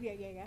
Yeah, yeah, yeah.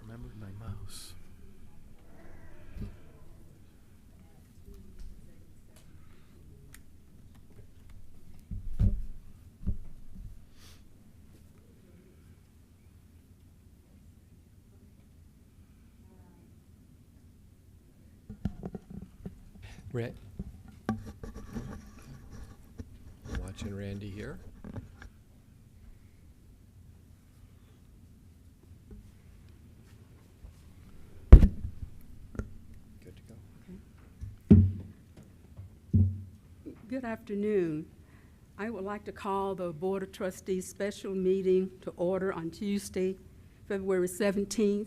remembered my mouse. Watching Randy here. Good to go. Good afternoon. I would like to call the Board of Trustees special meeting to order on Tuesday, February 17th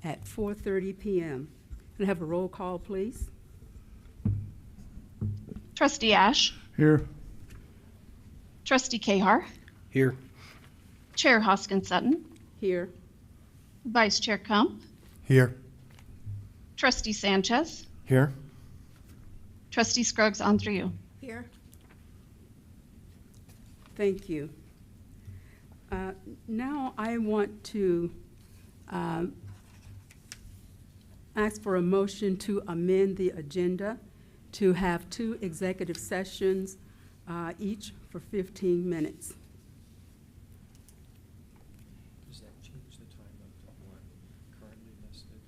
at 4:30 p.m. Can I have a roll call, please? Trustee Ash, Here. Trustee Cahar, Here. Chair Hoskin Sutton, Here. Vice Chair Kump, Here. Trustee Sanchez, Here. Trustee Scruggs Andrieu. Here. Thank you. Now I want to ask for a motion to amend the agenda to have 2 executive sessions, each for 15 minutes. Does that change the time of one currently listed?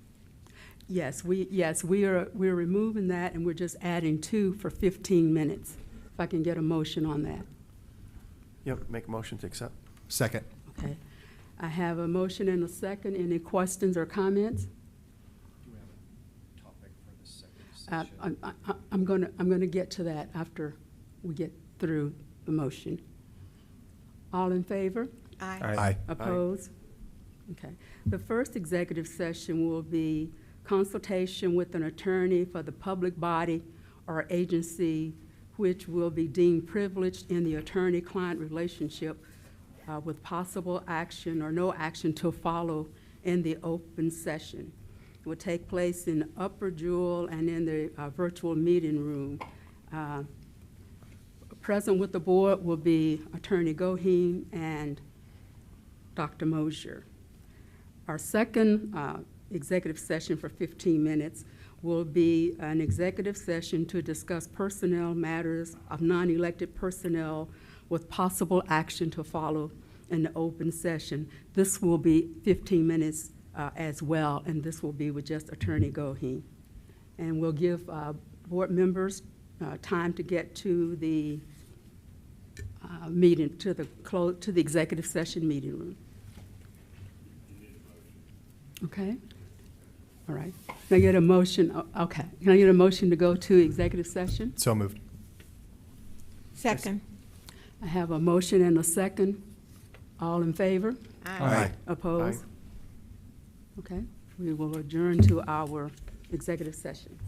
Yes, we're removing that and we're just adding 2 for 15 minutes. If I can get a motion on that. Yep, make a motion to accept. Second. Okay. I have a motion and a second. Any questions or comments? Do we have a topic for the second session? I'm gonna get to that after we get through the motion. All in favor? Aye. Aye. Opposed? Okay. The first executive session will be consultation with an attorney for the public body or agency which will be deemed privileged in the attorney-client relationship with possible action or no action to follow in the open session. It will take place in Upper Jewel and in the virtual meeting room. Present with the board will be Attorney Goheen and Dr. Mosier. Our second executive session for 15 minutes will be an executive session to discuss personnel matters of non-elected personnel with possible action to follow in the open session. This will be 15 minutes as well, and this will be with just Attorney Goheen. And we'll give board members time to get to the meeting, to the executive session meeting room. Okay? All right. Can I get a motion? Okay. Can I get a motion to go to executive session? So moved. Second. I have a motion and a second. All in favor? Aye. Opposed? Aye. Okay. We will adjourn to our executive session.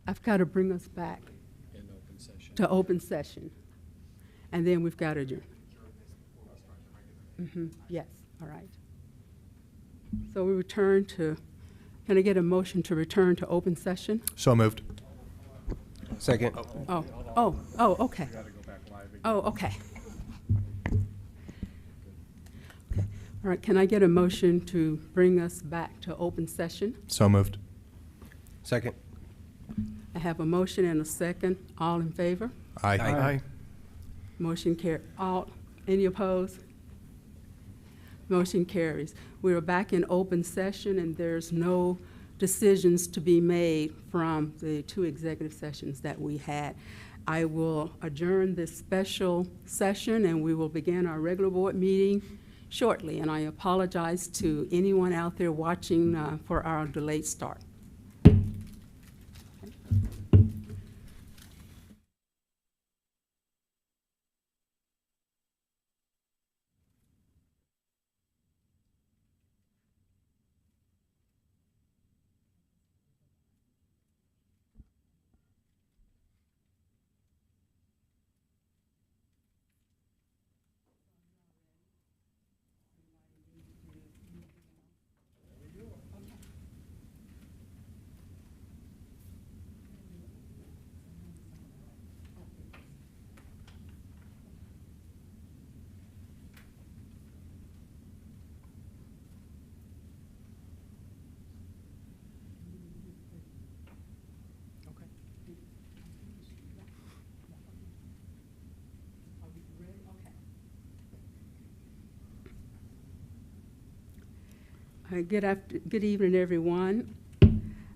I've got to bring us back In open session. to open session. And then we've got to adjourn. Yes, all right. So we return to, can I get a motion to return to open session? So moved. Second. Okay. Oh, okay. Okay, all right, can I get a motion to bring us back to open session? So moved. Second. I have a motion and a second. All in favor? Aye. Aye. Motion any opposed? Motion carries. We are back in open session, and there's no decisions to be made from the 2 executive sessions that we had. I will adjourn this special session, and we will begin our regular board meeting shortly. And I apologize to anyone out there watching for our delayed start. Good evening, everyone.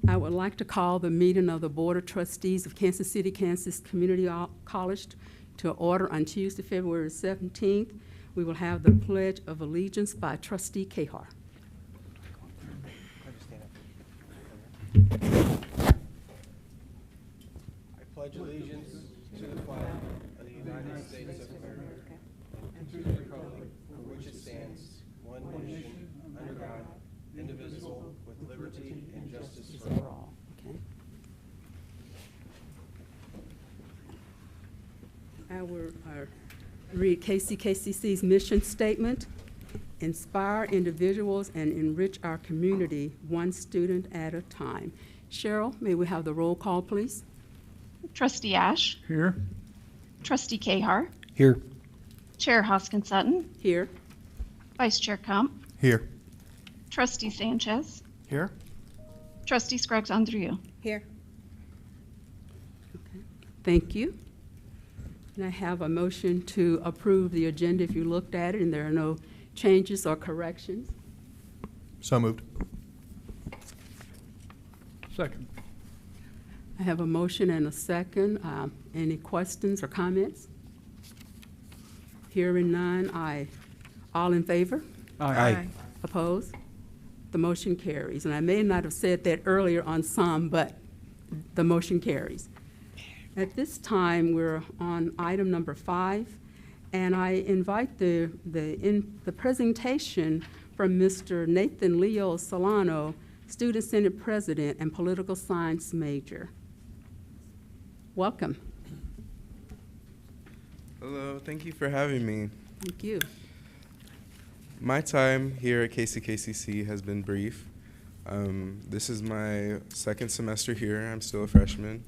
I would like to call the meeting of the Board of Trustees of Kansas City, Kansas Community College to order on Tuesday, February 17th. We will have the Pledge of Allegiance by Trustee Cahar. I pledge allegiance to the flag of the United States of America and to the republic for which it stands, one nation, under God, indivisible, with liberty and justice for all. Okay. I will read KCKCC's mission statement: inspire individuals and enrich our community one student at a time. Cheryl, may we have the roll call, please? Trustee Ash. Here. Trustee Cahar. Here. Chair Hoskin Sutton. Here. Vice Chair Kump. Here. Trustee Sanchez. Here. Trustee Scruggs Andrew. Here. Thank you. And I have a motion to approve the agenda if you looked at it and there are no changes or corrections. So moved. Second. I have a motion and a second. Any questions or comments? Hearing none, all in favor? Aye. Opposed? The motion carries. And I may not have said that earlier on some, but the motion carries. At this time, we're on item number 5, and I invite the presentation from Mr. Nathan Leo Solano, Student Senate President and Political Science major. Welcome. Hello, thank you for having me. Thank you. My time here at KCKCC has been brief. This is my second semester here. I'm still a freshman.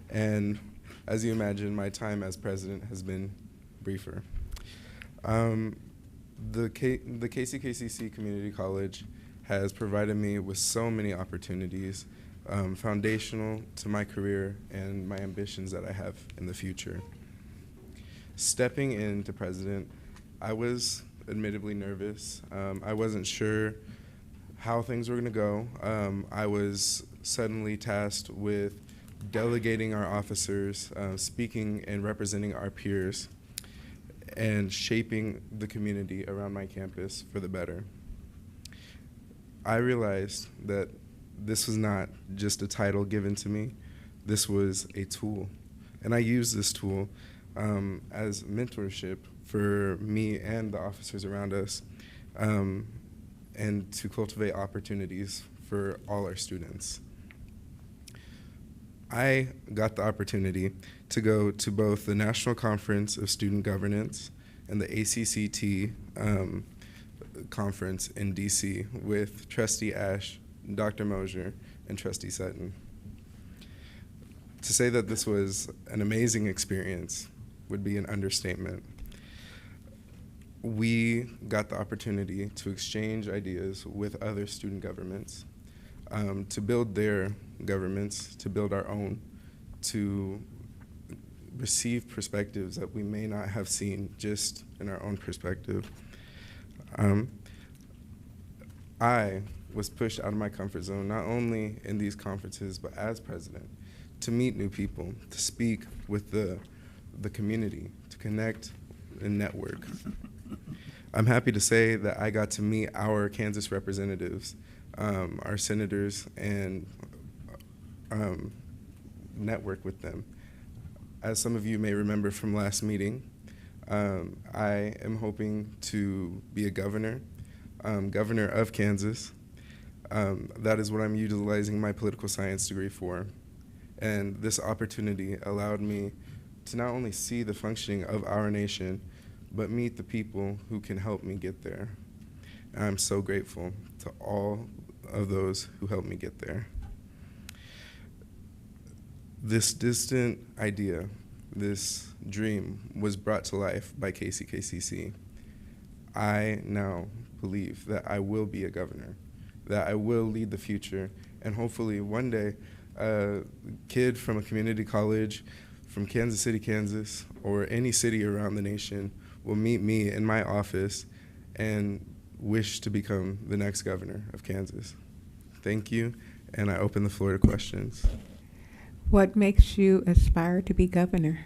And as you imagine, my time as president has been briefer. The KCKCC Community College has provided me with so many opportunities, foundational to my career and my ambitions that I have in the future. Stepping into president, I was admittedly nervous. I wasn't sure how things were going to go. I was suddenly tasked with delegating our officers, speaking and representing our peers, and shaping the community around my campus for the better. I realized that this was not just a title given to me. This was a tool. And I used this tool as mentorship for me and the officers around us, and to cultivate opportunities for all our students. I got the opportunity to go to both the National Conference of Student Governance and the ACCT conference in DC with Trustee Ash, Dr. Mosier, and Trustee Sutton. To say that this was an amazing experience would be an understatement. We got the opportunity to exchange ideas with other student governments, to build their governments, to build our own, to receive perspectives that we may not have seen just in our own perspective. I was pushed out of my comfort zone, not only in these conferences, but as president, to meet new people, to speak with the community, to connect and network. I'm happy to say that I got to meet our Kansas representatives, our senators, and network with them. As some of you may remember from last meeting, I am hoping to be a governor of Kansas. That is what I'm utilizing my political science degree for. And this opportunity allowed me to not only see the functioning of our nation, but meet the people who can help me get there. And I'm so grateful to all of those who helped me get there. This distant idea, this dream, was brought to life by KCKCC. I now believe that I will be a governor, that I will lead the future, and hopefully one day a kid from a community college from Kansas City, Kansas, or any city around the nation will meet me in my office and wish to become the next governor of Kansas. Thank you, and I open the floor to questions. What makes you aspire to be governor?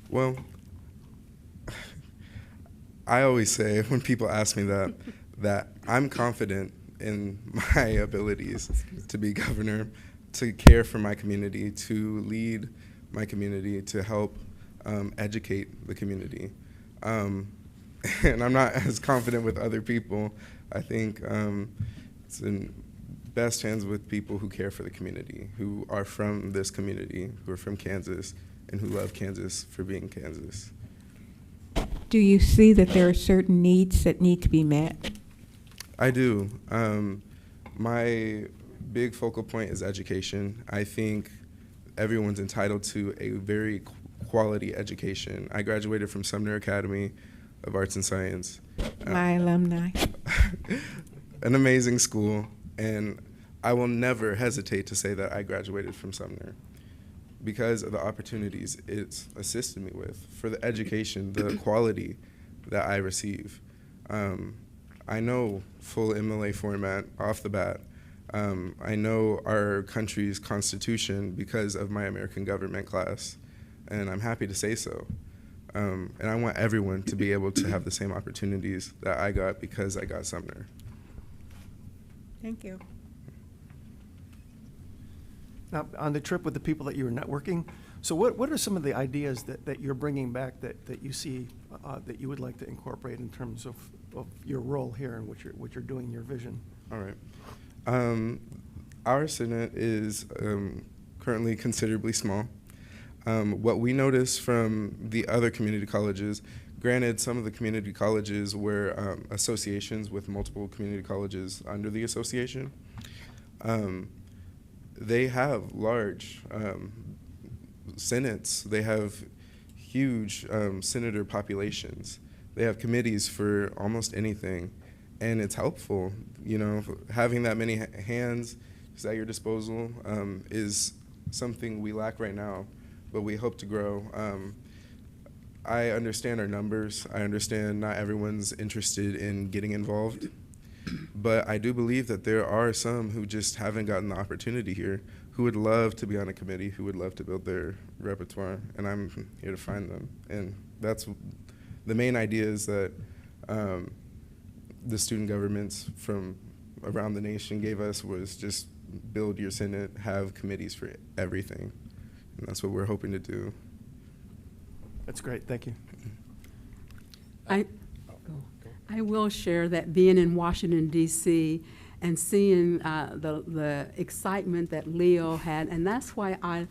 Well, I always say when people ask me that I'm confident in my abilities to be governor, to care for my community, to lead my community, to help educate the community. And I'm not as confident with other people. I think it's in best hands with people who care for the community, who are from this community, who are from Kansas, and who love Kansas for being Kansas. Do you see that there are certain needs that need to be met? I do. My big focal point is education. I think everyone's entitled to a very quality education. I graduated from Sumner Academy of Arts and Science. My alumni. An amazing school, and I will never hesitate to say that I graduated from Sumner because of the opportunities it's assisted me with, for the education, the quality that I receive. I know full MLA format off the bat. I know our country's constitution because of my American government class, and I'm happy to say so. And I want everyone to be able to have the same opportunities that I got because I got Sumner. Thank you. Now, on the trip with the people that you were networking, so what are some of the ideas that you're bringing back that you see that you would like to incorporate in terms of your role here and what you're doing, your vision? All right. Our Senate is currently considerably small. What we notice from the other community colleges, granted some of the community colleges were associations with multiple community colleges under the association, they have large senates, they have huge senator populations, they have committees for almost anything, and it's helpful. You know, having that many hands at your disposal is something we lack right now, but we hope to grow. I understand our numbers. I understand not everyone's interested in getting involved, but I do believe that there are some who just haven't gotten the opportunity here, who would love to be on a committee, who would love to build their repertoire, and I'm here to find them. And that's the main idea, is that the student governments from around the nation gave us, was just build your Senate, have committees for everything. And that's what we're hoping to do. That's great. Thank you. I will share that being in Washington, D.C., and seeing the excitement that Leo had. And that's why I,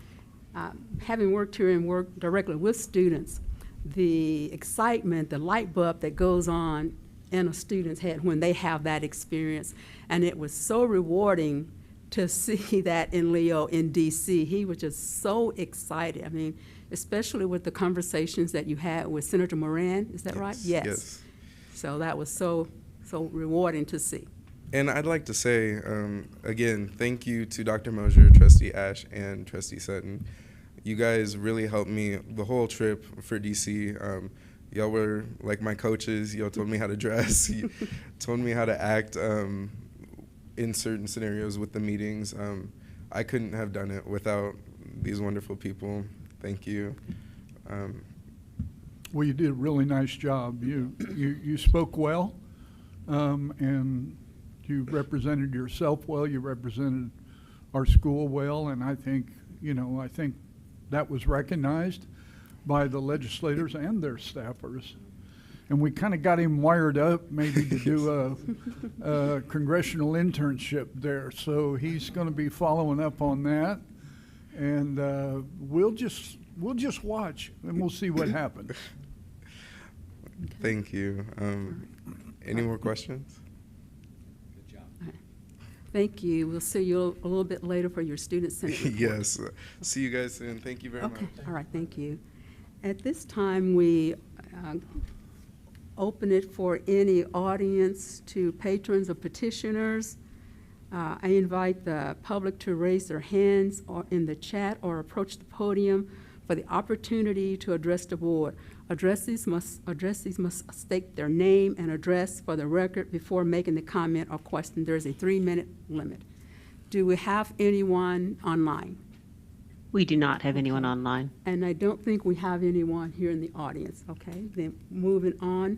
having worked here and worked directly with students, the excitement, the light bulb that goes on in a student's head when they have that experience. And it was so rewarding to see that in Leo in DC. He was just so excited. I mean, especially with the conversations that you had with Senator Moran, is that right? Yes. So that was so rewarding to see. And I'd like to say, again, thank you to Dr. Mosier, Trustee Ash, and Trustee Sutton. You guys really helped me the whole trip for DC. Y'all were like my coaches. Y'all told me how to dress. You told me how to act in certain scenarios with the meetings. I couldn't have done it without these wonderful people. Thank you. Well, you did a really nice job. You spoke well, and you represented yourself well. You represented our school well, and I think that was recognized by the legislators and their staffers. And we kind of got him wired up maybe to do a congressional internship there. So he's going to be following up on that, and we'll just watch and we'll see what happens. Thank you. Any more questions? Good job. Thank you. We'll see you a little bit later for your student senate report. Yes. See you guys soon. Thank you very much. Okay, all right, thank you. At this time, we open it for any audience to patrons or petitioners. I invite the public to raise their hands or in the chat or approach the podium for the opportunity to address the board. Addressees must state their name and address for the record before making the comment or question. There's a 3-minute limit. Do we have anyone online? We do not have anyone online. And I don't think we have anyone here in the audience. Okay, then moving on.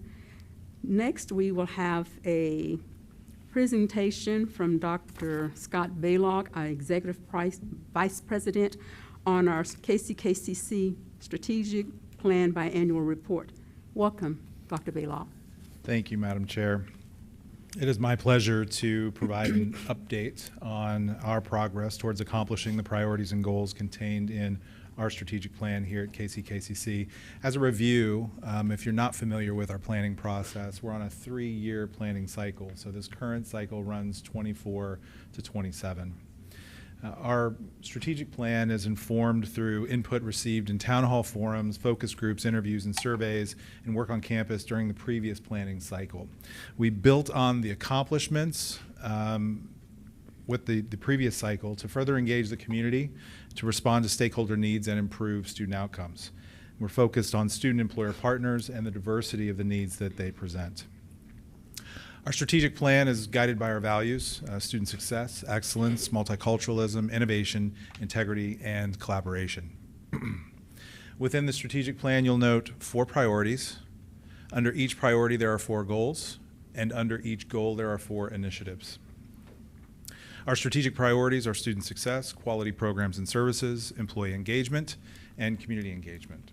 Next, we will have a presentation from Dr. Scott Baylock, our Executive Vice President, on our KCKCC Strategic Plan Biannual Report. Welcome, Dr. Baylock. Thank you, Madam Chair. It is my pleasure to provide an update on our progress towards accomplishing the priorities and goals contained in our strategic plan here at KCKCC. As a review, if you're not familiar with our planning process, we're on a 3-year planning cycle. So this current cycle runs 24 to 27. Our strategic plan is informed through input received in town hall forums, focus groups, interviews, and surveys, and work on campus during the previous planning cycle. We built on the accomplishments with the previous cycle to further engage the community, to respond to stakeholder needs, and improve student outcomes. We're focused on student-employer partners and the diversity of the needs that they present. Our strategic plan is guided by our values: student success, excellence, multiculturalism, innovation, integrity, and collaboration. Within the strategic plan, you'll note 4 priorities. Under each priority, there are 4 goals, and under each goal, there are 4 initiatives. Our strategic priorities are student success, quality programs and services, employee engagement, and community engagement.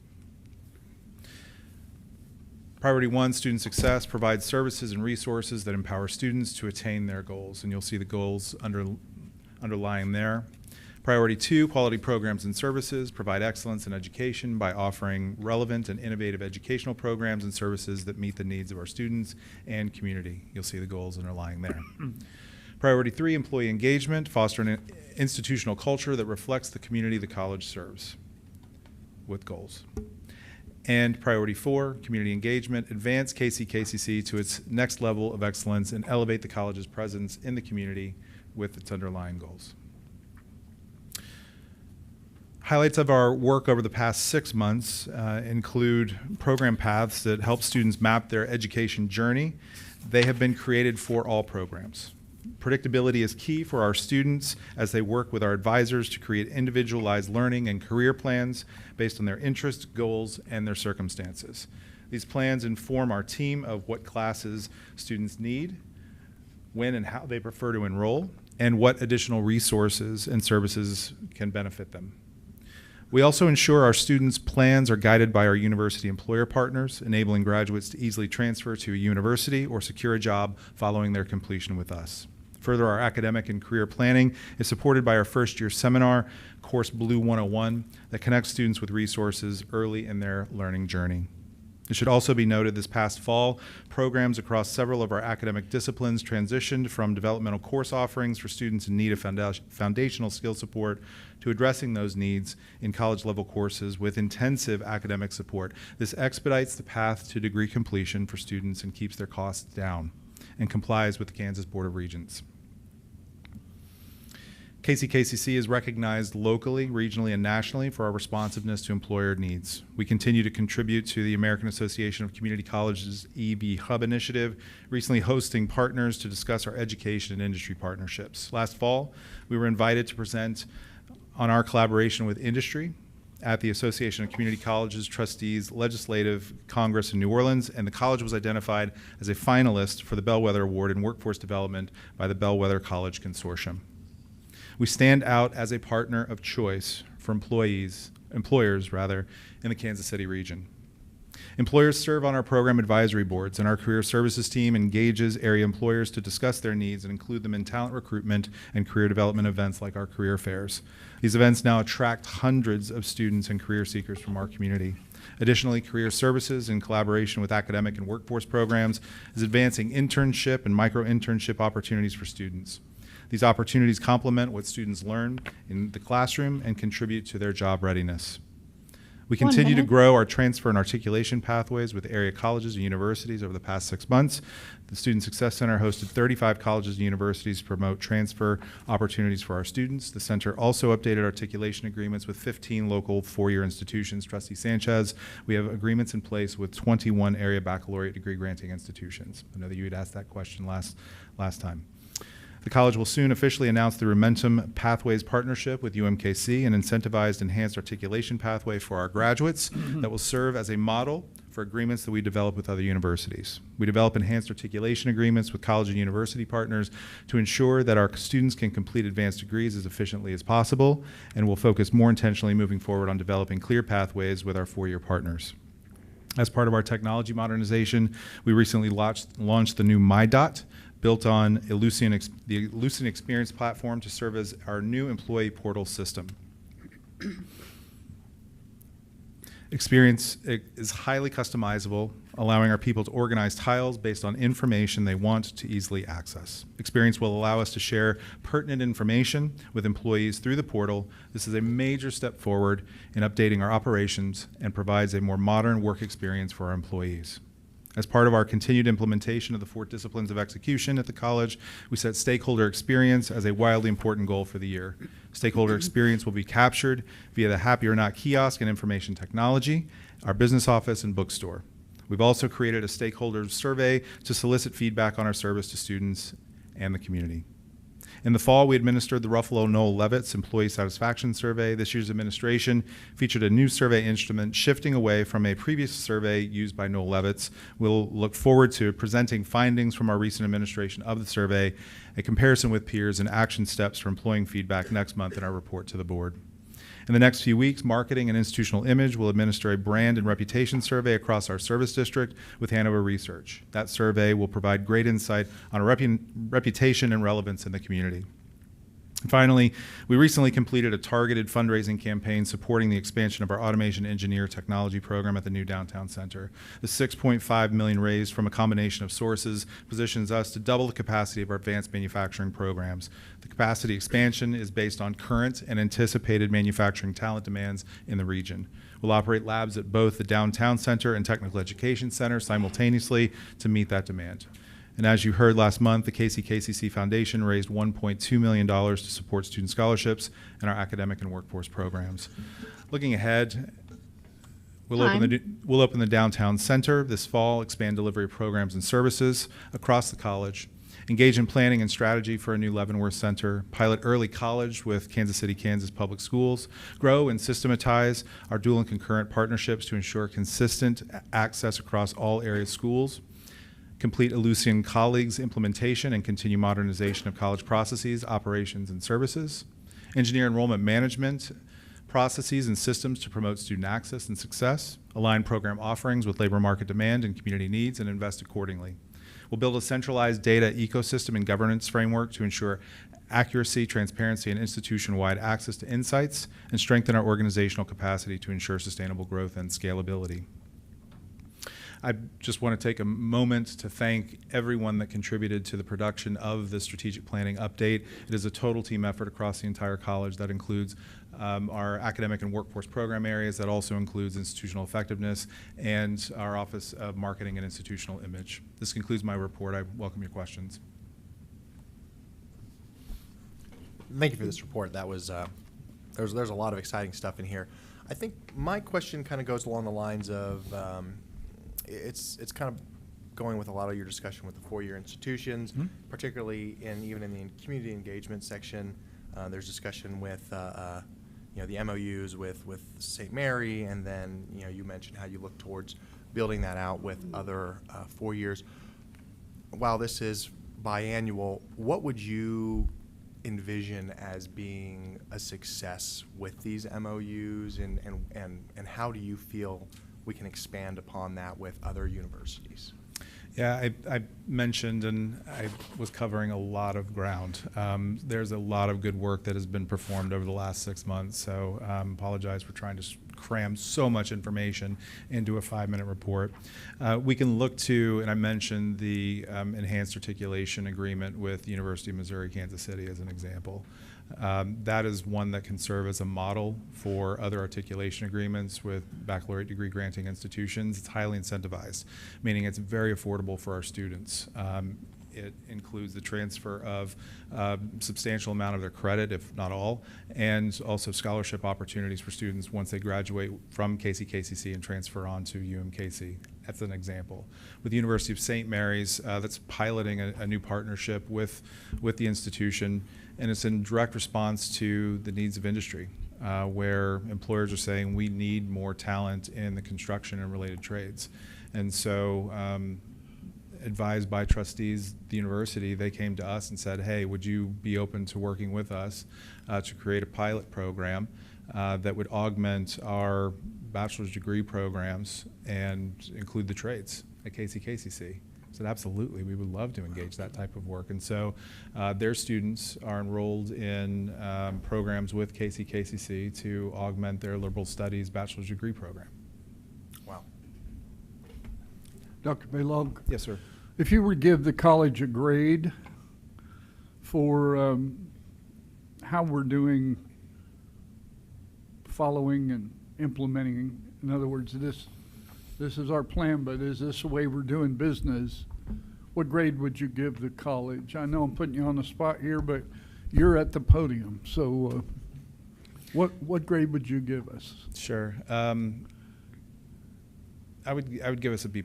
Priority 1, student success, provides services and resources that empower students to attain their goals, and you'll see the goals underlying there. Priority 2, quality programs and services, provide excellence in education by offering relevant and innovative educational programs and services that meet the needs of our students and community. You'll see the goals underlying there. Priority 3, employee engagement, foster an institutional culture that reflects the community the college serves, with goals. And priority 4, community engagement, advance KCKCC to its next level of excellence and elevate the college's presence in the community with its underlying goals. Highlights of our work over the past 6 months include program paths that help students map their education journey. They have been created for all programs. Predictability is key for our students as they work with our advisors to create individualized learning and career plans based on their interests, goals, and their circumstances. These plans inform our team of what classes students need, when and how they prefer to enroll, and what additional resources and services can benefit them. We also ensure our students' plans are guided by our university employer partners, enabling graduates to easily transfer to a university or secure a job following their completion with us. Further, our academic and career planning is supported by our first-year seminar, Course Blue 101, that connects students with resources early in their learning journey. It should also be noted this past fall, programs across several of our academic disciplines transitioned from developmental course offerings for students in need of foundational skill support to addressing those needs in college-level courses with intensive academic support. This expedites the path to degree completion for students and keeps their costs down and complies with the Kansas Board of Regents. KCKCC is recognized locally, regionally, and nationally for our responsiveness to employer needs. We continue to contribute to the American Association of Community Colleges EB Hub initiative, recently hosting partners to discuss our education and industry partnerships. Last fall, we were invited to present on our collaboration with industry at the Association of Community Colleges Trustees Legislative Congress in New Orleans, and the college was identified as a finalist for the Bellwether Award in Workforce Development by the Bellwether College Consortium. We stand out as a partner of choice for employers in the Kansas City region. Employers serve on our program advisory boards, and our career services team engages area employers to discuss their needs and include them in talent recruitment and career development events like our career fairs. These events now attract hundreds of students and career seekers from our community. Additionally, career services, in collaboration with academic and workforce programs, is advancing internship and micro-internship opportunities for students. These opportunities complement what students learn in the classroom and contribute to their job readiness. We continue to grow our transfer and articulation pathways with area colleges and universities over the past 6 months. The Student Success Center hosted 35 colleges and universities to promote transfer opportunities for our students. The center also updated articulation agreements with 15 local four-year institutions. Trustee Sanchez, we have agreements in place with 21 area baccalaureate degree granting institutions. I know that you had asked that question last time. The college will soon officially announce the Momentum Pathways partnership with UMKC, an incentivized enhanced articulation pathway for our graduates that will serve as a model for agreements that we develop with other universities. We develop enhanced articulation agreements with college and university partners to ensure that our students can complete advanced degrees as efficiently as possible, and will focus more intentionally moving forward on developing clear pathways with our four-year partners. As part of our technology modernization, we recently launched the new MyDot, built on the Ellucian Experience platform to serve as our new employee portal system. Experience is highly customizable, allowing our people to organize tiles based on information they want to easily access. Experience will allow us to share pertinent information with employees through the portal. This is a major step forward in updating our operations and provides a more modern work experience for our employees. As part of our continued implementation of the 4 disciplines of execution at the college, we set stakeholder experience as a wildly important goal for the year. Stakeholder experience will be captured via the Happy or Not kiosk and information technology, our business office, and bookstore. We've also created a stakeholder survey to solicit feedback on our service to students and the community. In the fall, we administered the Ruffalo Noel Levitt's Employee Satisfaction Survey. This year's administration featured a new survey instrument, shifting away from a previous survey used by Noel Levitt's. We'll look forward to presenting findings from our recent administration of the survey, a comparison with peers, and action steps for employing feedback next month in our report to the board. In the next few weeks, Marketing and Institutional Image will administer a brand and reputation survey across our service district with Hanover Research. That survey will provide great insight on our reputation and relevance in the community. And finally, we recently completed a targeted fundraising campaign supporting the expansion of our Automation Engineer Technology program at the new downtown center. The $6.5 million raised from a combination of sources positions us to double the capacity of our advanced manufacturing programs. The capacity expansion is based on current and anticipated manufacturing talent demands in the region. We'll operate labs at both the downtown center and technical education center simultaneously to meet that demand. And as you heard last month, the KCKCC Foundation raised $1.2 million to support student scholarships and our academic and workforce programs. Looking ahead, we'll open the downtown center this fall, expand delivery of programs and services across the college, engage in planning and strategy for a new Leavenworth Center, pilot early college with Kansas City, Kansas Public Schools, grow and systematize our dual and concurrent partnerships to ensure consistent access across all area schools, complete Ellucian Colleagues implementation and continue modernization of college processes, operations, and services, engineer enrollment management processes and systems to promote student access and success, align program offerings with labor market demand and community needs, and invest accordingly. We'll build a centralized data ecosystem and governance framework to ensure accuracy, transparency, and institution-wide access to insights, and strengthen our organizational capacity to ensure sustainable growth and scalability. I just want to take a moment to thank everyone that contributed to the production of the strategic planning update. It is a total team effort across the entire college. That includes our academic and workforce program areas. That also includes institutional effectiveness and our Office of Marketing and Institutional Image. This concludes my report. I welcome your questions. Thank you for this report. That was there's a lot of exciting stuff in here. I think my question kind of goes along the lines of it's kind of going with a lot of your discussion with the four-year institutions, particularly even in the community engagement section. There's discussion with the MOUs with St. Mary, and then you mentioned how you look towards building that out with other 4 years. While this is biannual, what would you envision as being a success with these MOUs, and how do you feel we can expand upon that with other universities? Yeah, I mentioned, and I was covering a lot of ground. There's a lot of good work that has been performed over the last 6 months, so apologize for trying to cram so much information into a 5-minute report. We can look to, and I mentioned the enhanced articulation agreement with the University of Missouri, Kansas City as an example. That is one that can serve as a model for other articulation agreements with baccalaureate degree granting institutions. It's highly incentivized, meaning it's very affordable for our students. It includes the transfer of a substantial amount of their credit, if not all, and also scholarship opportunities for students once they graduate from KCKCC and transfer on to UMKC. That's an example. With the University of St. Mary's, that's piloting a new partnership with the institution, and it's in direct response to the needs of industry, where employers are saying we need more talent in the construction and related trades. And so, advised by trustees, the university, they came to us and said, hey, would you be open to working with us to create a pilot program that would augment our bachelor's degree programs and include the trades at KCKCC? I said, absolutely, we would love to engage that type of work. And so their students are enrolled in programs with KCKCC to augment their liberal studies bachelor's degree program. Wow. Dr. Baylog? Yes, sir. If you were to give the college a grade for how we're doing following and implementing, in other words, this is our plan, but is this the way we're doing business? What grade would you give the college? I know I'm putting you on the spot here, but you're at the podium, so what grade would you give us? Sure. I would give us a B+.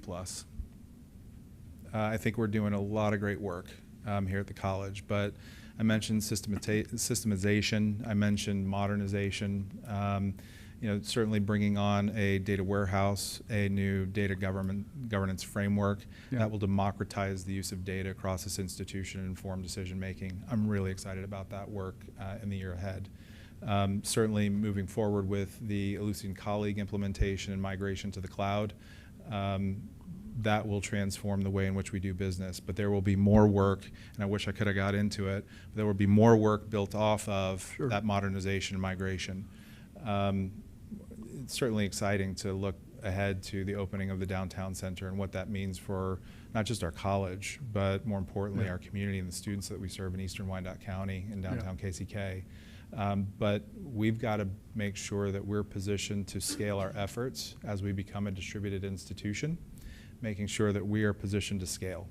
I think we're doing a lot of great work here at the college, but I mentioned systemization. I mentioned modernization. Certainly bringing on a data warehouse, a new data governance framework that will democratize the use of data across this institution and inform decision making. I'm really excited about that work in the year ahead. Certainly moving forward with the Ellucian colleague implementation and migration to the cloud. That will transform the way in which we do business, but there will be more work, and I wish I could have got into it, but there will be more work built off of that modernization and migration. It's certainly exciting to look ahead to the opening of the downtown center and what that means for not just our college, but more importantly our community and the students that we serve in Eastern Wyandotte County and downtown KCK. But we've got to make sure that we're positioned to scale our efforts as we become a distributed institution, making sure that we are positioned to scale,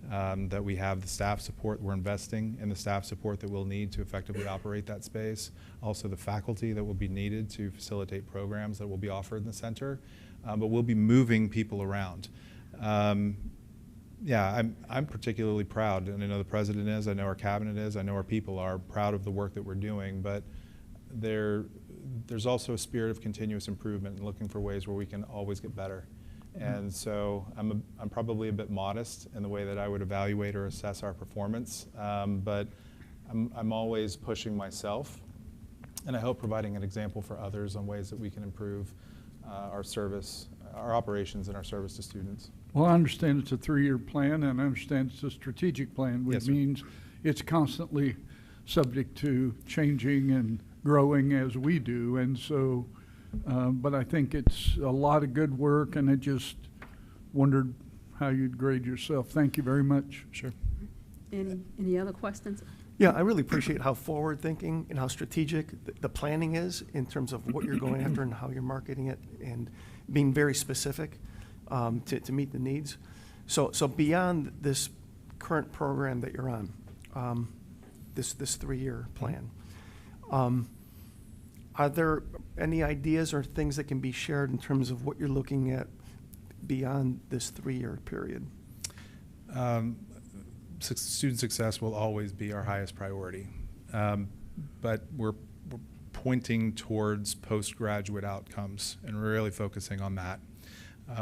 that we have the staff support, we're investing in the staff support that we'll need to effectively operate that space, also the faculty that will be needed to facilitate programs that will be offered in the center, but we'll be moving people around. Yeah, I'm particularly proud, and I know the president is, I know our cabinet is, I know our people are proud of the work that we're doing, but there's also a spirit of continuous improvement and looking for ways where we can always get better. And so I'm probably a bit modest in the way that I would evaluate or assess our performance, but I'm always pushing myself, and I hope providing an example for others on ways that we can improve our service, our operations, and our service to students. Well, I understand it's a 3-year plan, and I understand it's a strategic plan, which Yes, sir. means it's constantly subject to changing and growing as we do. And so, but I think it's a lot of good work, and I just wondered how you'd grade yourself. Thank you very much. Sure. Any other questions? Yeah, I really appreciate how forward-thinking and how strategic the planning is in terms of what you're going after and how you're marketing it, and being very specific to meet the needs. So beyond this current program that you're on, this 3-year plan, are there any ideas or things that can be shared in terms of what you're looking at beyond this 3-year period? Student success will always be our highest priority, but we're pointing towards postgraduate outcomes, and we're really focusing on that.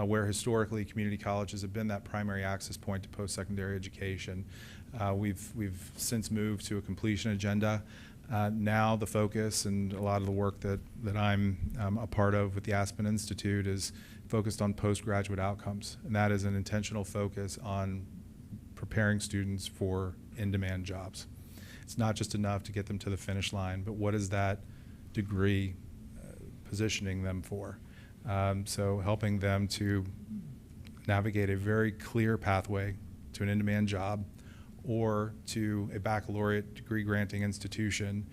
Where historically community colleges have been that primary access point to post-secondary education, we've since moved to a completion agenda. Now the focus and a lot of the work that I'm a part of with the Aspen Institute is focused on postgraduate outcomes, and that is an intentional focus on preparing students for in-demand jobs. It's not just enough to get them to the finish line, but what is that degree positioning them for? So helping them to navigate a very clear pathway to an in-demand job or to a baccalaureate degree granting institution.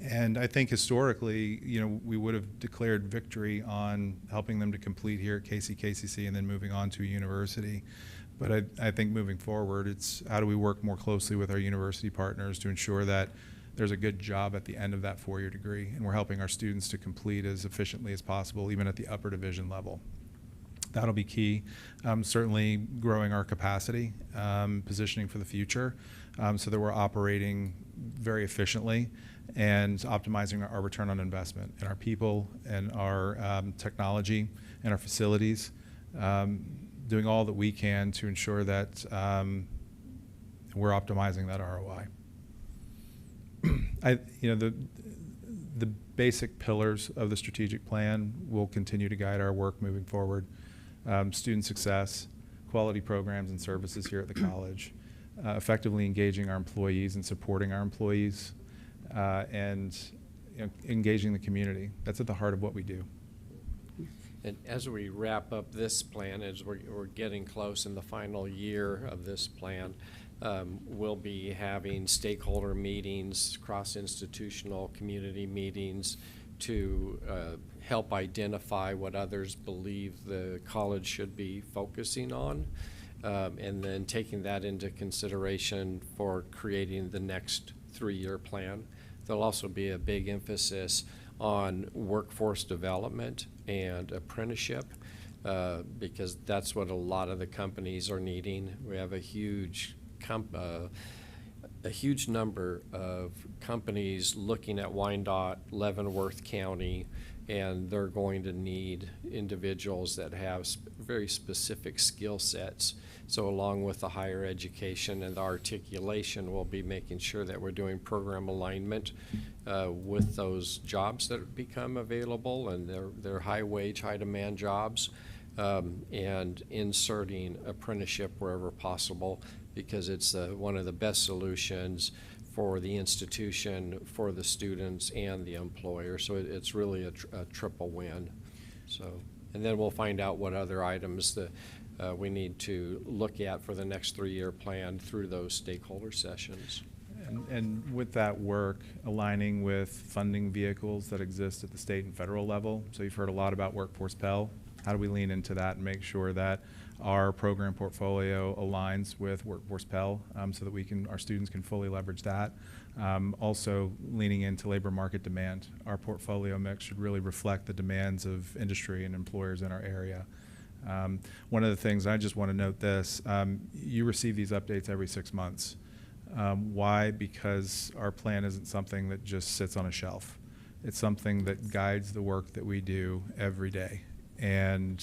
And I think historically, we would have declared victory on helping them to complete here at KCKCC and then moving on to a university. But I think moving forward, it's how do we work more closely with our university partners to ensure that there's a good job at the end of that 4-year degree, and we're helping our students to complete as efficiently as possible, even at the upper division level. That'll be key. Certainly growing our capacity, positioning for the future, so that we're operating very efficiently and optimizing our return on investment in our people and our technology and our facilities, doing all that we can to ensure that we're optimizing that ROI. The basic pillars of the strategic plan will continue to guide our work moving forward. Student success, quality programs and services here at the college, effectively engaging our employees and supporting our employees, and engaging the community. That's at the heart of what we do. And as we wrap up this plan, as we're getting close in the final year of this plan, we'll be having stakeholder meetings, cross-institutional community meetings to help identify what others believe the college should be focusing on, and then taking that into consideration for creating the next 3-year plan. There'll also be a big emphasis on workforce development and apprenticeship, because that's what a lot of the companies are needing. We have a huge number of companies looking at Wyandotte, Leavenworth County, and they're going to need individuals that have very specific skill sets. So along with the higher education and the articulation, we'll be making sure that we're doing program alignment with those jobs that become available, and they're high wage, high demand jobs, and inserting apprenticeship wherever possible, because it's one of the best solutions for the institution, for the students, and the employer. So it's really a triple win. So, and then we'll find out what other items that we need to look at for the next 3-year plan through those stakeholder sessions. And with that work, aligning with funding vehicles that exist at the state and federal level. So you've heard a lot about Workforce Pell. How do we lean into that and make sure that our program portfolio aligns with Workforce Pell, so that our students can fully leverage that. Also leaning into labor market demand. Our portfolio mix should really reflect the demands of industry and employers in our area. One of the things, I just want to note this, you receive these updates every 6 months. Why? Because our plan isn't something that just sits on a shelf. It's something that guides the work that we do every day. And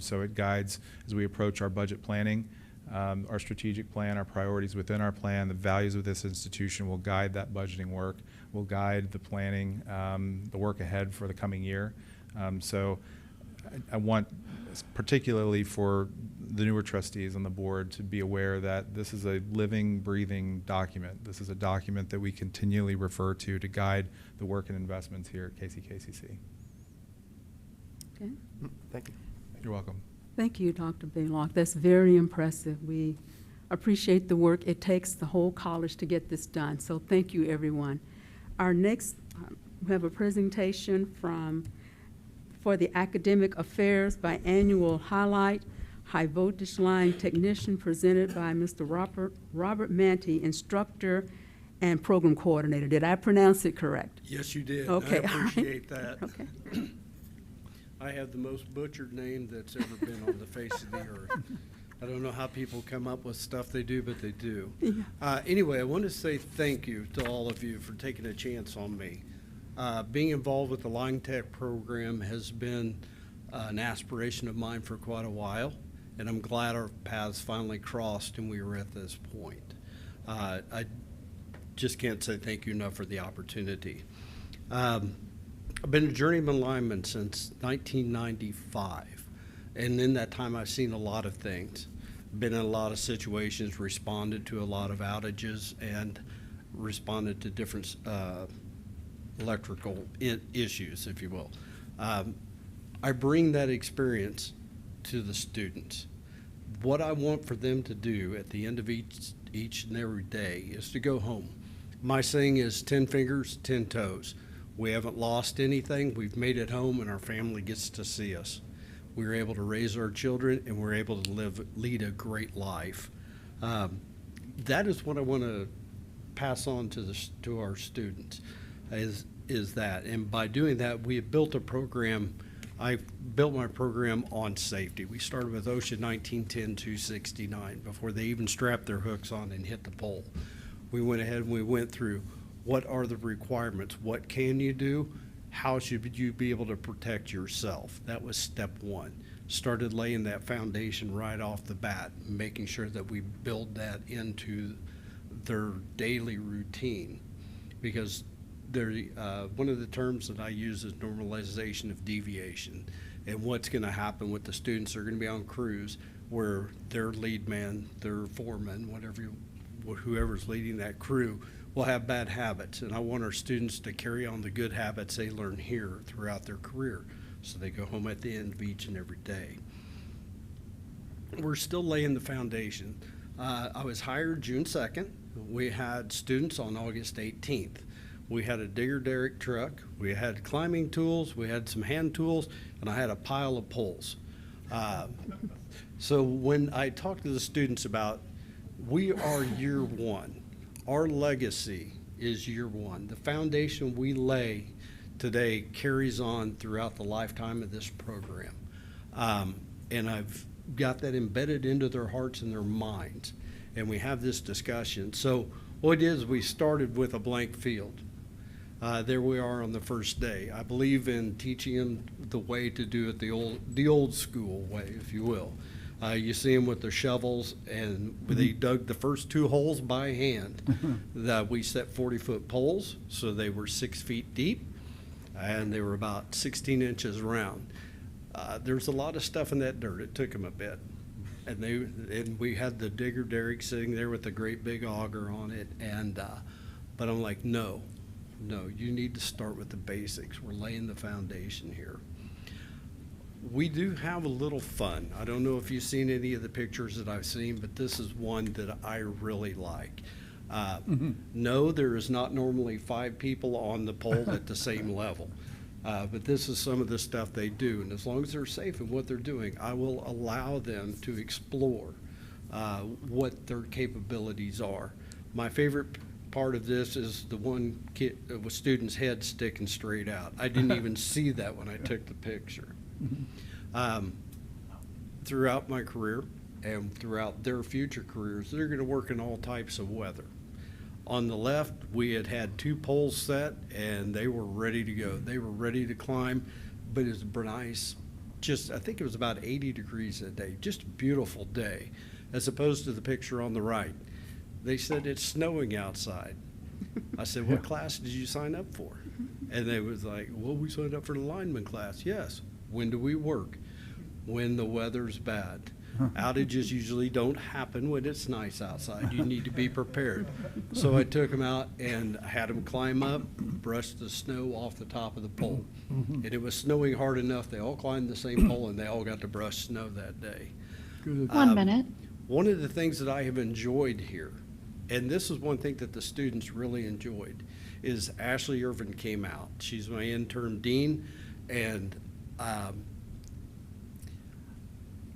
so it guides as we approach our budget planning, our strategic plan, our priorities within our plan, the values of this institution will guide that budgeting work, will guide the planning, the work ahead for the coming year. So I want, particularly for the newer trustees on the board, to be aware that this is a living, breathing document. This is a document that we continually refer to guide the work and investments here at KCKCC. Okay. Thank you. You're welcome. Thank you, Dr. Baylock. That's very impressive. We appreciate the work. It takes the whole college to get this done, so thank you, everyone. Our next, we have a presentation for the Academic Affairs Biannual Highlight, High Voltage Line Technician, presented by Mr. Robert Manty, Instructor and Program Coordinator. Did I pronounce it correct? Yes, you did. Okay, I all right. appreciate that. Okay. I have the most butchered name that's ever been on the face of the earth. I don't know how people come up with stuff they do, but they do. Yeah. Anyway, I want to say thank you to all of you for taking a chance on me. Being involved with the Line Tech program has been an aspiration of mine for quite a while, and I'm glad our paths finally crossed and we were at this point. I just can't say thank you enough for the opportunity. I've been a journeyman lineman since 1995, and in that time I've seen a lot of things, been in a lot of situations, responded to a lot of outages, and responded to different electrical issues, if you will. I bring that experience to the students. What I want for them to do at the end of each and every day is to go home. My saying is 10 fingers, 10 toes. We haven't lost anything. We've made it home, and our family gets to see us. We were able to raise our children, and we're able to lead a great life. That is what I want to pass on to our students, is that. And by doing that, we have built a program. I built my program on safety. We started with OSHA 1910-269 before they even strapped their hooks on and hit the pole. We went ahead and we went through what are the requirements, what can you do, how should you be able to protect yourself. That was step one. Started laying that foundation right off the bat, making sure that we build that into their daily routine, because one of the terms that I use is normalization of deviation. And what's going to happen with the students, they're going to be on crews where their lead man, their foreman, whoever's leading that crew, will have bad habits. And I want our students to carry on the good habits they learn here throughout their career, so they go home at the end of each and every day. We're still laying the foundation. I was hired June 2nd. We had students on August 18th. We had a digger derrick truck, we had climbing tools, we had some hand tools, and I had a pile of poles. So when I talk to the students about, we are year one, our legacy is year one. The foundation we lay today carries on throughout the lifetime of this program. And I've got that embedded into their hearts and their minds. And we have this discussion. So what it is, we started with a blank field. There we are on the first day. I believe in teaching them the way to do it the old school way, if you will. You see them with their shovels, and they dug the first 2 holes by hand. That we set 40-foot poles, so they were 6 feet deep, and they were about 16 inches round. There's a lot of stuff in that dirt. It took them a bit. And we had the digger derrick sitting there with a great big auger on it, but I'm like, no, you need to start with the basics. We're laying the foundation here. We do have a little fun. I don't know if you've seen any of the pictures that I've seen, but this is one that I really like. No, there is not normally 5 people on the pole at the same level. But this is some of the stuff they do, and as long as they're safe in what they're doing, I will allow them to explore what their capabilities are. My favorite part of this is the one kid with student's head sticking straight out. I didn't even see that when I took the picture. Throughout my career and throughout their future careers, they're going to work in all types of weather. On the left, we had 2 poles set, and they were ready to go. They were ready to climb, but it was nice. I think it was about 80 degrees that day. Just a beautiful day, as opposed to the picture on the right. They said it's snowing outside. I said, what class did you sign up for? And they was like, well, we signed up for the lineman class. Yes. When do we work? When the weather's bad. Outages usually don't happen when it's nice outside. You need to be prepared. So I took them out and had them climb up, brush the snow off the top of the pole. And it was snowing hard enough, they all climbed the same pole and they all got to brush snow that day. Good. 1 minute. One of the things that I have enjoyed here, and this is one thing that the students really enjoyed, is Ashley Irvin came out. She's my interim dean, and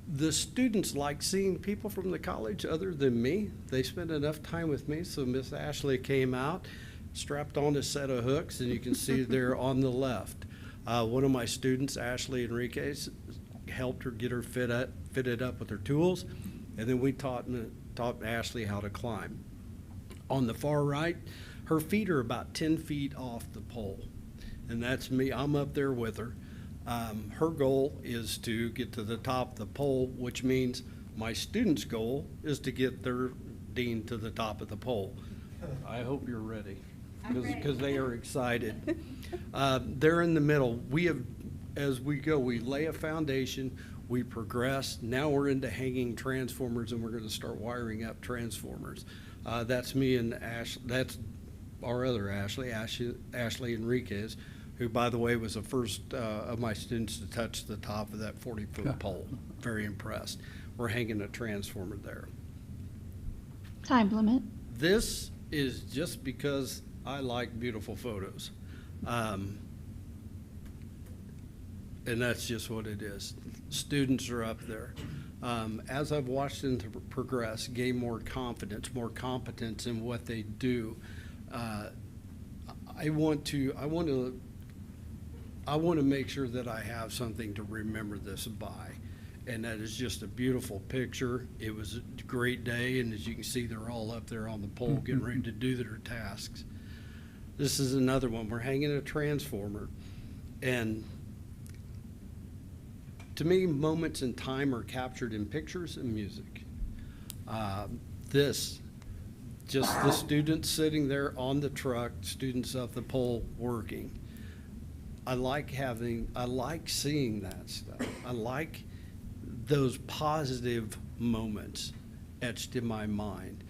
the students like seeing people from the college other than me. They spend enough time with me, so Miss Ashley came out, strapped on a set of hooks, and you can see there on the left. One of my students, Ashley Enriquez, helped her get her fitted up with her tools, and then we taught Ashley how to climb. On the far right, her feet are about 10 feet off the pole, and that's me. I'm up there with her. Her goal is to get to the top of the pole, which means my student's goal is to get their dean to the top of the pole. I hope you're ready, because they are excited. They're in the middle. We have, as we go, we lay a foundation, we progress. Now we're into hanging transformers, and we're going to start wiring up transformers. That's me and Ash. That's our other Ashley Enriquez, who, by the way, was the first of my students to touch the top of that 40-foot pole. Very impressed. We're hanging a transformer there. Time limit. This is just because I like beautiful photos. And that's just what it is. Students are up there. As I've watched them to progress, gain more confidence, more competence in what they do, I want to make sure that I have something to remember this by. And that is just a beautiful picture. It was a great day, and as you can see, they're all up there on the pole getting ready to do their tasks. This is another one. We're hanging a transformer, and to me, moments in time are captured in pictures and music. Just the students sitting there on the truck, students up the pole working. I like seeing that stuff. I like those positive moments etched in my mind.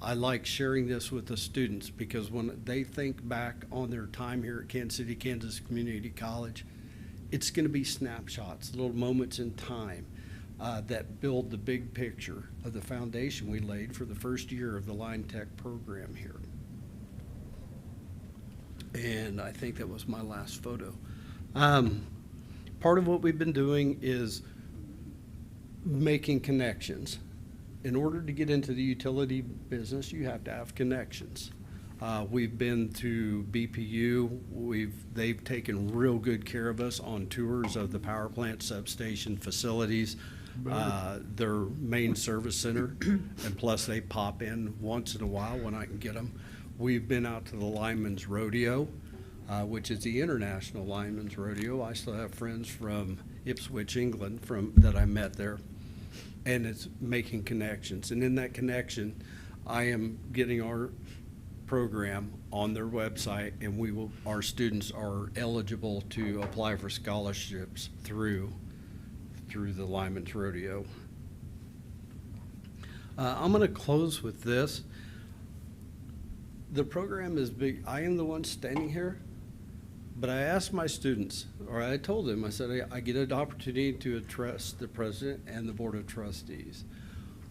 I like sharing this with the students because when they think back on their time here at Kansas City, Kansas Community College, it's going to be snapshots, little moments in time that build the big picture of the foundation we laid for the first year of the Line Tech program here. And I think that was my last photo. Part of what we've been doing is making connections. In order to get into the utility business, you have to have connections. We've been to BPU. They've taken real good care of us on tours of the power plant substation facilities, their main service center, and plus they pop in once in a while when I can get them. We've been out to the Lineman's Rodeo, which is the International Lineman's Rodeo. I still have friends from Ipswich, England, that I met there, and it's making connections. And in that connection, I am getting our program on their website, and our students are eligible to apply for scholarships through the Lineman's Rodeo. I'm going to close with this. The program is big. I am the one standing here, but I asked my students, or I told them, I said, I get an opportunity to address the president and the board of trustees.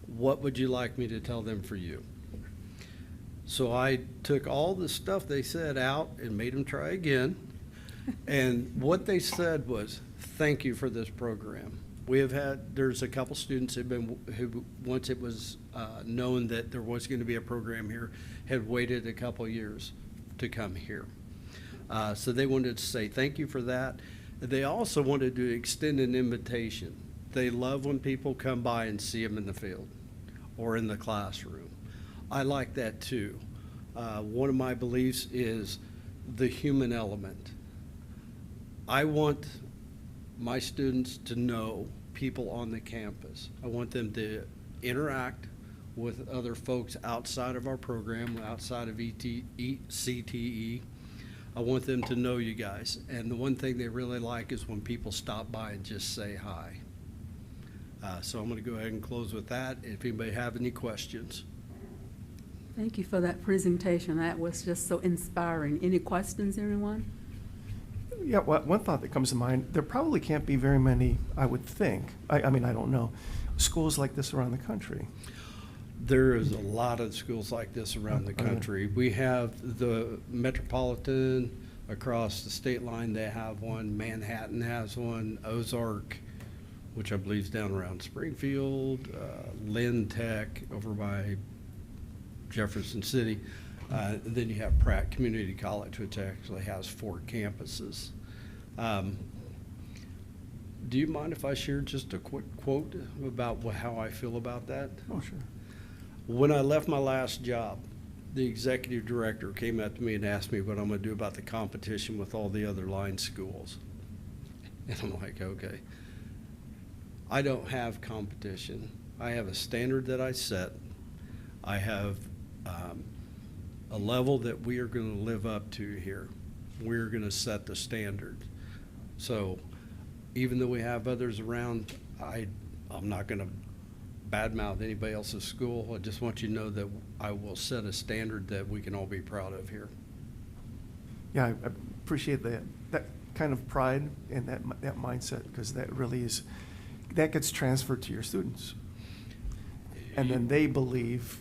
What would you like me to tell them for you? So I took all the stuff they said out and made them try again. And what they said was, thank you for this program. There's a couple students who once it was known that there was going to be a program here, had waited a couple years to come here. So they wanted to say thank you for that. They also wanted to extend an invitation. They love when people come by and see them in the field or in the classroom. I like that too. One of my beliefs is the human element. I want my students to know people on the campus. I want them to interact with other folks outside of our program, outside of CTE. I want them to know you guys. And the one thing they really like is when people stop by and just say hi. So I'm going to go ahead and close with that. If anybody have any questions. Thank you for that presentation. That was just so inspiring. Any questions, everyone? Yeah, one thought that comes to mind, there probably can't be very many, I would think, I mean, I don't know, schools like this around the country. There is a lot of schools like this around the country. We have the Metropolitan across the state line, they have one. Manhattan has one. Ozark, which I believe is down around Springfield, Lynn Tech over by Jefferson City. Then you have Pratt Community College, which actually has 4 campuses. Do you mind if I share just a quick quote about how I feel about that? Oh, sure. When I left my last job, the executive director came up to me and asked me what I'm going to do about the competition with all the other line schools. And I'm like, okay. I don't have competition. I have a standard that I set. I have a level that we are going to live up to here. We're going to set the standard. So even though we have others around, I'm not going to badmouth anybody else's school. I just want you to know that I will set a standard that we can all be proud of here. Yeah, I appreciate that kind of pride and that mindset, because that really is, that gets transferred to your students. And then they believe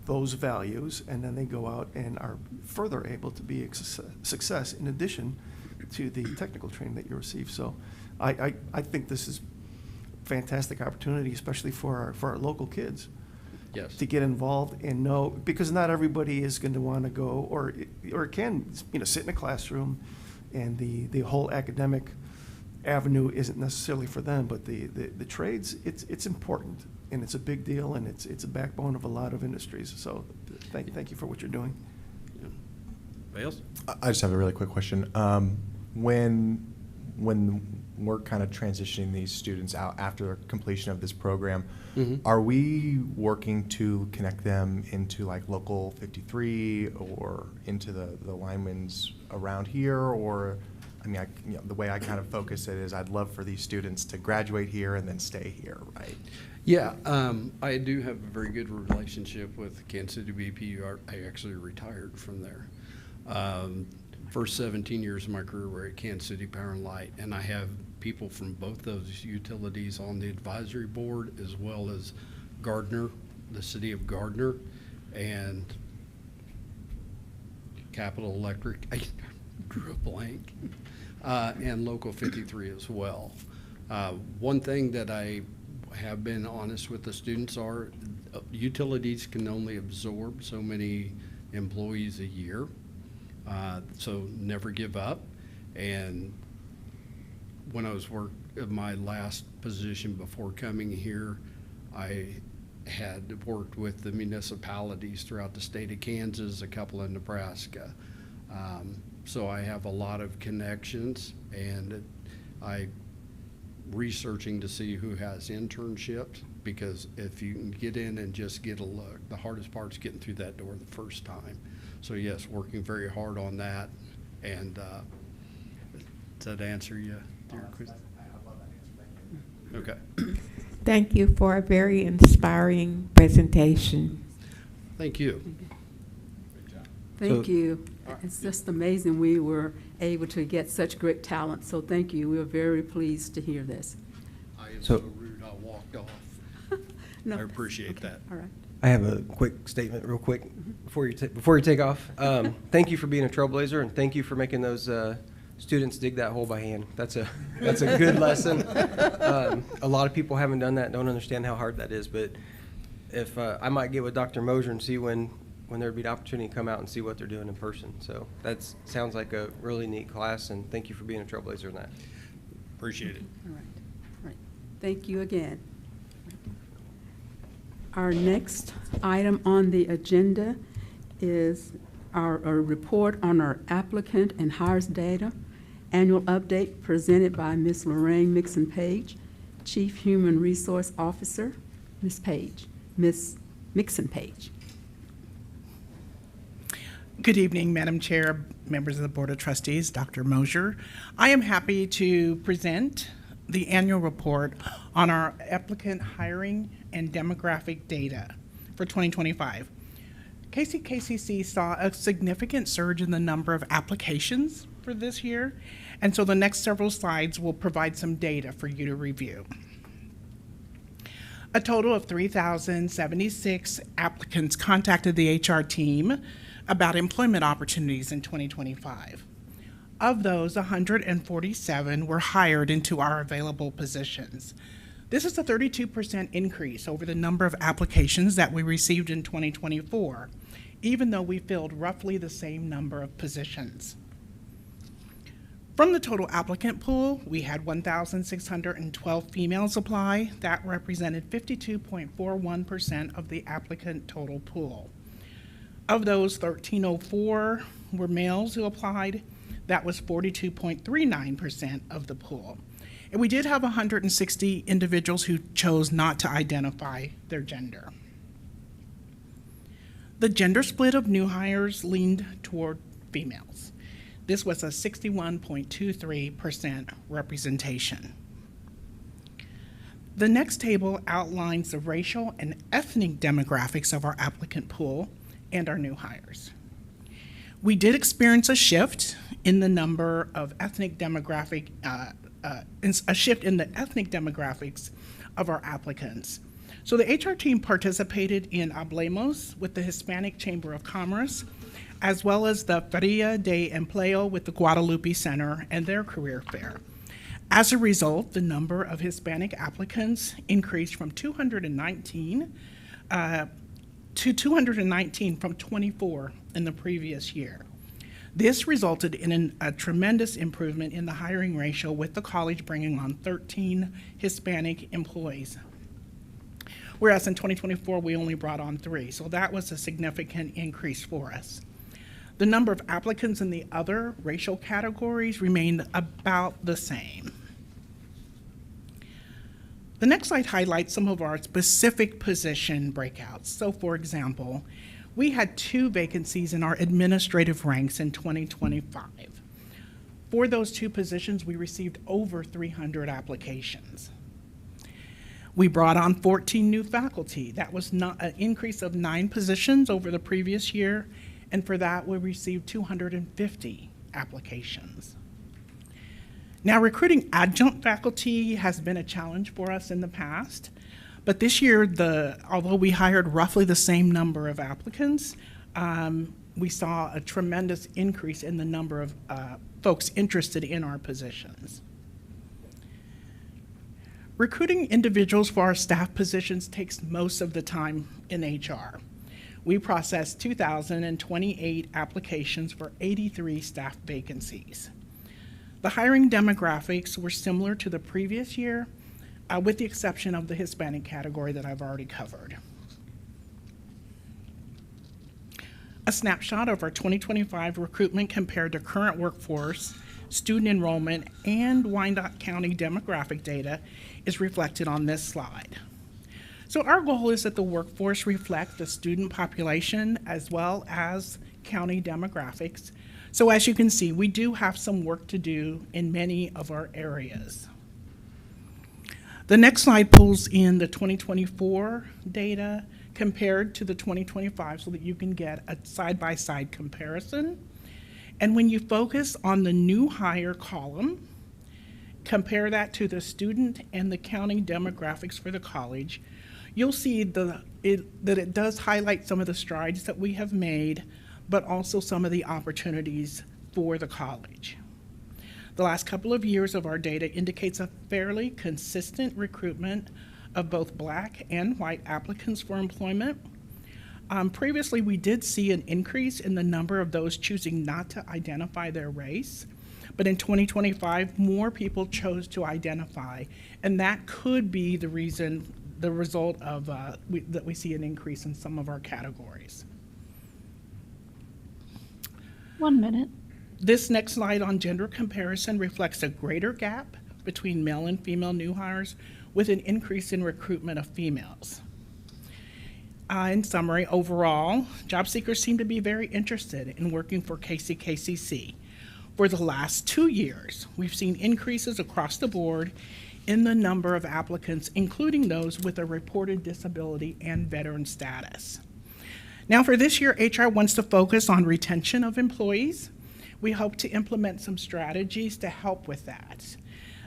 those values, and then they go out and are further able to be a success in addition to the technical training that you receive. So I think this is fantastic opportunity, especially for our local kids. Yes. To get involved and know, because not everybody is going to want to go or can, sit in a classroom, and the whole academic avenue isn't necessarily for them, but the trades, it's important, and it's a big deal, and it's a backbone of a lot of industries. So thank you for what you're doing. Yeah. Anybody else? I just have a really quick question. When we're kind of transitioning these students out after completion of this program, are we working to connect them into like Local 53 or into the linemen's around here? Or, I mean, the way I kind of focus it is I'd love for these students to graduate here and then stay here, right? Yeah, I do have a very good relationship with Kansas City BP. I actually retired from there. First 17 years of my career were at Kansas City Power and Light, and I have people from both those utilities on the advisory board, as well as Gardner, the city of Gardner, and Capital Electric. I drew a blank. And Local 53 as well. One thing that I have been honest with the students are utilities can only absorb so many employees a year. So never give up. And when I was in my last position before coming here, I had worked with the municipalities throughout the state of Kansas, a couple in Nebraska. So I have a lot of connections, and I researching to see who has internships, because if you can get in and just get a look, the hardest part is getting through that door the first time. So yes, working very hard on that. And does that answer your question? I love that answer. Okay. Thank you for a very inspiring presentation. Thank you. Thank you. It's just amazing we were able to get such great talent, so thank you. We were very pleased to hear this. I am so rude, I walked off. No, I appreciate that. All right. I have a quick statement real quick before you take off. Thank you for being a trailblazer, and thank you for making those students dig that hole by hand. That's a good lesson. A lot of people haven't done that, don't understand how hard that is, but if I might get with Dr. Mosier and see when there'd be an opportunity to come out and see what they're doing in person. So that sounds like a really neat class, and thank you for being a trailblazer in that. Appreciate it. All right. All right. Thank you again. Our next item on the agenda is our report on our applicant and hires data. Annual update presented by Ms. Lorraine Mixon-Page, Chief Human Resource Officer. Ms. Mixon-Page. Good evening, Madam Chair, members of the Board of Trustees, Dr. Mosier. I am happy to present the annual report on our applicant hiring and demographic data for 2025. KCKCC saw a significant surge in the number of applications for this year, and so the next several slides will provide some data for you to review. A total of 3,076 applicants contacted the HR team about employment opportunities in 2025. Of those, 147 were hired into our available positions. This is a 32% increase over the number of applications that we received in 2024, even though we filled roughly the same number of positions. From the total applicant pool, we had 1,612 females apply. That represented 52.41% of the applicant total pool. Of those, 1,304 were males who applied. That was 42.39% of the pool. And we did have 160 individuals who chose not to identify their gender. The gender split of new hires leaned toward females. This was a 61.23% representation. The next table outlines the racial and ethnic demographics of our applicant pool and our new hires. We did experience a shift in the number of ethnic demographic, a shift in the ethnic demographics of our applicants. So the HR team participated in Hablemos with the Hispanic Chamber of Commerce, as well as the Feria de Empleo with the Guadalupe Center and their career fair. As a result, the number of Hispanic applicants increased from 219 to 219 from 24 in the previous year. This resulted in a tremendous improvement in the hiring ratio, with the college bringing on 13 Hispanic employees. Whereas in 2024, we only brought on 3, so that was a significant increase for us. The number of applicants in the other racial categories remained about the same. The next slide highlights some of our specific position breakouts. So for example, we had 2 vacancies in our administrative ranks in 2025. For those 2 positions, we received over 300 applications. We brought on 14 new faculty. That was not an increase of 9 positions over the previous year, and for that we received 250 applications. Now, recruiting adjunct faculty has been a challenge for us in the past, but this year, although we hired roughly the same number of applicants, we saw a tremendous increase in the number of folks interested in our positions. Recruiting individuals for our staff positions takes most of the time in HR. We processed 2,028 applications for 83 staff vacancies. The hiring demographics were similar to the previous year, with the exception of the Hispanic category that I've already covered. A snapshot of our 2025 recruitment compared to current workforce, student enrollment, and Wyandotte County demographic data is reflected on this slide. So our goal is that the workforce reflect the student population as well as county demographics. So as you can see, we do have some work to do in many of our areas. The next slide pulls in the 2024 data compared to the 2025 so that you can get a side-by-side comparison. And when you focus on the new hire column, compare that to the student and the county demographics for the college, you'll see that it does highlight some of the strides that we have made, but also some of the opportunities for the college. The last couple of years of our data indicates a fairly consistent recruitment of both Black and white applicants for employment. Previously, we did see an increase in the number of those choosing not to identify their race, but in 2025, more people chose to identify, and that could be the result of that we see an increase in some of our categories. 1 minute. This next slide on gender comparison reflects a greater gap between male and female new hires, with an increase in recruitment of females. In summary, overall, job seekers seem to be very interested in working for KCKCC. For the last 2 years, we've seen increases across the board in the number of applicants, including those with a reported disability and veteran status. Now, for this year, HR wants to focus on retention of employees. We hope to implement some strategies to help with that.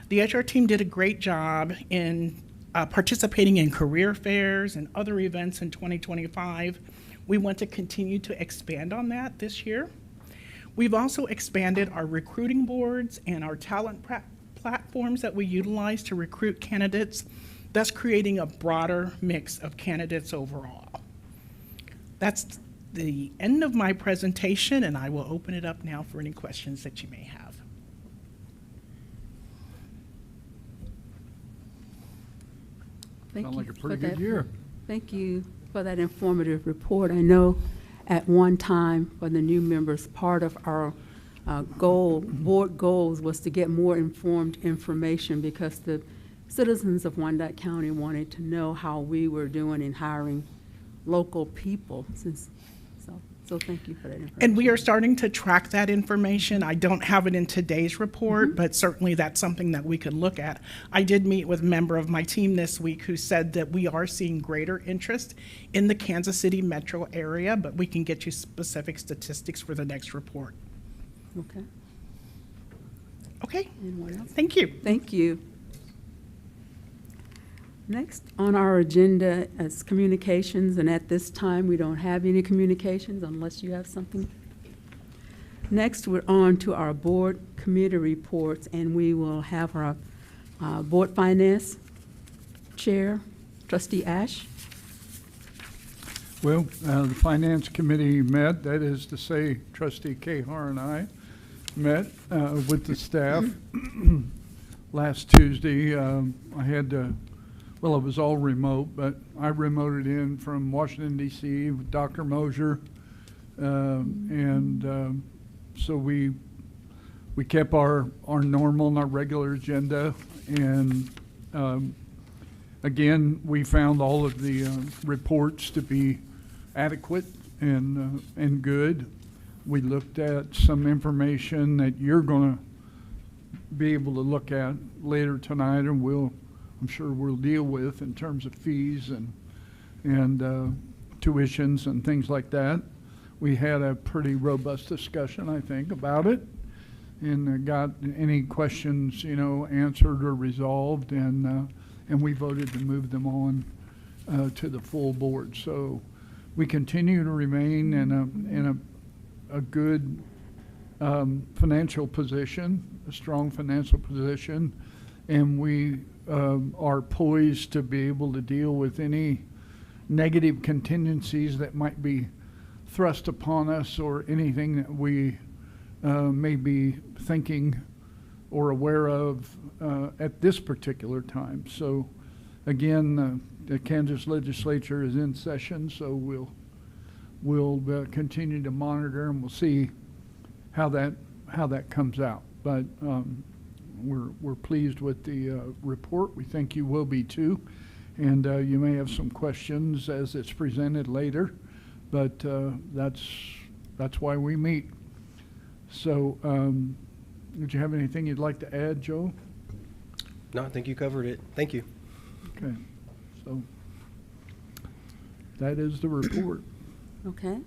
The HR team did a great job in participating in career fairs and other events in 2025. We want to continue to expand on that this year. We've also expanded our recruiting boards and our talent platforms that we utilize to recruit candidates, thus creating a broader mix of candidates overall. That's the end of my presentation, and I will open it up now for any questions that you may have. Sounds like a pretty good year. Thank you for that informative report. I know at one time for the new members, part of our board goals was to get more informed information because the citizens of Wyandotte County wanted to know how we were doing in hiring local people. So thank you for that information. And we are starting to track that information. I don't have it in today's report, but certainly that's something that we could look at. I did meet with a member of my team this week who said that we are seeing greater interest in the Kansas City metro area, but we can get you specific statistics for the next report. Okay. Okay. Anyone else? Thank you. Thank you. Next on our agenda is communications, and at this time, we don't have any communications unless you have something. Next, we're on to our board committee reports, and we will have our board finance chair, Trustee Ash. Well, the Finance Committee met, that is to say, Trustee Cahar and I met with the staff last Tuesday. I had to, well, it was all remote, but I remoted in from Washington, D.C. with Dr. Mosier. So we kept our normal and our regular agenda. And again, we found all of the reports to be adequate and good. We looked at some information that you're going to be able to look at later tonight, and I'm sure we'll deal with in terms of fees and tuitions and things like that. We had a pretty robust discussion, I think, about it, and got any questions, answered or resolved, and we voted to move them on to the full board. So we continue to remain in a good financial position, a strong financial position, and we are poised to be able to deal with any negative contingencies that might be thrust upon us or anything that we may be thinking or aware of at this particular time. So again, the Kansas legislature is in session, so we'll continue to monitor, and we'll see how that comes out. But we're pleased with the report. We think you will be too, and you may have some questions as it's presented later, but that's why we meet. So did you have anything you'd like to add, Joe? No, I think you covered it. Thank you. Okay, so that is the report. Okay.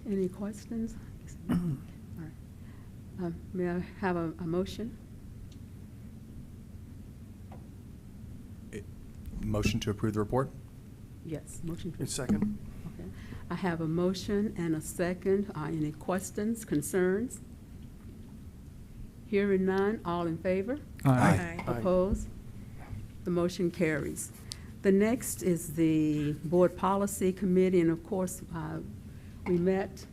Any questions? All right. May I have a motion? Motion to approve the report? Yes, motion. A second. Okay. I have a motion and a second. Any questions, concerns? Hearing none, all in favor? Aye. Opposed? The motion carries. The next is the Board Policy Committee, and of course, we met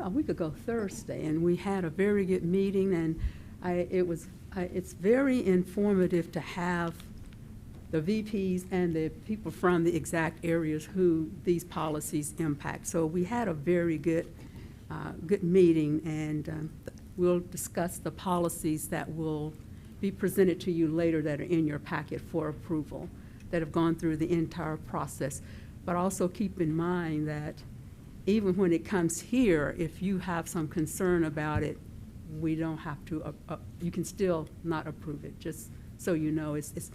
a week ago Thursday, and we had a very good meeting, and it's very informative to have the VPs and the people from the exact areas who these policies impact. So we had a very good meeting, and we'll discuss the policies that will be presented to you later that are in your packet for approval, that have gone through the entire process. But also keep in mind that even when it comes here, if you have some concern about it, we don't have to, you can still not approve it, just so you know, it's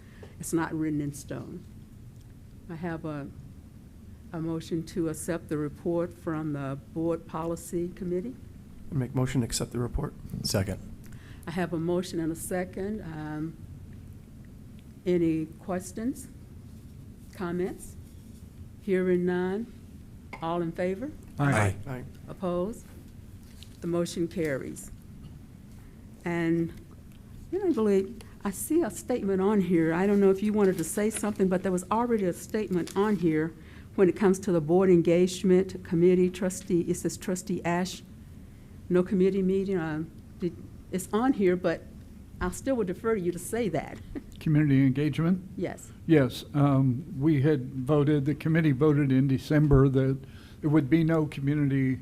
not written in stone. I have a motion to accept the report from the Board Policy Committee. I make motion to accept the report. Second. I have a motion and a second. Any questions, comments? Hearing none. All in favor? Aye. Aye. Opposed? The motion carries. And, you know, I believe, I see a statement on here. I don't know if you wanted to say something, but there was already a statement on here when it comes to the Board Engagement Committee trustee. It says Trustee Ash, no committee meeting. It's on here, but I still would defer to you to say that. Community engagement? Yes. Yes, we had voted, the committee voted in December that there would be no community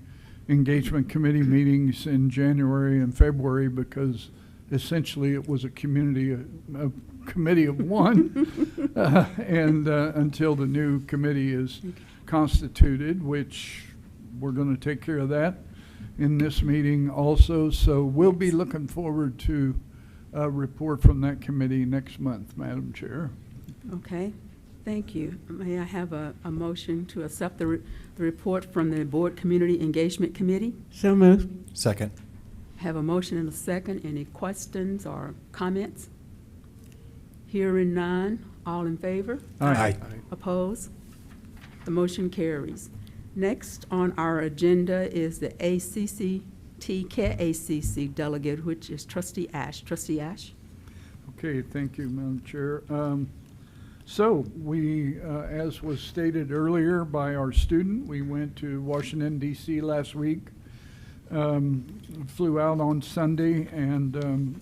engagement committee meetings in January and February because essentially it was a committee of one. And until the new committee is constituted, which we're going to take care of that in this meeting also. So we'll be looking forward to a report from that committee next month, Madam Chair. Okay, thank you. May I have a motion to accept the report from the Board Community Engagement Committee? So moved. Second. Have a motion and a second. Any questions or comments? Hearing none. All in favor? Aye. Opposed? The motion carries. Next on our agenda is the KCKCC delegate, which is Trustee Ash. Trustee Ash? Okay, thank you, Madam Chair. So we, as was stated earlier by our student, we went to Washington, D.C. last week. Flew out on Sunday, and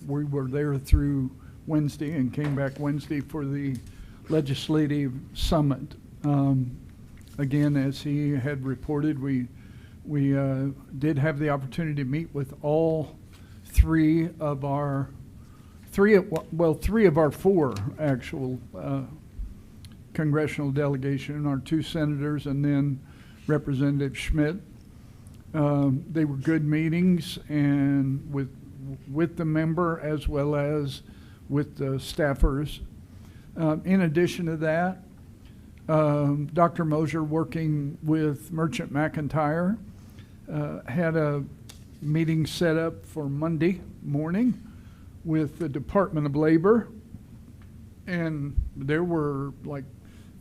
we were there through Wednesday and came back Wednesday for the legislative summit. Again, as he had reported, we did have the opportunity to meet with all three of our four actual congressional delegation, our two senators, and then Representative Schmidt. They were good meetings, and with the member as well as with the staffers. In addition to that, Dr. Mosier, working with Merchant McIntyre, had a meeting set up for Monday morning with the Department of Labor, and there were like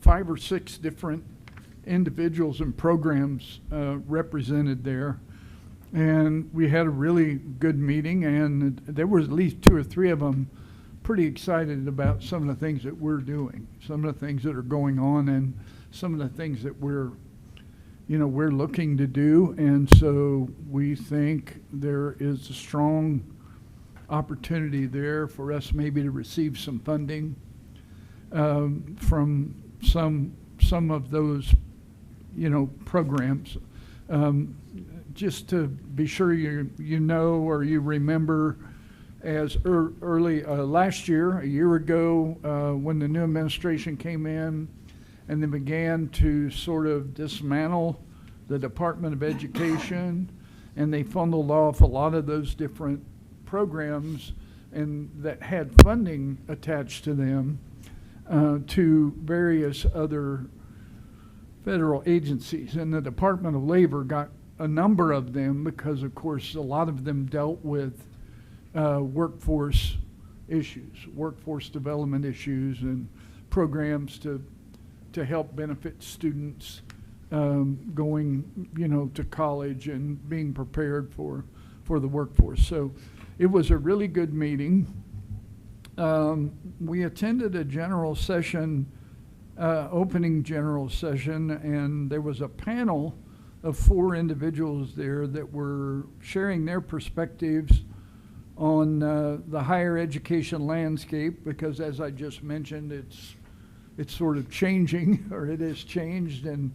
5 or 6 different individuals and programs represented there. And we had a really good meeting, and there was at least 2 or 3 of them pretty excited about some of the things that we're doing, some of the things that are going on, and some of the things that we're looking to do. And so we think there is a strong opportunity there for us maybe to receive some funding from some of those programs. Just to be sure you know or you remember, as early last year, a year ago, when the new administration came in and they began to sort of dismantle the Department of Education, and they funneled off a lot of those different programs and that had funding attached to them to various other federal agencies. And the Department of Labor got a number of them because, of course, a lot of them dealt with workforce issues, workforce development issues, and programs to help benefit students going, to college and being prepared for the workforce. So it was a really good meeting. We attended a general session, opening general session, and there was a panel of 4 individuals there that were sharing their perspectives on the higher education landscape, because as I just mentioned, it's sort of changing, or it has changed and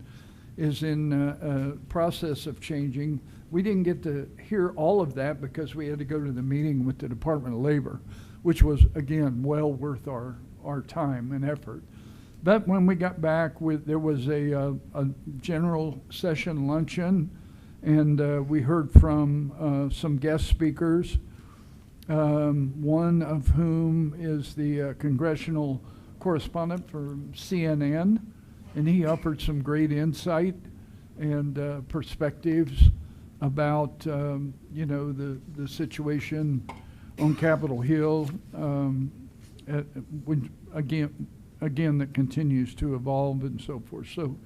is in a process of changing. We didn't get to hear all of that because we had to go to the meeting with the Department of Labor, which was, again, well worth our time and effort. But when we got back, there was a general session luncheon, and we heard from some guest speakers, one of whom is the congressional correspondent for CNN, and he offered some great insight and perspectives about the situation on Capitol Hill, again that continues to evolve and so forth. So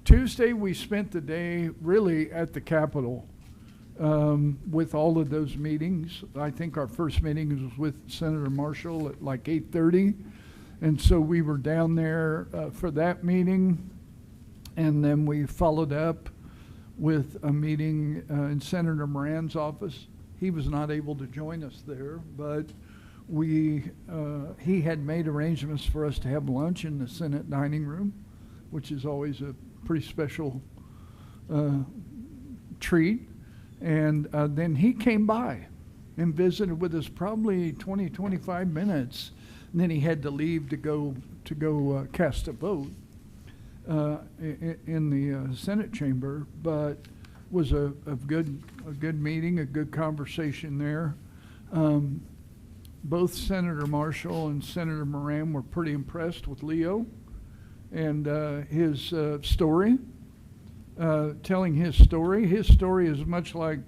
Tuesday we spent the day really at the Capitol with all of those meetings. I think our first meeting was with Senator Marshall at like 8:30, and so we were down there for that meeting, and then we followed up with a meeting in Senator Moran's office. He was not able to join us there, but he had made arrangements for us to have lunch in the Senate dining room, which is always a pretty special treat. And then he came by and visited with us probably 20, 25 minutes. And then he had to leave to go cast a vote in the Senate chamber, but was a good meeting, a good conversation there. Both Senator Marshall and Senator Moran were pretty impressed with Leo and his story, telling his story. His story is much like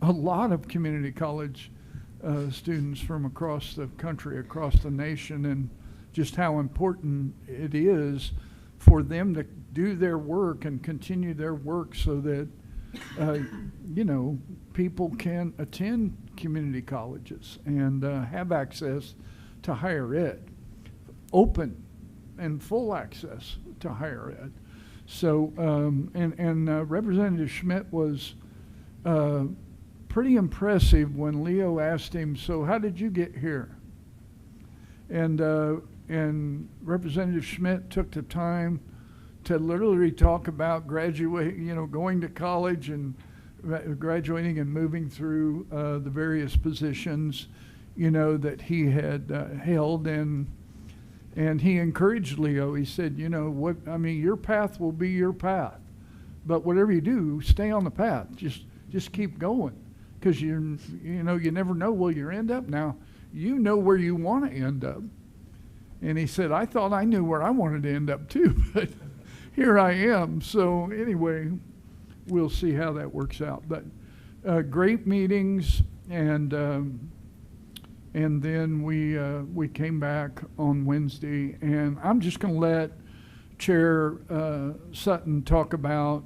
a lot of community college students from across the country, across the nation, and just how important it is for them to do their work and continue their work so that people can attend community colleges and have access to higher ed, open and full access to higher ed. So, Representative Schmidt was pretty impressive when Leo asked him, "So how did you get here?" And Representative Schmidt took the time to literally talk about going to college and graduating and moving through the various positions, that he had held, and he encouraged Leo. He said, your path will be your path, but whatever you do, stay on the path. Just keep going, because you never know where you end up. Now, you know where you want to end up. And he said, I thought I knew where I wanted to end up too, but here I am. So anyway, we'll see how that works out. But great meetings, and then we came back on Wednesday, and I'm just going to let Chair Sutton talk about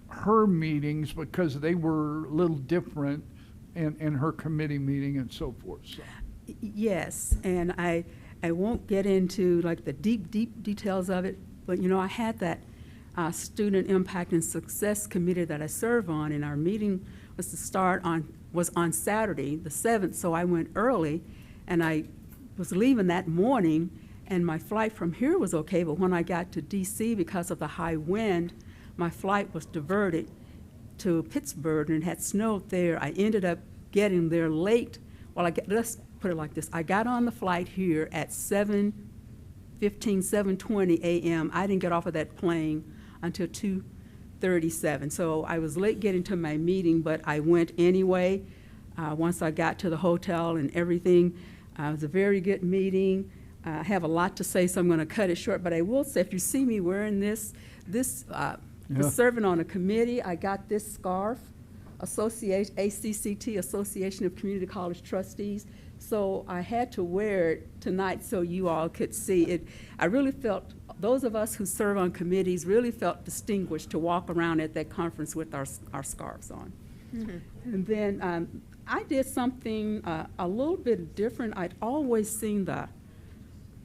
her meetings because they were a little different in her committee meeting and so forth. So. Yes, and I won't get into like the deep details of it, but I had that Student Impact and Success Committee that I serve on, and our meeting was on Saturday, the 7th, so I went early, and I was leaving that morning, and my flight from here was okay, but when I got to D.C., because of the high wind, my flight was diverted to Pittsburgh, and it had snowed there. I ended up getting there late. Let's put it like this. I got on the flight here at 7:20 a.m. I didn't get off of that plane until 2:37. So I was late getting to my meeting, but I went anyway. Once I got to the hotel and everything, it was a very good meeting. I have a lot to say, so I'm going to cut it short. But I will say, if you see me wearing this serving on a committee, I got this scarf, ACCT, Association of Community College Trustees. So I had to wear it tonight so you all could see it. I really felt, those of us who serve on committees really felt distinguished to walk around at that conference with our scarves on. Mm-hmm. And then I did something a little bit different. I'd always seen the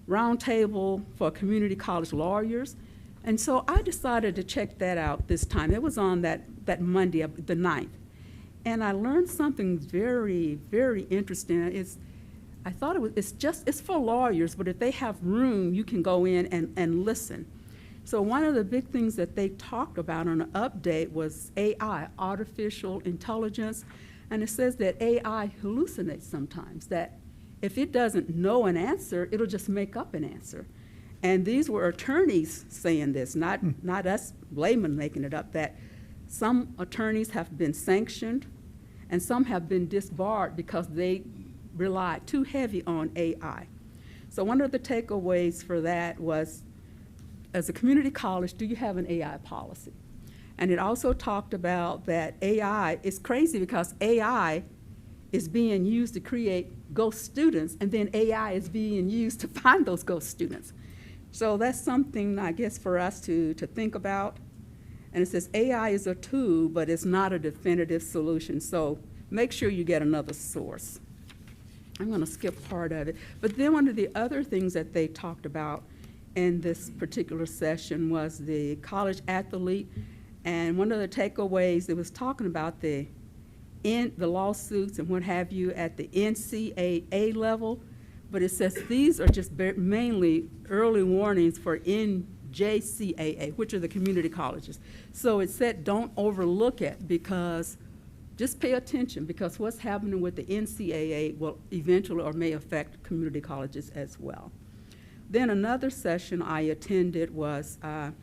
roundtable for community college lawyers, and so I decided to check that out this time. It was on that Monday, the 9th. And I learned something very, very interesting. I thought it's for lawyers, but if they have room, you can go in and listen. So one of the big things that they talked about on an update was AI, artificial intelligence, and it says that AI hallucinates sometimes, that if it doesn't know an answer, it'll just make up an answer. And these were attorneys saying this, not us laymen making it up, that some attorneys have been sanctioned and some have been disbarred because they relied too heavy on AI. So one of the takeaways for that was, as a community college, do you have an AI policy? And it also talked about that AI is crazy because AI is being used to create ghost students, and then AI is being used to find those ghost students. So that's something, I guess, for us to think about. And it says AI is a tool, but it's not a definitive solution. So make sure you get another source. I'm going to skip part of it. But then one of the other things that they talked about in this particular session was the college athlete. And one of the takeaways, it was talking about the lawsuits and what have you at the NCAA level. But it says these are just mainly early warnings for NJCAA, which are the community colleges. So it said don't overlook it, because just pay attention, because what's happening with the NCAA will eventually or may affect community colleges as well. Then another session I attended was a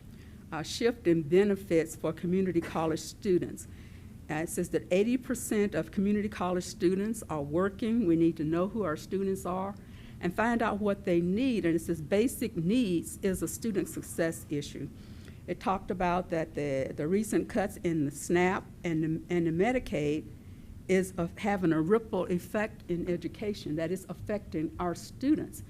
shift in benefits for community college students. It says that 80% of community college students are working. We need to know who our students are and find out what they need. And it says basic needs is a student success issue. It talked about that the recent cuts in the SNAP and the Medicaid is having a ripple effect in education that is affecting our students.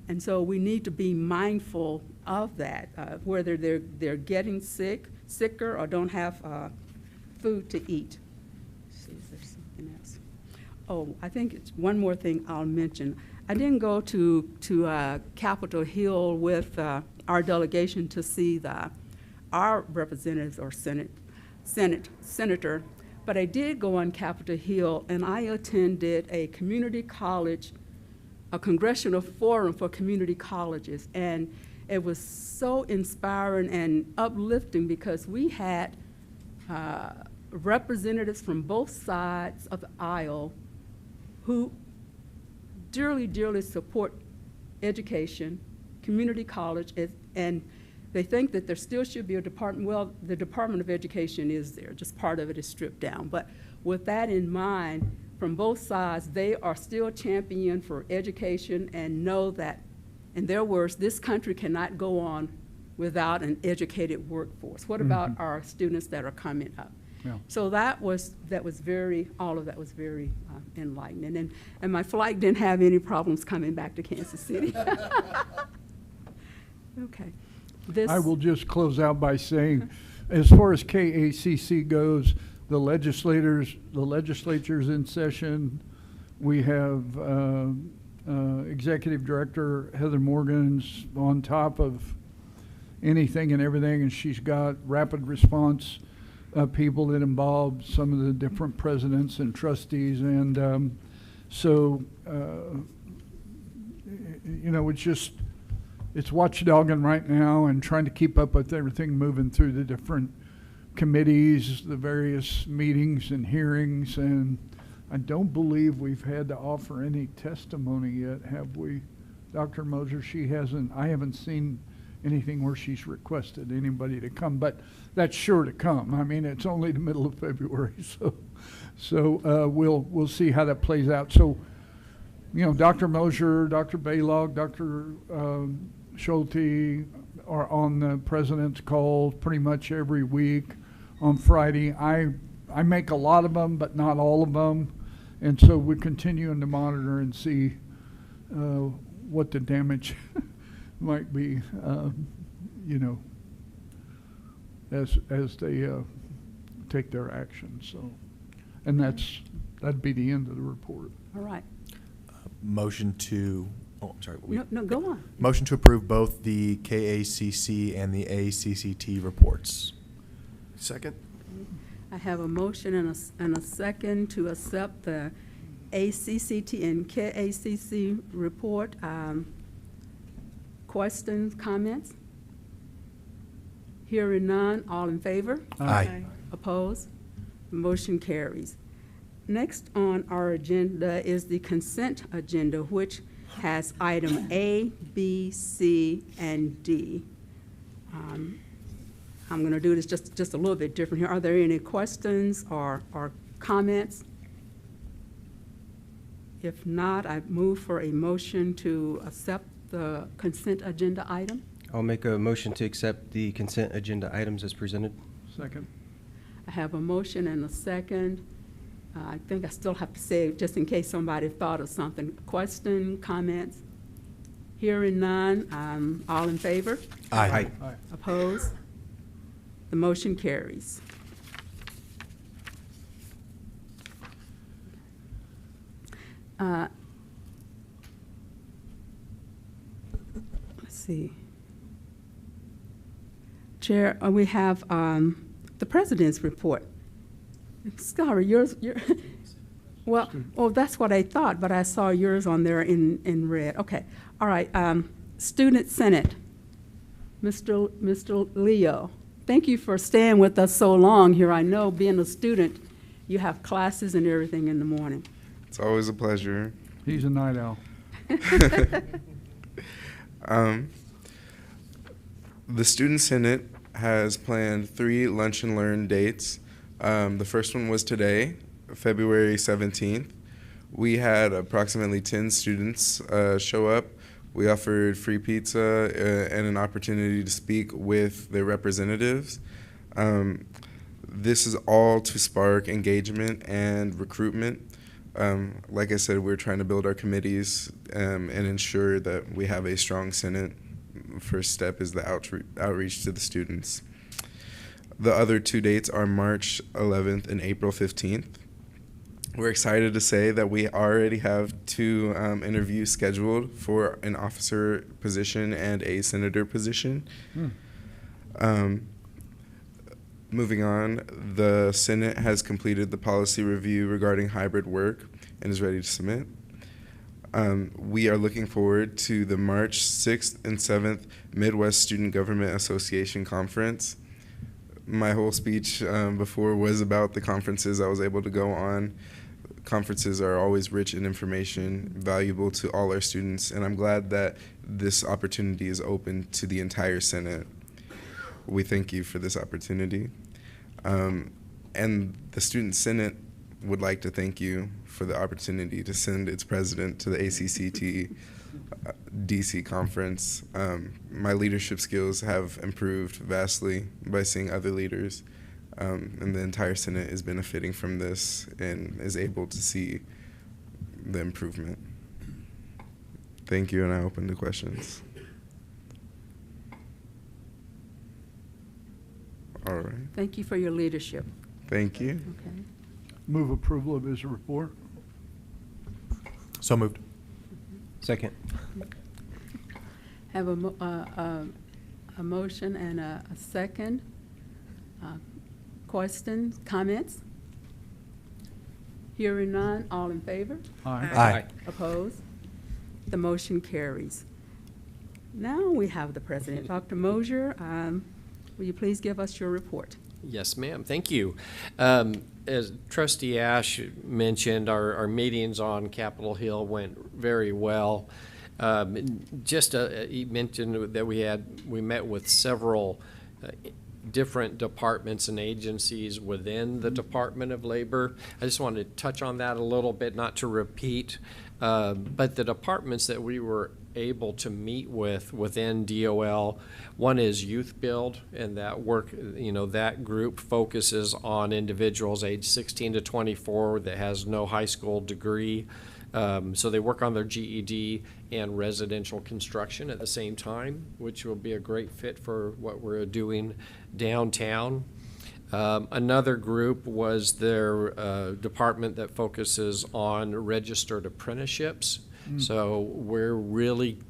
And so we need to be mindful of that, whether they're getting sicker or don't have food to eat. Let's see if there's something else. Oh, I think it's one more thing I'll mention. I didn't go to Capitol Hill with our delegation to see our representatives or senator, but I did go on Capitol Hill and I attended a community college, a congressional forum for community colleges, and it was so inspiring and uplifting because we had representatives from both sides of the aisle who dearly, dearly support education, community college, and they think that there still should be a department. Well, the Department of Education is there, just part of it is stripped down. But with that in mind, from both sides, they are still championing for education and know that, in their words, this country cannot go on without an educated workforce. What about our students that are coming up? Yeah. So that was very, all of that was very enlightening. And my flight didn't have any problems coming back to Kansas City. Okay. I will just close out by saying, as far as KACC goes, the legislature's in session. We have Executive Director Heather Morgan's on top of anything and everything, and she's got rapid response people that involve some of the different presidents and trustees, and so you know, it's watchdogging right now and trying to keep up with everything moving through the different committees, the various meetings and hearings, and I don't believe we've had to offer any testimony yet, have we, Dr. Moser? I haven't seen anything where she's requested anybody to come, but that's sure to come. I mean, it's only the middle of February, so we'll see how that plays out. So, you know, Dr. Moser, Dr. Baylog, Dr. Schulte are on the president's calls pretty much every week on Friday. I make a lot of them, but not all of them, and so we're continuing to monitor and see what the damage might be, you know, as they take their action. So, and that'd be the end of the report. All right. Motion to, I'm sorry. No, go on. Motion to approve both the KACC and the ACCT reports. Second. I have a motion and a second to accept the ACCT and KACC report. Questions, comments? Hearing none, all in favor? Aye. Opposed? Motion carries. Next on our agenda is the consent agenda, which has item A, B, C, and D. I'm going to do this just a little bit different here. Are there any questions or comments? If not, I move for a motion to accept the consent agenda item. I'll make a motion to accept the consent agenda items as presented. Second. I have a motion and a second. I think I still have to say, just in case somebody thought of something. Question, comments? Hearing none, all in favor? Aye. Aye. Opposed? The motion carries. Let's see. Chair, we have the president's report. Sorry, yours, well, oh, that's what I thought, but I saw yours on there in red. Okay, all right. Student Senate, Mr. Leo, thank you for staying with us so long here. I know being a student, you have classes and everything in the morning. It's always a pleasure. He's a night owl. The Student Senate has planned 3 lunch and learn dates. The first one was today, February 17th. We had approximately 10 students show up. We offered free pizza and an opportunity to speak with their representatives. This is all to spark engagement and recruitment. Like I said, we're trying to build our committees and ensure that we have a strong Senate. First step is the outreach to the students. The other 2 dates are March 11th and April 15th. We're excited to say that we already have 2 interviews scheduled for an officer position and a senator position. Moving on, the Senate has completed the policy review regarding hybrid work and is ready to submit. We are looking forward to the March 6th and 7th Midwest Student Government Association Conference. My whole speech before was about the conferences I was able to go on. Conferences are always rich in information, valuable to all our students, and I'm glad that this opportunity is open to the entire Senate. We thank you for this opportunity. And the Student Senate would like to thank you for the opportunity to send its president to the ACCT DC conference. My leadership skills have improved vastly by seeing other leaders, and the entire Senate is benefiting from this and is able to see the improvement. Thank you, and I open to questions. All right. Thank you for your leadership. Thank you. Okay. Move approval of his report. So moved. Second. Have a motion and a second. Questions, comments? Hearing none, all in favor? Aye. Aye. Opposed? The motion carries. Now we have the president. Dr. Mosier, will you please give us your report? Yes, ma'am. Thank you. As Trustee Ash mentioned, our meetings on Capitol Hill went very well. He mentioned that we met with several different departments and agencies within the Department of Labor. I just wanted to touch on that a little bit, not to repeat, but the departments that we were able to meet with within DOL, one is Youth Build, and that work, that group focuses on individuals aged 16 to 24 that has no high school degree. So they work on their GED and residential construction at the same time, which will be a great fit for what we're doing downtown. Another group was their department that focuses on registered apprenticeships. So we're really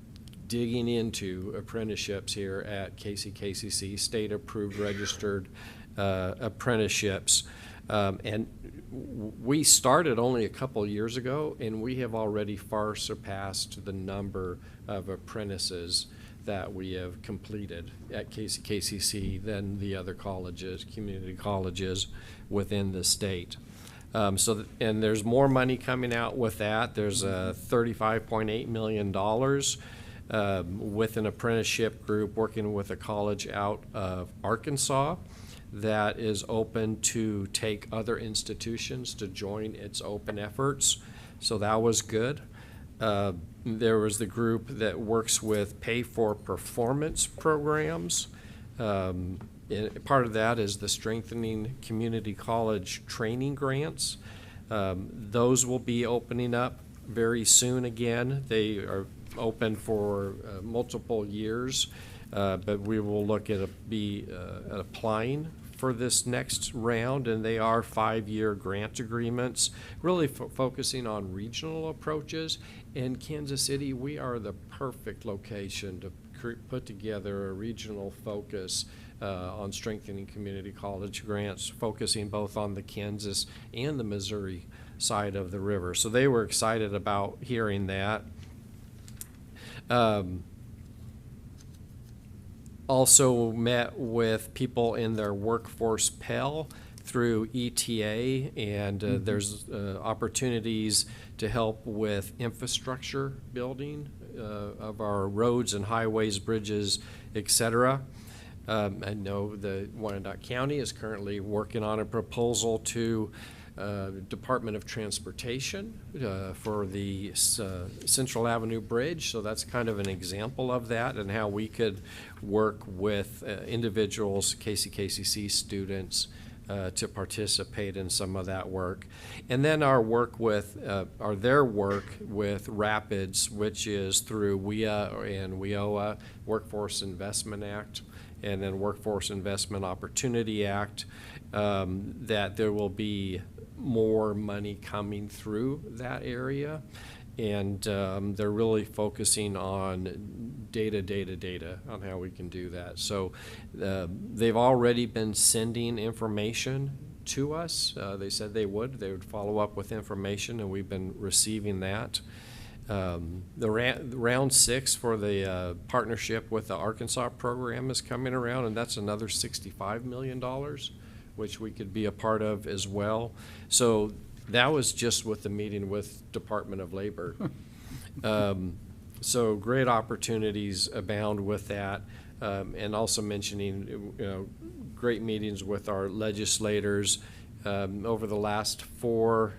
digging into apprenticeships here at KCKCC, state-approved registered apprenticeships. And we started only a couple years ago, and we have already far surpassed the number of apprentices that we have completed at KCKCC than the other colleges, community colleges within the state. And there's more money coming out with that. There's $35.8 million with an apprenticeship group working with a college out of Arkansas that is open to take other institutions to join its open efforts. So that was good. There was the group that works with pay-for-performance programs. Part of that is the Strengthening Community College Training Grants. Those will be opening up very soon again. They are open for multiple years, but we will look at applying for this next round, and they are 5-year grant agreements, really focusing on regional approaches. In Kansas City, we are the perfect location to put together a regional focus on strengthening community college grants, focusing both on the Kansas and the Missouri side of the river. So they were excited about hearing that. Also met with people in their workforce Pell through ETA, and there's opportunities to help with infrastructure building of our roads and highways, bridges, etc. I know the Wyandotte County is currently working on a proposal to Department of Transportation for the Central Avenue Bridge. So that's kind of an example of that and how we could work with individuals, KCKCC students, to participate in some of that work. And then our work with, their work with Rapids, which is through WIA and WIOA, Workforce Investment Act, and then Workforce Investment Opportunity Act, that there will be more money coming through that area. And they're really focusing on data on how we can do that. So they've already been sending information to us. They said they would follow up with information, and we've been receiving that. The round 6 for the partnership with the Arkansas program is coming around, and that's another $65 million, which we could be a part of as well. So that was just with the meeting with Department of Labor. So great opportunities abound with that, and also mentioning great meetings with our legislators over the last four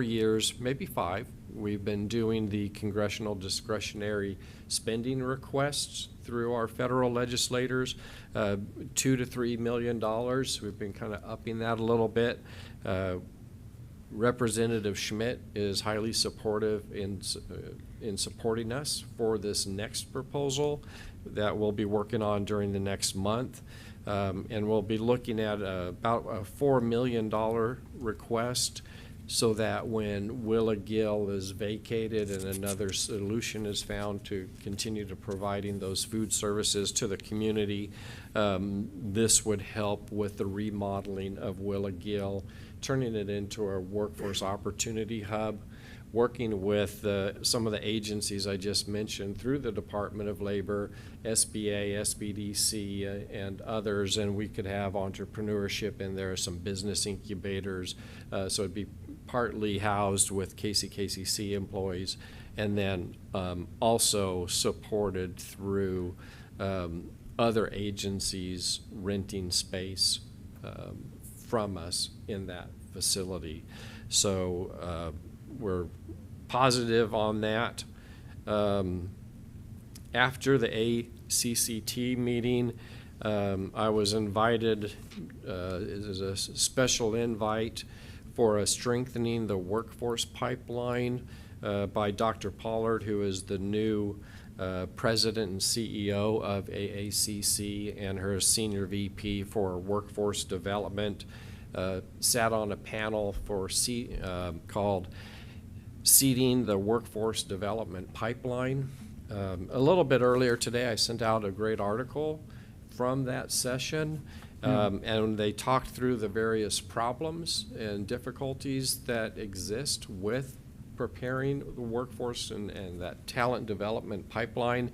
years, maybe 5. We've been doing the congressional discretionary spending requests through our federal legislators, $2 to $3 million. We've been kind of upping that a little bit. Representative Schmidt is highly supportive in supporting us for this next proposal that we'll be working on during the next month. And we'll be looking at about a $4 million request, so that when Willa Gill is vacated and another solution is found to continue to providing those food services to the community, this would help with the remodeling of Willa Gill, turning it into a workforce opportunity hub, working with some of the agencies I just mentioned through the Department of Labor, SBA, SBDC, and others, and we could have entrepreneurship in there, some business incubators, so it'd be partly housed with KCKCC employees, and then also supported through other agencies renting space from us in that facility. So we're positive on that. After the ACCT meeting, I was invited as a special invite for a strengthening the workforce pipeline by Dr. Pollard, who is the new president and CEO of AACC, and her senior VP for workforce development. Sat on a panel for called Seeding the Workforce Development Pipeline. A little bit earlier today, I sent out a great article from that session. And they talked through the various problems and difficulties that exist with preparing the workforce and that talent development pipeline.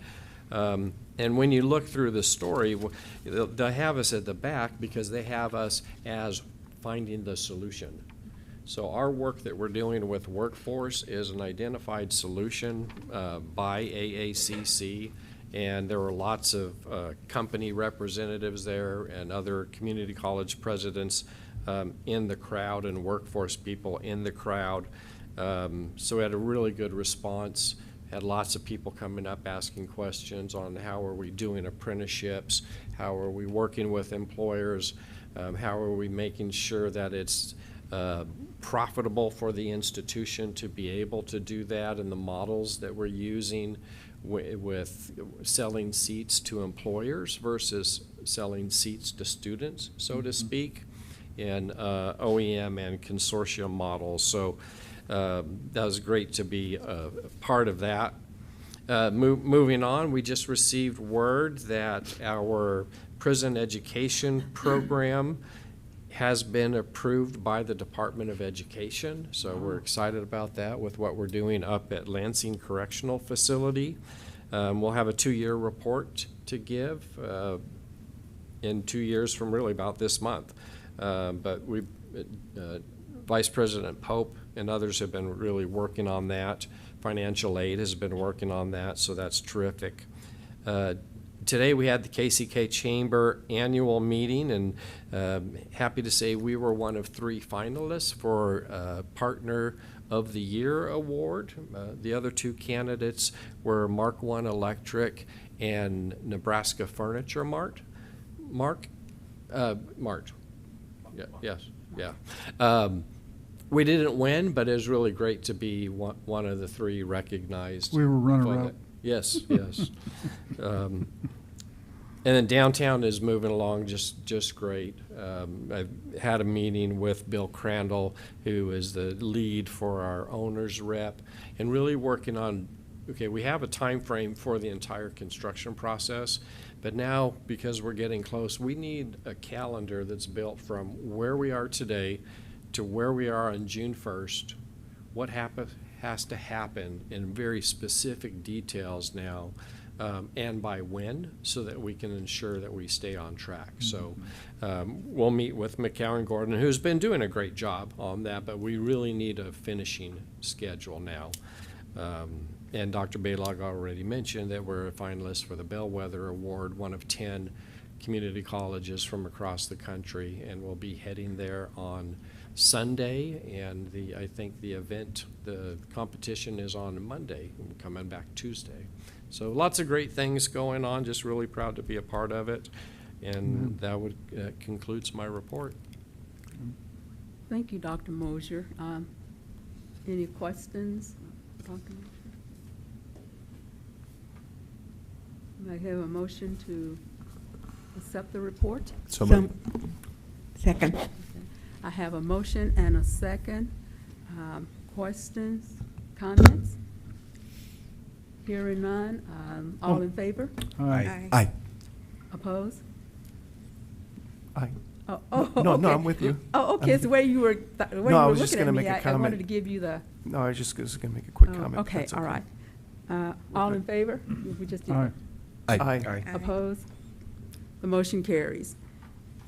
And when you look through the story, they have us at the back because they have us as finding the solution. So our work that we're doing with workforce is an identified solution by AACC, and there were lots of company representatives there and other community college presidents in the crowd and workforce people in the crowd. So we had a really good response. Had lots of people coming up asking questions on how are we doing apprenticeships, how are we working with employers, how are we making sure that it's profitable for the institution to be able to do that, and the models that we're using with selling seats to employers versus selling seats to students, so to speak, in OEM and consortium models. So that was great to be a part of that. Moving on, we just received word that our prison education program has been approved by the Department of Education. So we're excited about that with what we're doing up at Lansing Correctional Facility. We'll have a 2-year report to give in 2 years from really about this month. But Vice President Pope and others have been really working on that. Financial aid has been working on that, so that's terrific. Today we had the KCK Chamber annual meeting, and happy to say we were one of 3 finalists for Partner of the Year award. The other 2 candidates were Mark One Electric and Nebraska Furniture Mart. Mart. Yeah, yes, yeah. We didn't win, but it was really great to be one of the 3 recognized. We were runner-up. Yes, yes. And then downtown is moving along just great. I've had a meeting with Bill Crandall, who is the lead for our owner's rep, and really working on, okay, we have a time frame for the entire construction process, but now, because we're getting close, we need a calendar that's built from where we are today to where we are on June 1st, what has to happen in very specific details now, and by when, so that we can ensure that we stay on track. So we'll meet with McCowan Gordon, who's been doing a great job on that, but we really need a finishing schedule now. And Dr. Baylog already mentioned that we're a finalist for the Bellwether Award, one of 10 community colleges from across the country, and we'll be heading there on Sunday, and I think the competition is on Monday, and coming back Tuesday. So lots of great things going on, just really proud to be a part of it, and that concludes my report. Thank you, Dr. Mosier. Any questions, Dr. Mosier? May I have a motion to accept the report? So moved. Second. Okay. I have a motion and a second. Questions, comments? Hearing none. All in favor? Aye. Aye. Opposed? Aye. No, No, okay. I'm with you. Oh, okay, it's the way you were, No, I was just looking gonna at me. make a I comment. wanted to give you the. No, I was just going to make a quick Oh, comment. if okay, that's all right. All Okay. in favor? We just did. Aye. Aye. Opposed? The motion carries.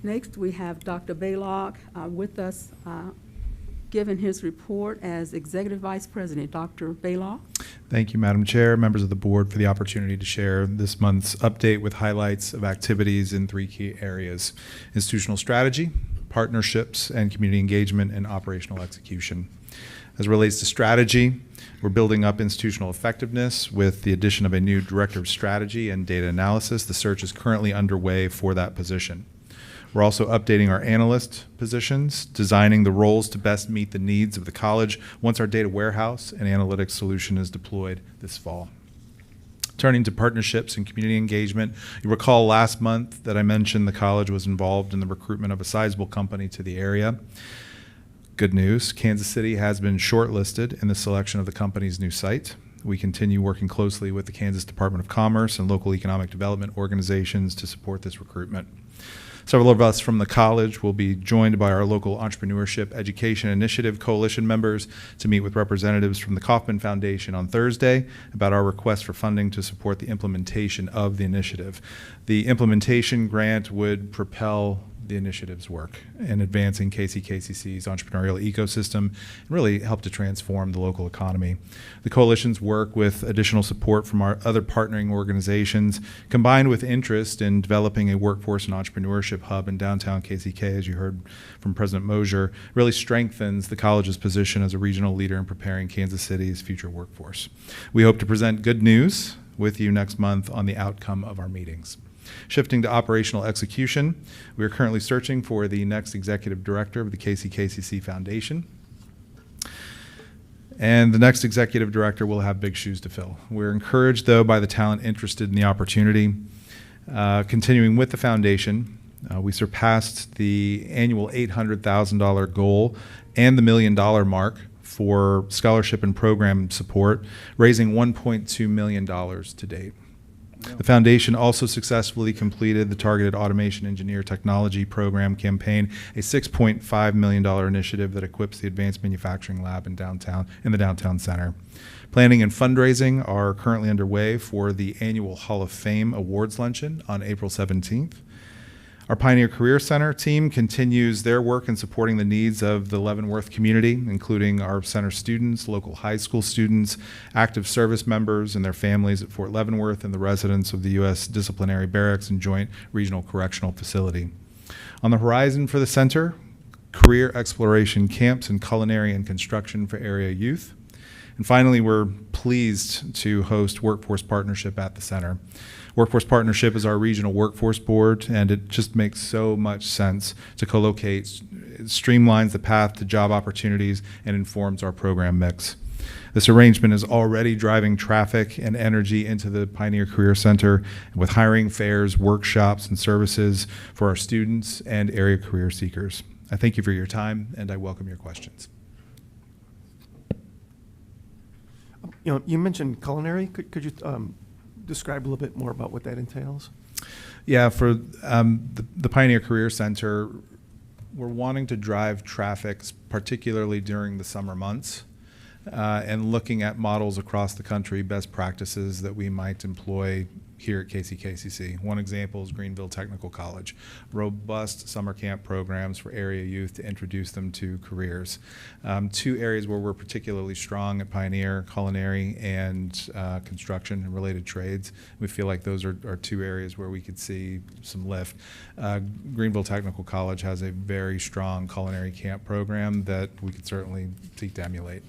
Next, we have Dr. Baylog with us, giving his report as Executive Vice President. Dr. Baylog? Thank you, Madam Chair, members of the board, for the opportunity to share this month's update with highlights of activities in 3 key areas: institutional strategy, partnerships, and community engagement and operational execution. As it relates to strategy, we're building up institutional effectiveness with the addition of a new Director of Strategy and Data Analysis. The search is currently underway for that position. We're also updating our analyst positions, designing the roles to best meet the needs of the college once our data warehouse and analytics solution is deployed this fall. Turning to partnerships and community engagement, you recall last month that I mentioned the college was involved in the recruitment of a sizable company to the area. Good news, Kansas City has been shortlisted in the selection of the company's new site. We continue working closely with the Kansas Department of Commerce and local economic development organizations to support this recruitment. Several of us from the college will be joined by our local Entrepreneurship Education Initiative Coalition members to meet with representatives from the Kauffman Foundation on Thursday about our request for funding to support the implementation of the initiative. The implementation grant would propel the initiative's work in advancing KCKCC's entrepreneurial ecosystem and really help to transform the local economy. The coalition's work with additional support from our other partnering organizations, combined with interest in developing a workforce and entrepreneurship hub in downtown KCK, as you heard from President Mosier, really strengthens the college's position as a regional leader in preparing Kansas City's future workforce. We hope to present good news with you next month on the outcome of our meetings. Shifting to operational execution, we are currently searching for the next executive director of the KCKCC Foundation. And the next executive director will have big shoes to fill. We're encouraged, though, by the talent interested in the opportunity. Continuing with the foundation, we surpassed the annual $800,000 goal and the $1 million mark for scholarship and program support, raising $1.2 million to date. The foundation also successfully completed the Targeted Automation Engineer Technology Program campaign, a $6.5 million initiative that equips the Advanced Manufacturing Lab in the downtown center. Planning and fundraising are currently underway for the annual Hall of Fame Awards Luncheon on April 17th. Our Pioneer Career Center team continues their work in supporting the needs of the Leavenworth community, including our center students, local high school students, active service members and their families at Fort Leavenworth, and the residents of the U.S. Disciplinary Barracks and Joint Regional Correctional Facility. On the horizon for the center, career exploration camps in culinary and construction for area youth. And finally, we're pleased to host Workforce Partnership at the center. Workforce Partnership is our regional workforce board, and it just makes so much sense to co-locate, streamlines the path to job opportunities, and informs our program mix. This arrangement is already driving traffic and energy into the Pioneer Career Center with hiring fairs, workshops, and services for our students and area career seekers. I thank you for your time, and I welcome your questions. You mentioned culinary. Could you describe a little bit more about what that entails? Yeah, for the Pioneer Career Center, we're wanting to drive traffic, particularly during the summer months, and looking at models across the country, best practices that we might employ here at KCKCC. One example is Greenville Technical College. Robust summer camp programs for area youth to introduce them to careers. Two areas where we're particularly strong at Pioneer, culinary and construction and related trades. We feel like those are two areas where we could see some lift. Greenville Technical College has a very strong culinary camp program that we could certainly seek to emulate.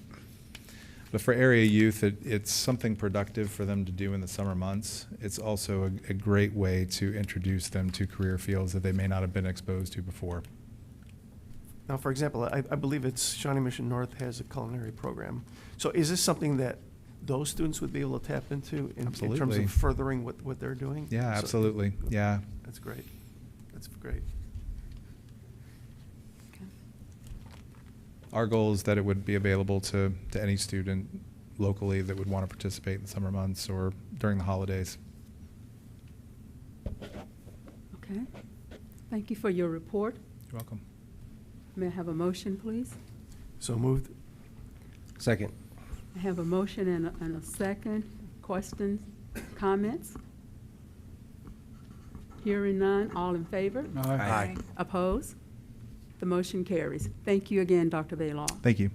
But for area youth, it's something productive for them to do in the summer months. It's also a great way to introduce them to career fields that they may not have been exposed to before. Now, for example, I believe it's Shawnee Mission North has a culinary program. So is this something that those students would be able to tap into in terms of furthering what they're doing? Yeah, absolutely. Yeah. That's great. That's great. Our goal is that it would be available to any student locally that would want to participate in the summer months or during the holidays. Okay. Thank you for your report. You're welcome. May I have a motion, please? So moved. Second. I have a motion and a second. Questions, comments? Hearing none, all in favor? Aye. Opposed? The motion carries. Thank you again, Dr. Baylaw. Thank you.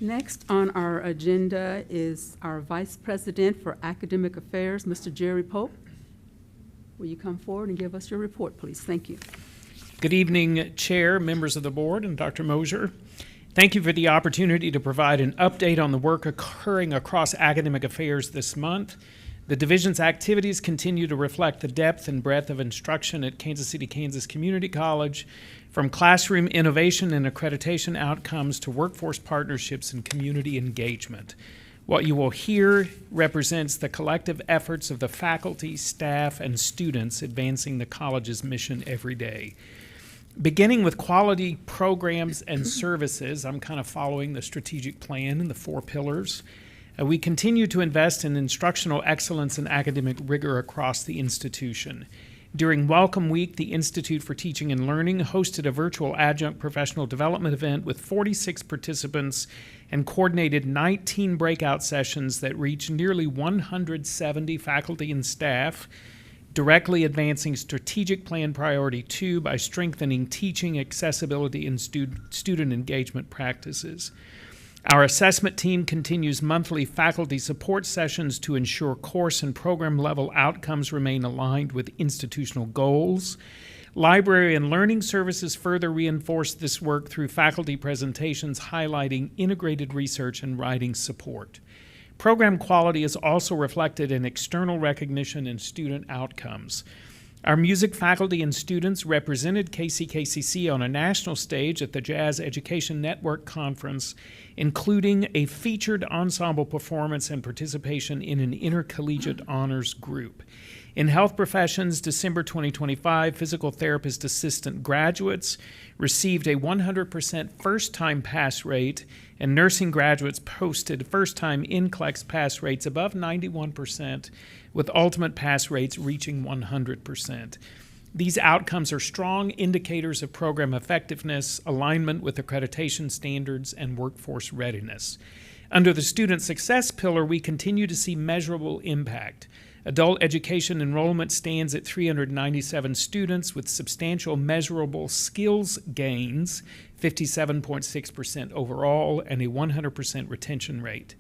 Next on our agenda is our Vice President for Academic Affairs, Mr. Jerry Pope. Will you come forward and give us your report, please? Thank you. Good evening, Chair, members of the board, and Dr. Mosier. Thank you for the opportunity to provide an update on the work occurring across academic affairs this month. The division's activities continue to reflect the depth and breadth of instruction at Kansas City, Kansas Community College, from classroom innovation and accreditation outcomes to workforce partnerships and community engagement. What you will hear represents the collective efforts of the faculty, staff, and students advancing the college's mission every day. Beginning with quality programs and services, I'm kind of following the strategic plan and the 4 pillars. We continue to invest in instructional excellence and academic rigor across the institution. During Welcome Week, the Institute for Teaching and Learning hosted a virtual adjunct professional development event with 46 participants and coordinated 19 breakout sessions that reached nearly 170 faculty and staff. directly advancing Strategic Plan Priority 2 by strengthening teaching accessibility and student engagement practices. Our assessment team continues monthly faculty support sessions to ensure course and program level outcomes remain aligned with institutional goals. Library and Learning Services further reinforce this work through faculty presentations highlighting integrated research and writing support. Program quality is also reflected in external recognition and student outcomes. Our music faculty and students represented KCKCC on a national stage at the Jazz Education Network Conference, including a featured ensemble performance and participation in an intercollegiate honors group. In health professions, December 2025, physical therapist assistant graduates received a 100% first-time pass rate, and nursing graduates posted first-time NCLEX pass rates above 91%, with ultimate pass rates reaching 100%. These outcomes are strong indicators of program effectiveness, alignment with accreditation standards, and workforce readiness. Under the student success pillar, we continue to see measurable impact. Adult education enrollment stands at 397 students with substantial measurable skills gains, 57.6% overall, and a 100% retention rate.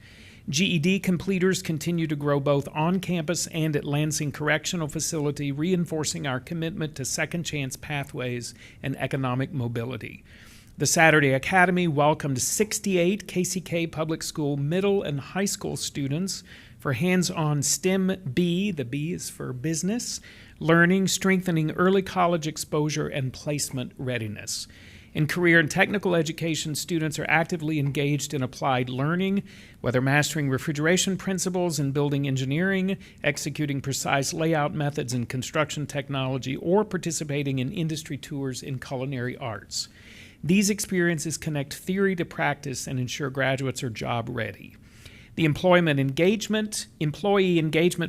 GED completers continue to grow both on campus and at Lansing Correctional Facility, reinforcing our commitment to second chance pathways and economic mobility. The Saturday Academy welcomed 68 KCK public school middle and high school students for hands-on STEM B, the B is for business, learning, strengthening early college exposure, and placement readiness. In career and technical education, students are actively engaged in applied learning, whether mastering refrigeration principles in building engineering, executing precise layout methods in construction technology, or participating in industry tours in culinary arts. These experiences connect theory to practice and ensure graduates are job ready. The employee engagement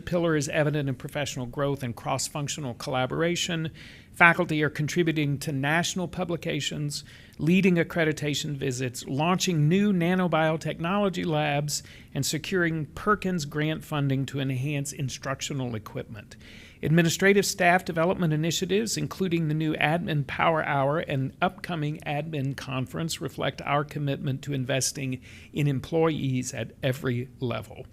pillar is evident in professional growth and cross-functional collaboration. Faculty are contributing to national publications, leading accreditation visits, launching new nanobiotechnology labs, and securing Perkins grant funding to enhance instructional equipment. Administrative staff development initiatives, including the new Admin Power Hour and upcoming Admin Conference, reflect our commitment to investing in employees at every level.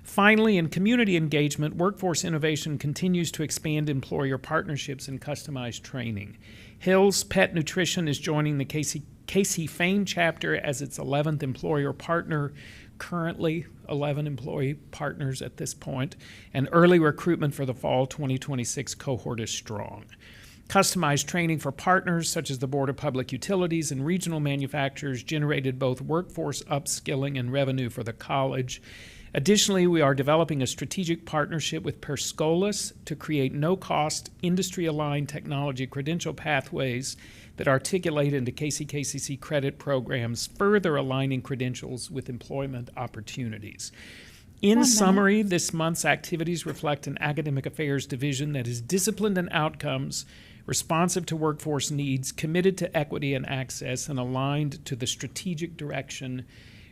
Finally, in community engagement, workforce innovation continues to expand employer partnerships and customized training. Hill's Pet Nutrition is joining the KC Fame chapter as its 11th employer partner, currently 11 employee partners at this point, and early recruitment for the fall 2026 cohort is strong. Customized training for partners such as the Board of Public Utilities and regional manufacturers generated both workforce upskilling and revenue for the college. Additionally, we are developing a strategic partnership with Perscolas to create no-cost, industry-aligned technology credential pathways that articulate into KCKCC credit programs, further aligning credentials with employment opportunities. In summary, this month's activities reflect an academic affairs division that is disciplined in outcomes, responsive to workforce needs, committed to equity and access, and aligned to the strategic direction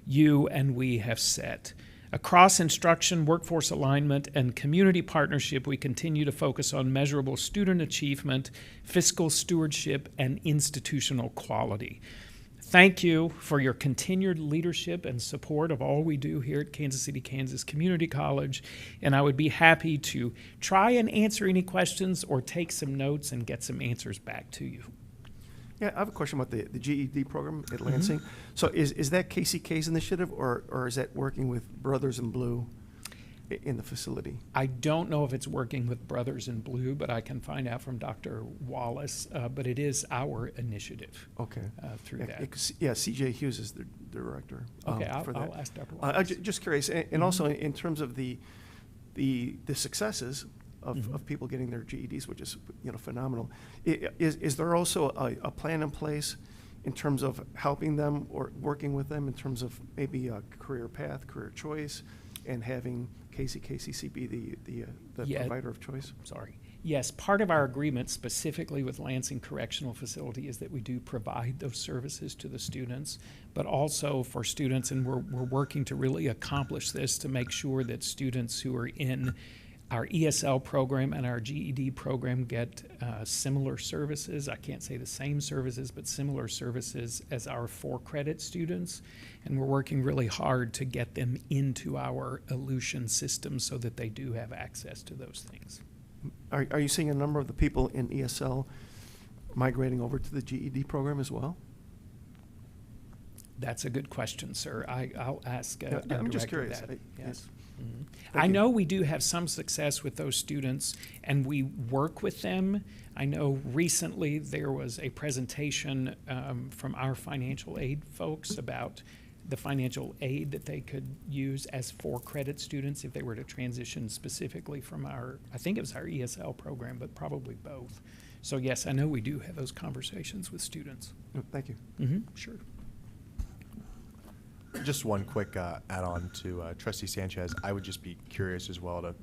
you and we have set. Across instruction, workforce alignment, and community partnership, we continue to focus on measurable student achievement, fiscal stewardship, and institutional quality. Thank you for your continued leadership and support of all we do here at Kansas City, Kansas Community College, and I would be happy to try and answer any questions or take some notes and get some answers back to you. Yeah, I have a question about the GED program at Lansing. So is that KCK's initiative, or is that working with Brothers in Blue in the facility? I don't know if it's working with Brothers in Blue, but I can find out from Dr. Wallace, but it is our initiative. Okay. Through Yeah, that. CJ Hughes is the director. Okay, for that. I'll ask Dr. Wallace. Just curious, and also in terms of the successes of people getting their GEDs, which is phenomenal. Is there also a plan in place in terms of helping them or working with them in terms of maybe a career path, career choice, and having KCKCC be the provider of choice? Sorry. Yes, part of our agreement specifically with Lansing Correctional Facility is that we do provide those services to the students, but also for students, and we're working to really accomplish this to make sure that students who are in our ESL program and our GED program get similar services. I can't say the same services, but similar services as our 4-credit students. And we're working really hard to get them into our elution system so that they do have access to those things. Are you seeing a number of the people in ESL migrating over to the GED program as well? That's a good question, sir. I'll ask Yeah, our I'm just director curious. that. Yes. Mhm. Thank I you. know we do have some success with those students, and we work with them. I know recently there was a presentation from our financial aid folks about the financial aid that they could use as 4-credit students if they were to transition specifically from our, I think it was our ESL program, but probably both. So yes, I know we do have those conversations with students. No, thank you. Sure. Just one quick add-on to Trustee Sanchez. I would just be curious as well to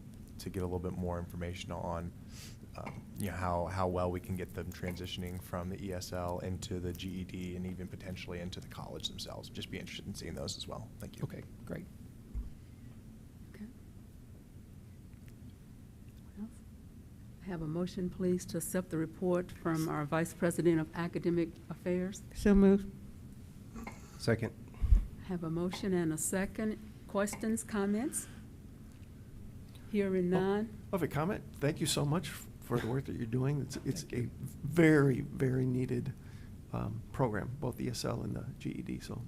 get a little bit more information on how well we can get them transitioning from the ESL into the GED and even potentially into the college themselves. Just be interested in seeing those as well. Thank you. Okay, great. Okay. What else? I have a motion, please, to accept the report from our Vice President of Academic Affairs. So moved. Second. Have a motion and a second. Questions, comments? Hearing none. Of a comment, thank you so much for the work that you're doing. It's a very, very needed program, both ESL and the GED, so.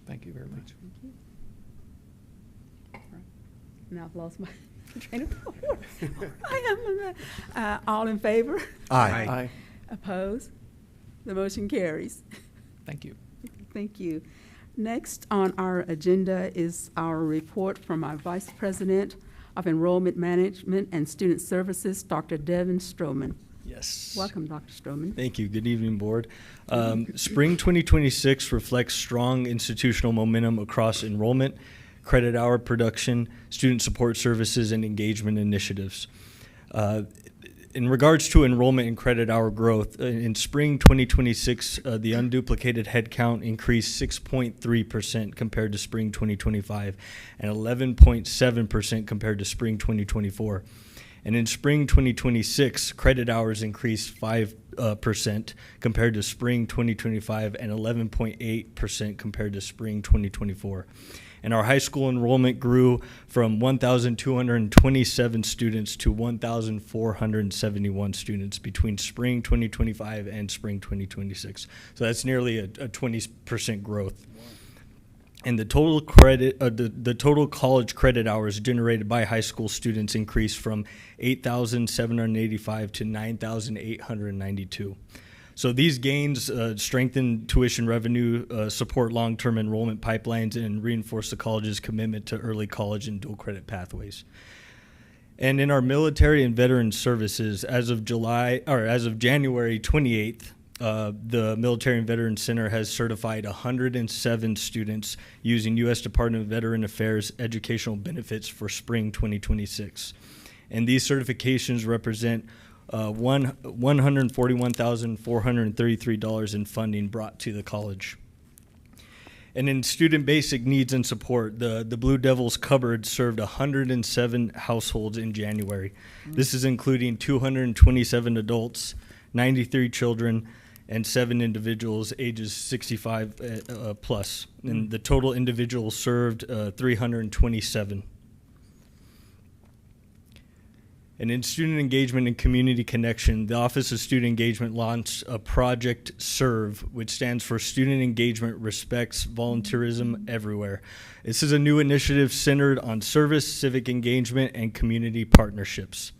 Thank you very much. Thank you. All right. Now I've lost my train of thought. I am, all in favor? Aye. Aye. Opposed? The motion carries. Thank you. Thank you. Next on our agenda is our report from our Vice President of Enrollment Management and Student Services, Dr. Devin Stroman. Yes. Welcome, Dr. Stroman. Thank you. Good evening, Board. Spring 2026 reflects strong institutional momentum across enrollment, credit hour production, student support services, and engagement initiatives. In regards to enrollment and credit hour growth, in spring 2026, the unduplicated headcount increased 6.3% compared to spring 2025 and 11.7% compared to spring 2024. And in spring 2026, credit hours increased 5% compared to spring 2025 and 11.8% compared to spring 2024. And our high school enrollment grew from 1,227 students to 1,471 students between spring 2025 and spring 2026. So that's nearly a 20% growth. And the total the total college credit hours generated by high school students increased from 8,785 to 9,892. So these gains strengthen tuition revenue, support long-term enrollment pipelines, and reinforce the college's commitment to early college and dual credit pathways. And in our military and veteran services, as of January 28th, the Military and Veterans Center has certified 107 students using U.S. Department of Veteran Affairs educational benefits for spring 2026. And these certifications represent $141,433 in funding brought to the college. And in student basic needs and support, the Blue Devils cupboard served 107 households in January. This is including 227 adults, 93 children, and 7 individuals ages 65 plus. And the total individuals served 327. And in student engagement and community connection, the Office of Student Engagement launched a Project SERVE, which stands for Student Engagement Respects Volunteerism Everywhere. This is a new initiative centered on service, civic engagement, and community partnerships.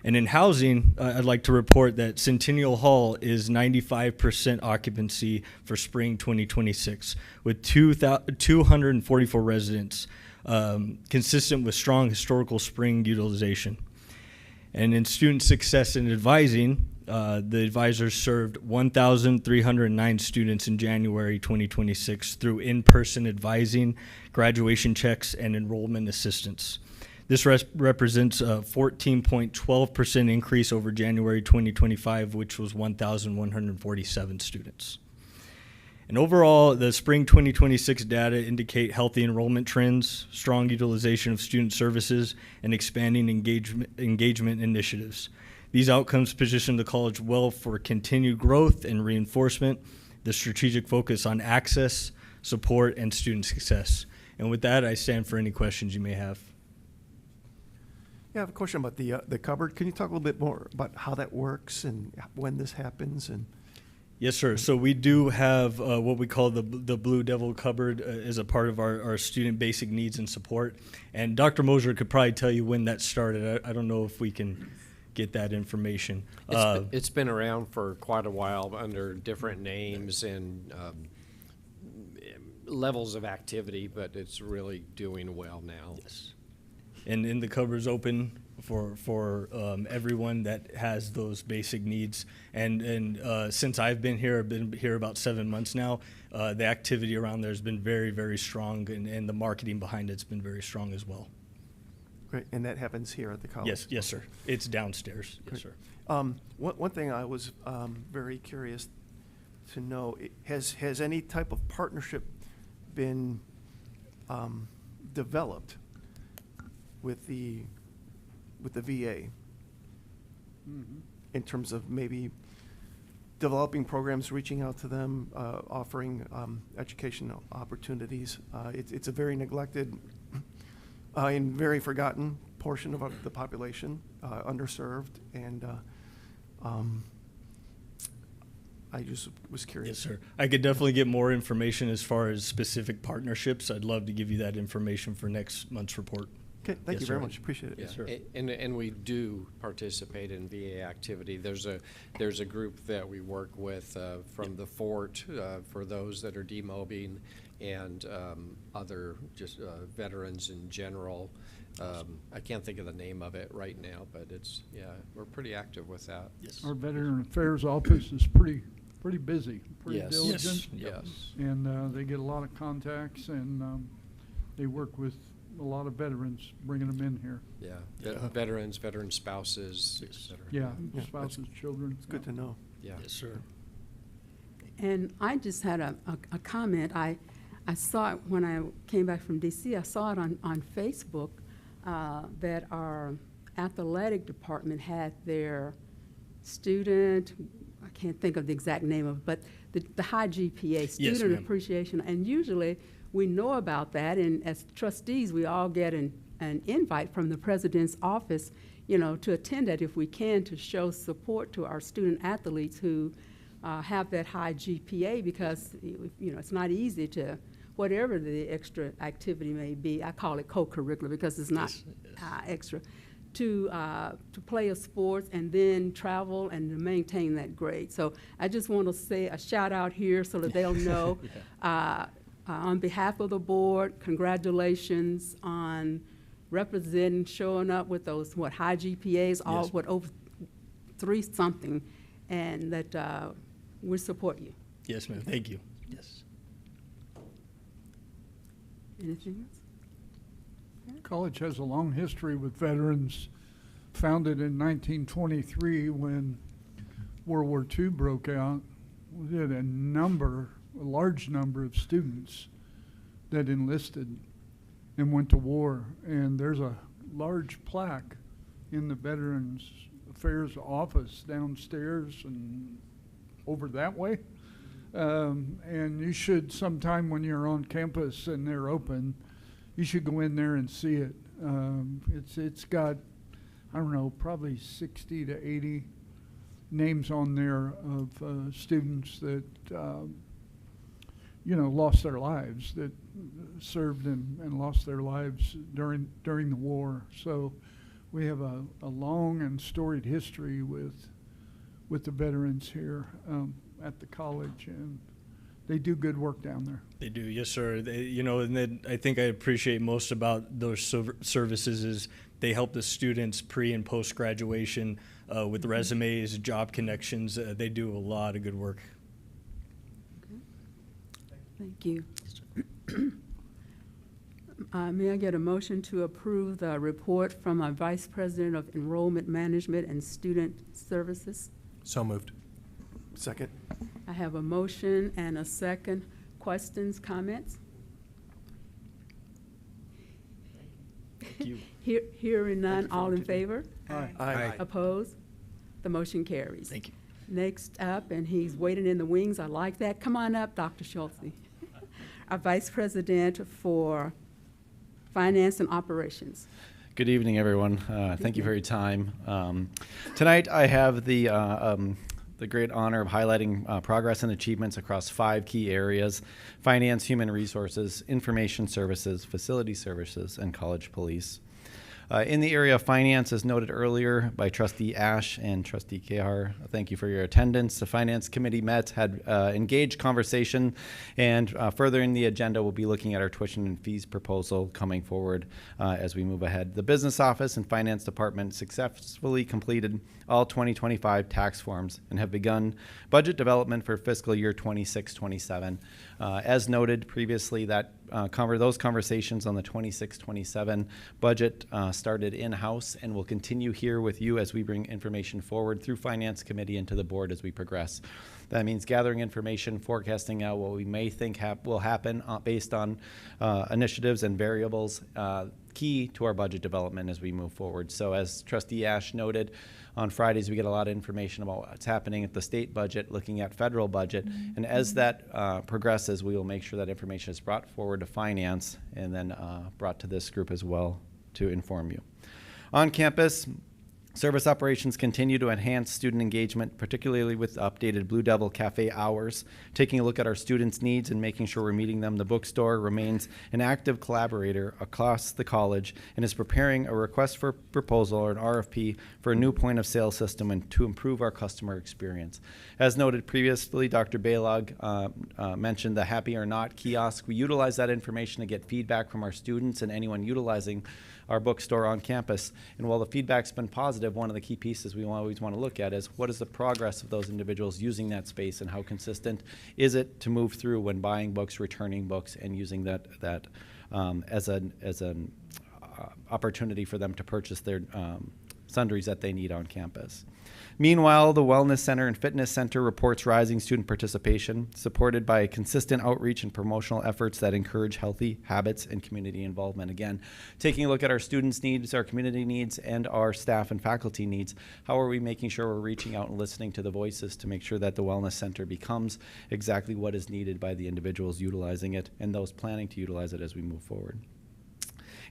And in housing, I'd like to report that Centennial Hall is 95% occupancy for spring 2026, with 244 residents, consistent with strong historical spring utilization. And in student success and advising, the advisors served 1,309 students in January 2026 through in-person advising, graduation checks, and enrollment assistance. This represents a 14.12% increase over January 2025, which was 1,147 students. And overall, the spring 2026 data indicate healthy enrollment trends, strong utilization of student services, and expanding engagement initiatives. These outcomes position the college well for continued growth and reinforcement, the strategic focus on access, support, and student success. And with that, I stand for any questions you may have. Yeah, I have a question about the cupboard. Can you talk a little bit more about how that works and when this happens? And Yes, sir. So we do have what we call the Blue Devil cupboard as a part of our student basic needs and support. And Dr. Moser could probably tell you when that started. I don't know if we can get that information. It's been around for quite a while under different names and levels of activity, but it's really doing well now. Yes. And the cupboard's open for everyone that has those basic needs. And since I've been here about 7 months now, the activity around there has been very, very strong, and the marketing behind it's been very strong as well. Great, and that happens here at the college? Yes, sir. It's downstairs. Yes, sir. One thing I was very curious to know, has any type of partnership been developed with the VA in terms of maybe developing programs, reaching out to them, offering educational opportunities? It's a very neglected and very forgotten portion of the population, underserved, and I just was curious. Yes, sir. I could definitely get more information as far as specific partnerships. I'd love to give you that information for next month's report. Okay, thank you very much. Appreciate it. Yeah. Yes, sir. And we do participate in VA activity. There's a group that we work with from the fort for those that are demobbing and other just veterans in general. I can't think of the name of it right now, but we're pretty active with that. Yes. Our Veteran Affairs Office is pretty busy, pretty Yes. diligent. Yes. And they get a lot of contacts, and they work with a lot of veterans, bringing them in here. Yeah, veterans, veteran spouses, et cetera. Yeah, Yeah, spouses, children. It's good to know. Yeah. Yes, sir. And I just had a comment. I saw it when I came back from DC. I saw it on Facebook that our athletic department had their student, I can't think of the exact name of it, but the high GPA, student ma'am. appreciation. And usually we know about that, and as trustees, we all get an invite from the president's office, to attend that if we can, to show support to our student athletes who have that high GPA, because it's not easy to, whatever the extra activity may be, I call it co-curricular because it's not extra, to play a sport and then travel and to maintain that grade. So I just want to say a shout out here so that they'll know. On behalf of the board, congratulations on representing, showing up with those, high GPAs, all, Yes. over 3-something, and that we support you. Yes, ma'am. Thank you. Yes. Anything else? College has a long history with veterans, founded in 1923 when World War II broke out. We had a large number of students that enlisted and went to war. And there's a large plaque in the Veterans Affairs office downstairs and over that way. And you should, sometime when you're on campus and they're open, you should go in there and see it. It's got, I don't know, probably 60 to 80 names on there of students that lost their lives, that served and lost their lives during the war. So we have a long and storied history with the veterans here at the college, and they do good work down there. They do, yes, sir. And then I think I appreciate most about those services is they help the students pre and post graduation with resumes, job connections. They do a lot of good work. Thank you. May I get a motion to approve the report from our Vice President of Enrollment Management and Student Services? So moved. Second. I have a motion and a second. Questions, comments? Hearing none, all in favor? Aye. Aye. Opposed? The motion carries. Thank you. Next up, and he's waiting in the wings, I like that. Come on up, Dr. Schultz. Our Vice President for Finance and Operations. Good evening, everyone. Thank you for your time. Tonight, I have the great honor of highlighting progress and achievements across 5 key areas: finance, human resources, information services, facility services, and college police. In the area of finance, as noted earlier by Trustee Ash and Trustee Kehar, thank you for your attendance. The Finance Committee met, had engaged conversation, and further in the agenda, we'll be looking at our tuition and fees proposal coming forward as we move ahead. The Business Office and Finance Department successfully completed all 2025 tax forms and have begun budget development for fiscal year 26-27. As noted previously, that those conversations on the 26-27 budget started in-house and will continue here with you as we bring information forward through Finance Committee and to the board as we progress. That means gathering information, forecasting out what we may think will happen based on initiatives and variables key to our budget development as we move forward. So as Trustee Ash noted, on Fridays we get a lot of information about what's happening at the state budget, looking at federal budget, and as that progresses, we will make sure that information is brought forward to finance and then brought to this group as well to inform you. On campus, service operations continue to enhance student engagement, particularly with updated Blue Devil Cafe hours. Taking a look at our students' needs and making sure we're meeting them, the bookstore remains an active collaborator across the college and is preparing a request for proposal or an RFP for a new point of sale system and to improve our customer experience. As noted previously, Dr. Bailog mentioned the Happy or Not kiosk. We utilize that information to get feedback from our students and anyone utilizing our bookstore on campus. And while the feedback's been positive, one of the key pieces we always want to look at is what is the progress of those individuals using that space and how consistent is it to move through when buying books, returning books, and using that as an opportunity for them to purchase their sundries that they need on campus. Meanwhile, the Wellness Center and Fitness Center reports rising student participation, supported by consistent outreach and promotional efforts that encourage healthy habits and community involvement. Again, taking a look at our students' needs, our community needs, and our staff and faculty needs, how are we making sure we're reaching out and listening to the voices to make sure that the Wellness Center becomes exactly what is needed by the individuals utilizing it and those planning to utilize it as we move forward.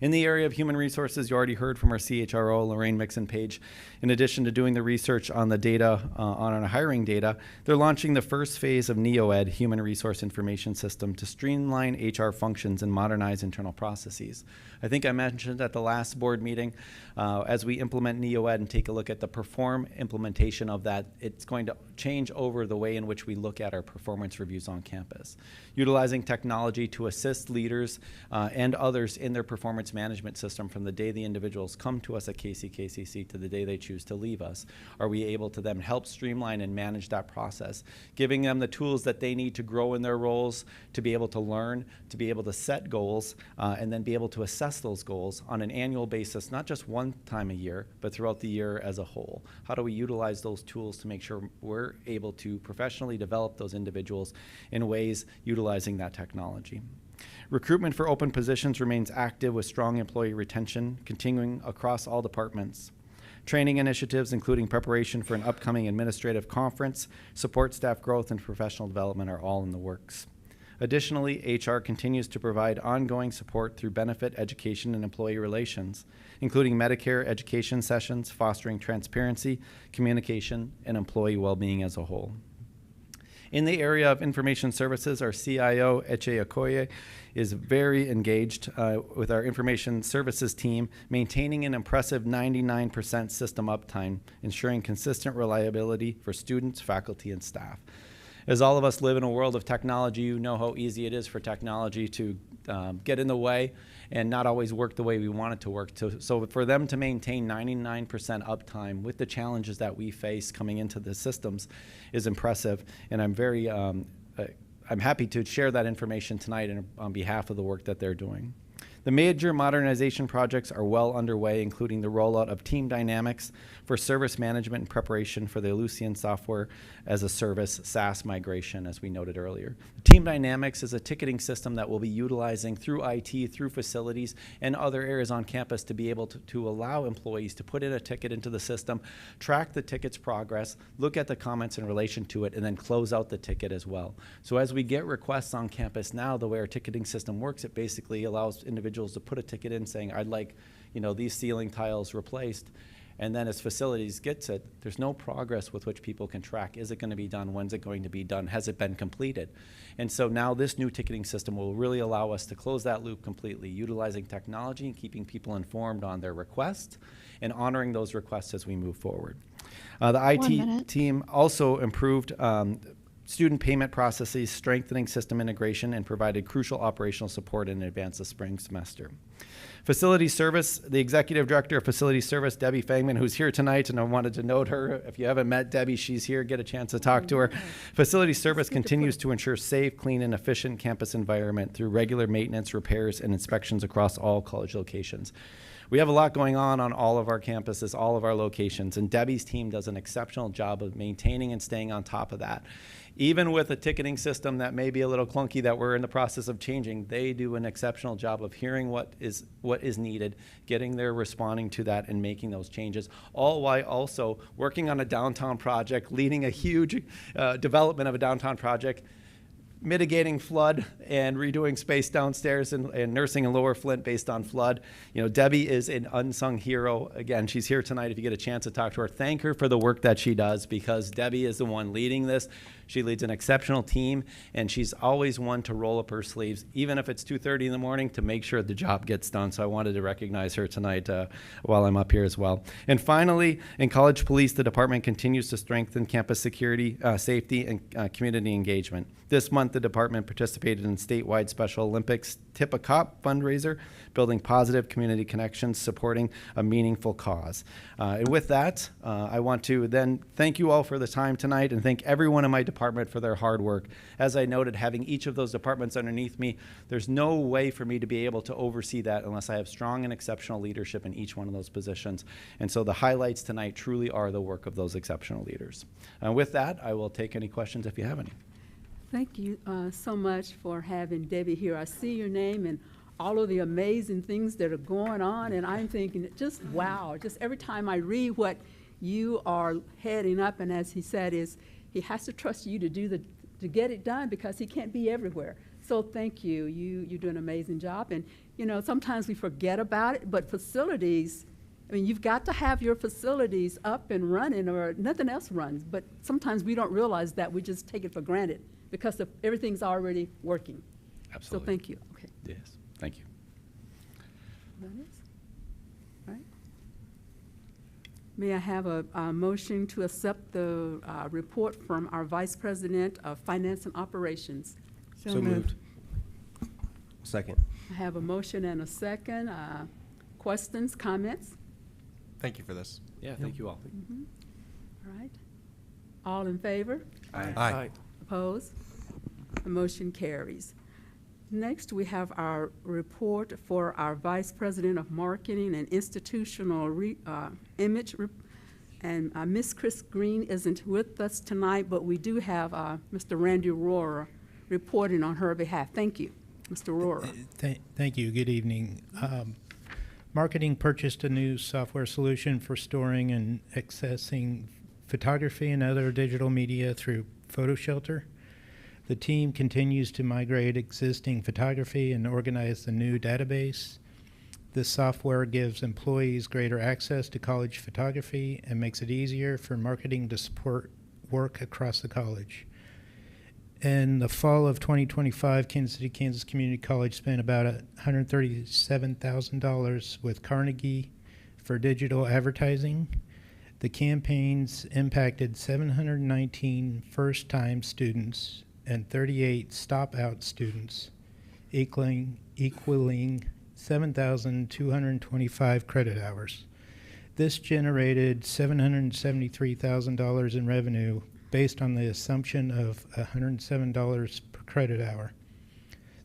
In the area of human resources, you already heard from our CHRO, Lorraine Mixon-Page. In addition to doing the research on the data, on our hiring data, they're launching the first phase of NeoEd, Human Resource Information System, to streamline HR functions and modernize internal processes. I think I mentioned at the last board meeting, as we implement NeoEd and take a look at the perform implementation of that, it's going to change over the way in which we look at our performance reviews on campus. Utilizing technology to assist leaders and others in their performance management system from the day the individuals come to us at KCKCC to the day they choose to leave us. Are we able to then help streamline and manage that process, giving them the tools that they need to grow in their roles, to be able to learn, to be able to set goals, and then be able to assess those goals on an annual basis, not just one time a year, but throughout the year as a whole. How do we utilize those tools to make sure we're able to professionally develop those individuals in ways utilizing that technology? Recruitment for open positions remains active with strong employee retention continuing across all departments. Training initiatives, including preparation for an upcoming administrative conference, support staff growth, and professional development are all in the works. Additionally, HR continues to provide ongoing support through benefit education and employee relations, including Medicare education sessions, fostering transparency, communication, and employee well-being as a whole. In the area of information services, our CIO, Eche Okoye, is very engaged with our information services team, maintaining an impressive 99% system uptime, ensuring consistent reliability for students, faculty, and staff. As all of us live in a world of technology, you know how easy it is for technology to get in the way and not always work the way we want it to work. So for them to maintain 99% uptime with the challenges that we face coming into the systems is impressive, and I'm very I'm happy to share that information tonight on behalf of the work that they're doing. The major modernization projects are well underway, including the rollout of Team Dynamics for service management and preparation for the Lucian software as a service SaaS migration, as we noted earlier. Team Dynamics is a ticketing system that we'll be utilizing through IT, through facilities, and other areas on campus to be able to allow employees to put in a ticket into the system, track the ticket's progress, look at the comments in relation to it, and then close out the ticket as well. So as we get requests on campus now, the way our ticketing system works, it basically allows individuals to put a ticket in saying, I'd like, these ceiling tiles replaced. And then as facilities gets it, there's no progress with which people can track. Is it going to be done? When's it going to be done? Has it been completed? And so now this new ticketing system will really allow us to close that loop completely, utilizing technology and keeping people informed on their requests and honoring those requests as we move forward. The 1 IT minute. team also improved student payment processes, strengthening system integration, and provided crucial operational support in advance of spring semester. Facility Service, the Executive Director of Facility Service, Debbie Fangman, who's here tonight, and I wanted to note her. If you haven't met Debbie, she's here. Get a chance to talk to her. Facility Service continues to ensure safe, clean, and efficient campus environment through regular maintenance, repairs, and inspections across all college locations. We have a lot going on all of our campuses, all of our locations, and Debbie's team does an exceptional job of maintaining and staying on top of that. Even with a ticketing system that may be a little clunky that we're in the process of changing, they do an exceptional job of hearing what is needed, getting there, responding to that, and making those changes, all while also working on a downtown project, leading a huge development of a downtown project, mitigating flood and redoing space downstairs and nursing in Lower Flint based on flood. Debbie is an unsung hero. Again, she's here tonight. If you get a chance to talk to her, thank her for the work that she does, because Debbie is the one leading this. She leads an exceptional team, and she's always one to roll up her sleeves, even if it's 2:30 in the morning, to make sure the job gets done. So I wanted to recognize her tonight while I'm up here as well. And finally, in College Police, the department continues to strengthen campus security, safety, and community engagement. This month, the department participated in statewide Special Olympics Tip a Cop fundraiser, building positive community connections, supporting a meaningful cause. And with that, I want to then thank you all for the time tonight and thank everyone in my department for their hard work. As I noted, having each of those departments underneath me, there's no way for me to be able to oversee that unless I have strong and exceptional leadership in each one of those positions. And so the highlights tonight truly are the work of those exceptional leaders. With that, I will take any questions if you have any. Thank you so much for having Debbie here. I see your name and all of the amazing things that are going on, and I'm thinking, just wow, just every time I read what you are heading up, and as he said, he has to trust you to get it done because he can't be everywhere. So thank you. You do an amazing job, and sometimes we forget about it, but facilities, you've got to have your facilities up and running or nothing else runs, but sometimes we don't realize that. We just take it for granted because everything's already working. Absolutely. So thank you. Okay. Yes, thank you. That is. All right. May I have a motion to accept the report from our Vice President of Finance and Operations? So moved. Second. I have a motion and a second. Questions, comments? Thank you for this. Yeah, thank you all. Mm-hmm. All right. All in favor? Aye. Aye. Opposed? The motion carries. Next, we have our report for our Vice President of Marketing and Institutional Image. And Ms. Chris Green isn't with us tonight, but we do have Mr. Randy Rohrer reporting on her behalf. Thank you, Mr. Rohrer. Thank you. Good evening. Marketing purchased a new software solution for storing and accessing photography and other digital media through PhotoShelter. The team continues to migrate existing photography and organize the new database. This software gives employees greater access to college photography and makes it easier for marketing to support work across the college. In the fall of 2025, Kansas City, Kansas Community College spent about $137,000 with Carnegie for digital advertising. The campaigns impacted 719 first-time students and 38 stop-out students, equaling 7,225 credit hours. This generated $773,000 in revenue based on the assumption of $107 per credit hour.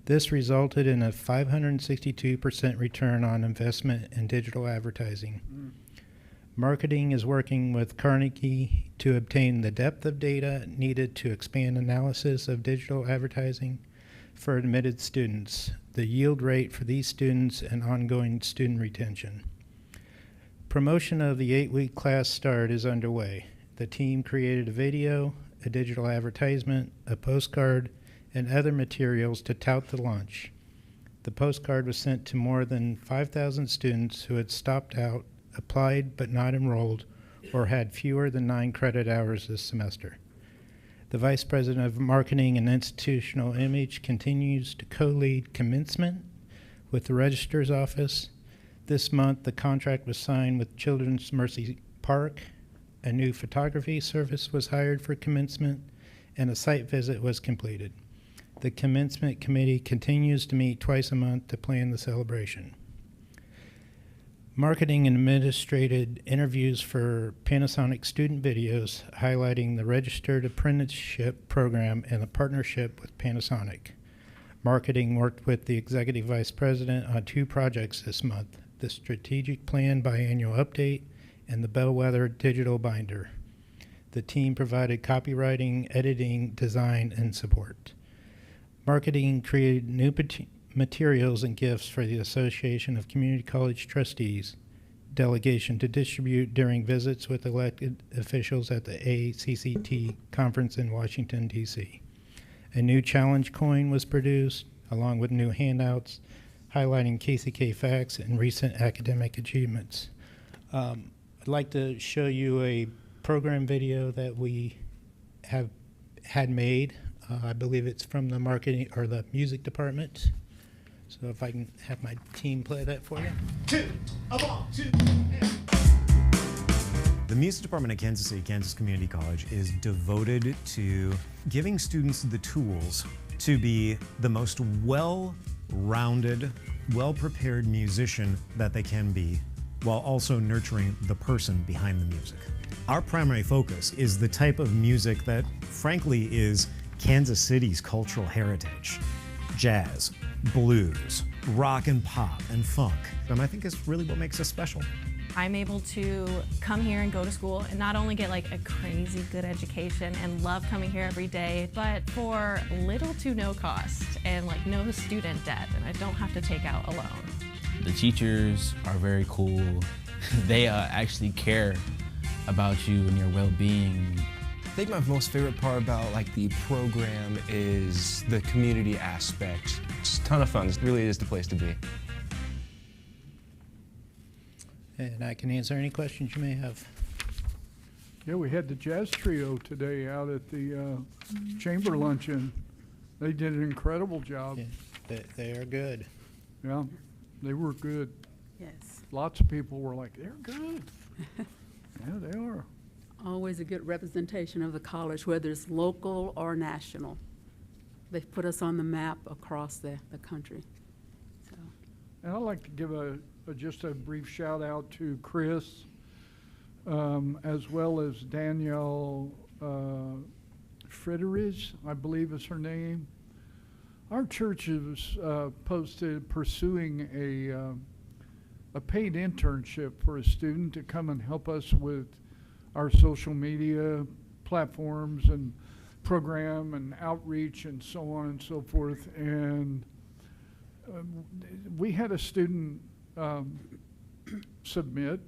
This resulted in a 562% return on investment in digital advertising. Marketing is working with Carnegie to obtain the depth of data needed to expand analysis of digital advertising for admitted students, the yield rate for these students, and ongoing student retention. Promotion of the 8-week class start is underway. The team created a video, a digital advertisement, a postcard, and other materials to tout the launch. The postcard was sent to more than 5,000 students who had stopped out, applied but not enrolled, or had fewer than 9 credit hours this semester. The Vice President of Marketing and Institutional Image continues to co-lead commencement with the Registrar's Office. This month, the contract was signed with Children's Mercy Park. A new photography service was hired for commencement, and a site visit was completed. The commencement committee continues to meet twice a month to plan the celebration. Marketing and administrated interviews for Panasonic student videos highlighting the registered apprenticeship program and the partnership with Panasonic. Marketing worked with the executive vice president on 2 projects this month, the strategic plan biannual update and the Bellwether digital binder. The team provided copywriting, editing, design, and support. Marketing created new materials and gifts for the Association of Community College Trustees, delegation to distribute during visits with elected officials at the ACCT conference in Washington, D.C. A new challenge coin was produced, along with new handouts highlighting KCK facts and recent academic achievements. I'd like to show you a program video that we had made. I believe it's from the marketing or the music department. So if I can have my team play that for you. The music department at Kansas City, Kansas Community College is devoted to giving students the tools to be the most well-rounded, well-prepared musician that they can be, while also nurturing the person behind the music. Our primary focus is the type of music that, frankly, is Kansas City's cultural heritage. Jazz, blues, rock and pop, and funk. And I think it's really what makes us special. I'm able to come here and go to school and not only get like a crazy good education and love coming here every day, but for little to no cost and like no student debt, and I don't have to take out a loan. The teachers are very cool. They actually care about you and your well-being. I think my most favorite part about like the program is the community aspect. It's a ton of fun. It really is the place to be. And I can answer any questions you may have. Yeah, we had the jazz trio today out at the chamber luncheon. They did an incredible job. Yeah, they are good. Yeah, they were good. Yes. Lots of people were like, they're good. Yeah, they are. Always a good representation of the college, whether it's local or national. They've put us on the map across the country. So. And I'd like to give just a brief shout out to Chris, as well as Danielle Friedrich, I believe is her name. Our church is pursuing a paid internship for a student to come and help us with our social media platforms and program and outreach and so on and so forth. And we had a student submit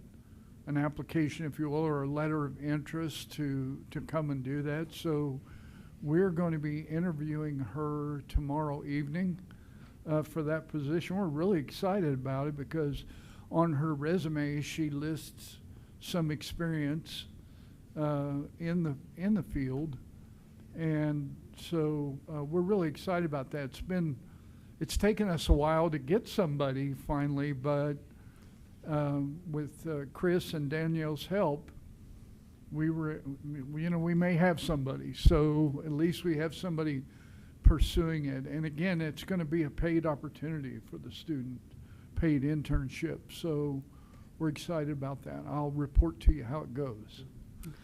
an application, if you will, or a letter of interest to come and do that. So we're going to be interviewing her tomorrow evening for that position. We're really excited about it because on her resume she lists some experience in the field, and so we're really excited about that. It's taken us a while to get somebody finally, but with Chris and Danielle's help, we may have somebody. So at least we have somebody pursuing it. And again, it's going to be a paid opportunity for the student, paid internship. So we're excited about that. I'll report to you how it goes. Okay.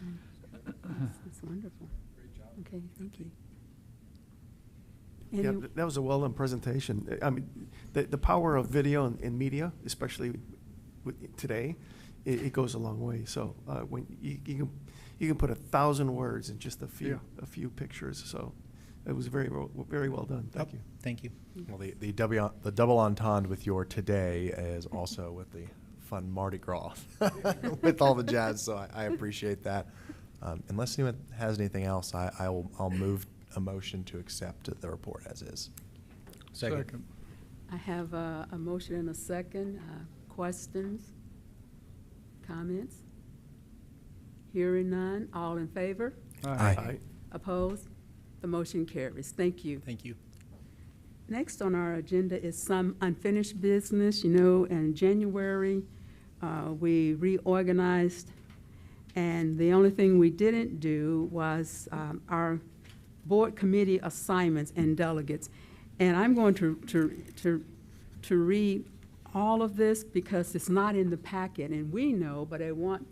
That's wonderful. Great job. Okay, thank you. Yeah, Any- that was a well-done presentation. I mean, the power of video and media, especially today, it goes a long way. So when you can put 1,000 words in just a few pictures. So it was very well done. Thank you. Thank you. Well, the double entendre with your today is also with the fun Mardi Gras with all the jazz. So I appreciate that. Unless anyone has anything else, I'll move a motion to accept the report as is. Second. I have a motion and a second. Questions? Comments? Hearing none. All in favor? Aye. Opposed? The motion carries. Thank you. Thank you. Next on our agenda is some unfinished business. You know, in January, we reorganized, and the only thing we didn't do was our board committee assignments and delegates. And I'm going to read all of this because it's not in the packet, and we know, but I want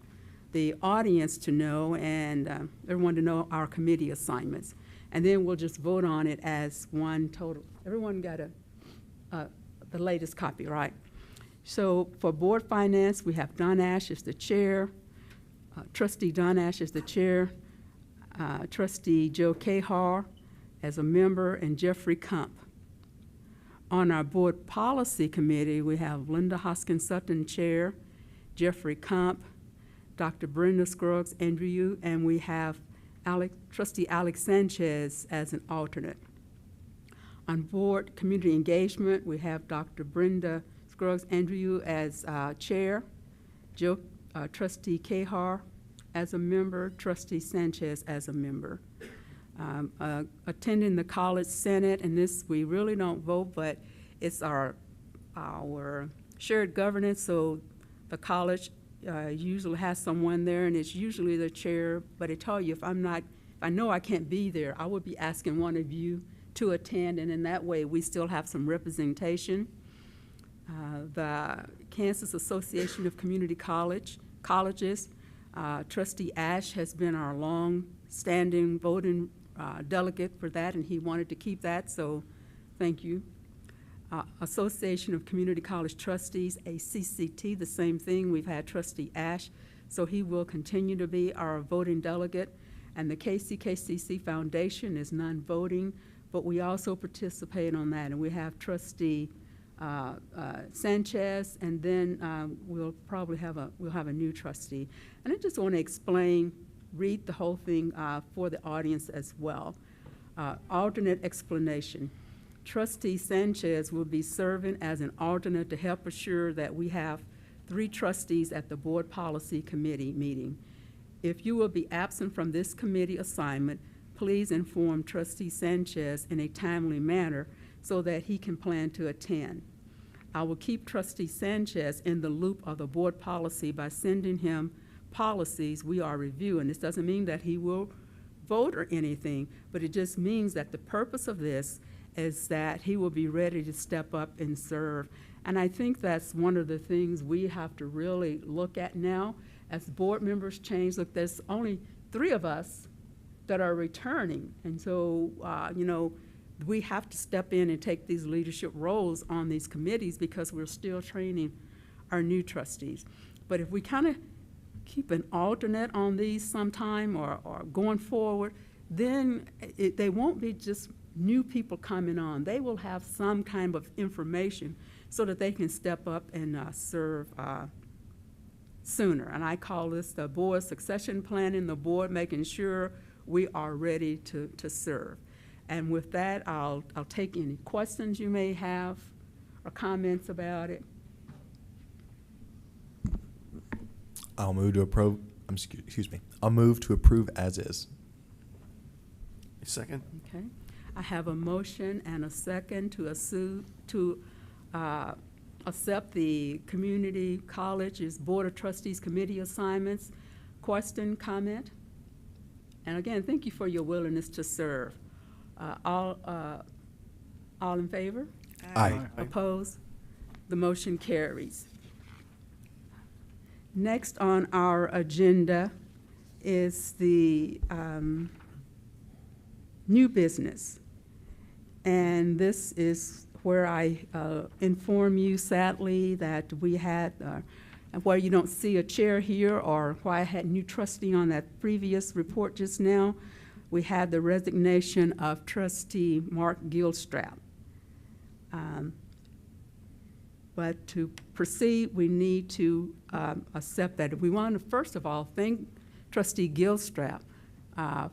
the audience to know and everyone to know our committee assignments. And then we'll just vote on it as one total. Everyone got the latest copy, right? So for board finance, we have Don Ash as the chair, Trustee Don Ash as the chair, Trustee Joe Cahar as a member, and Jeffrey Kump. On our board policy committee, we have Linda Hoskins Sutton, chair, Jeffrey Kump, Dr. Brenda Scruggs, Andrew, and we have Trustee Alex Sanchez as an alternate. On board community engagement, we have Dr. Brenda Scruggs, Andrew as chair, Trustee Cahar as a member, Trustee Sanchez as a member. Attending the college senate, and this we really don't vote, but it's our shared governance, so the college usually has someone there, and it's usually the chair, but I tell you, if I know I can't be there, I would be asking one of you to attend, and in that way, we still have some representation. The Kansas Association of Community Colleges, Trustee Ash has been our long-standing voting delegate for that, and he wanted to keep that, so thank you. Association of Community College Trustees, ACCT, the same thing. We've had Trustee Ash, so he will continue to be our voting delegate. And the KCKCC Foundation is non-voting, but we also participate on that. And we have Trustee Sanchez, and then we'll probably have a new trustee. And I just want to read the whole thing for the audience as well. Alternate explanation. Trustee Sanchez will be serving as an alternate to help assure that we have 3 trustees at the board policy committee meeting. If you will be absent from this committee assignment, please inform Trustee Sanchez in a timely manner so that he can plan to attend. I will keep Trustee Sanchez in the loop of the board policy by sending him policies we are reviewing. This doesn't mean that he will vote or anything, but it just means that the purpose of this is that he will be ready to step up and serve. And I think that's one of the things we have to really look at now as board members change. Look, there's only 3 of us that are returning. And so, you know, we have to step in and take these leadership roles on these committees because we're still training our new trustees. But if we kind of keep an alternate on these sometime or going forward, then they won't be just new people coming on. They will have some kind of information so that they can step up and serve sooner. And I call this the board succession planning, the board making sure we are ready to serve. And with that, I'll take any questions you may have or comments about it. I'll move to approve. Excuse me. I'll move to approve as is. Second. Okay. I have a motion and a second to accept the Community College's Board of Trustees Committee assignments. Question, comment? And again, thank you for your willingness to serve. All in favor? Aye. Opposed? The motion carries. Next on our agenda is the new business. And this is where I inform you sadly that we had, where you don't see a chair here or why I had new trustee on that previous report just now, we had the resignation of trustee Mark Gilstrap. But to proceed, we need to accept that. We want to, first of all, thank trustee Gilstrap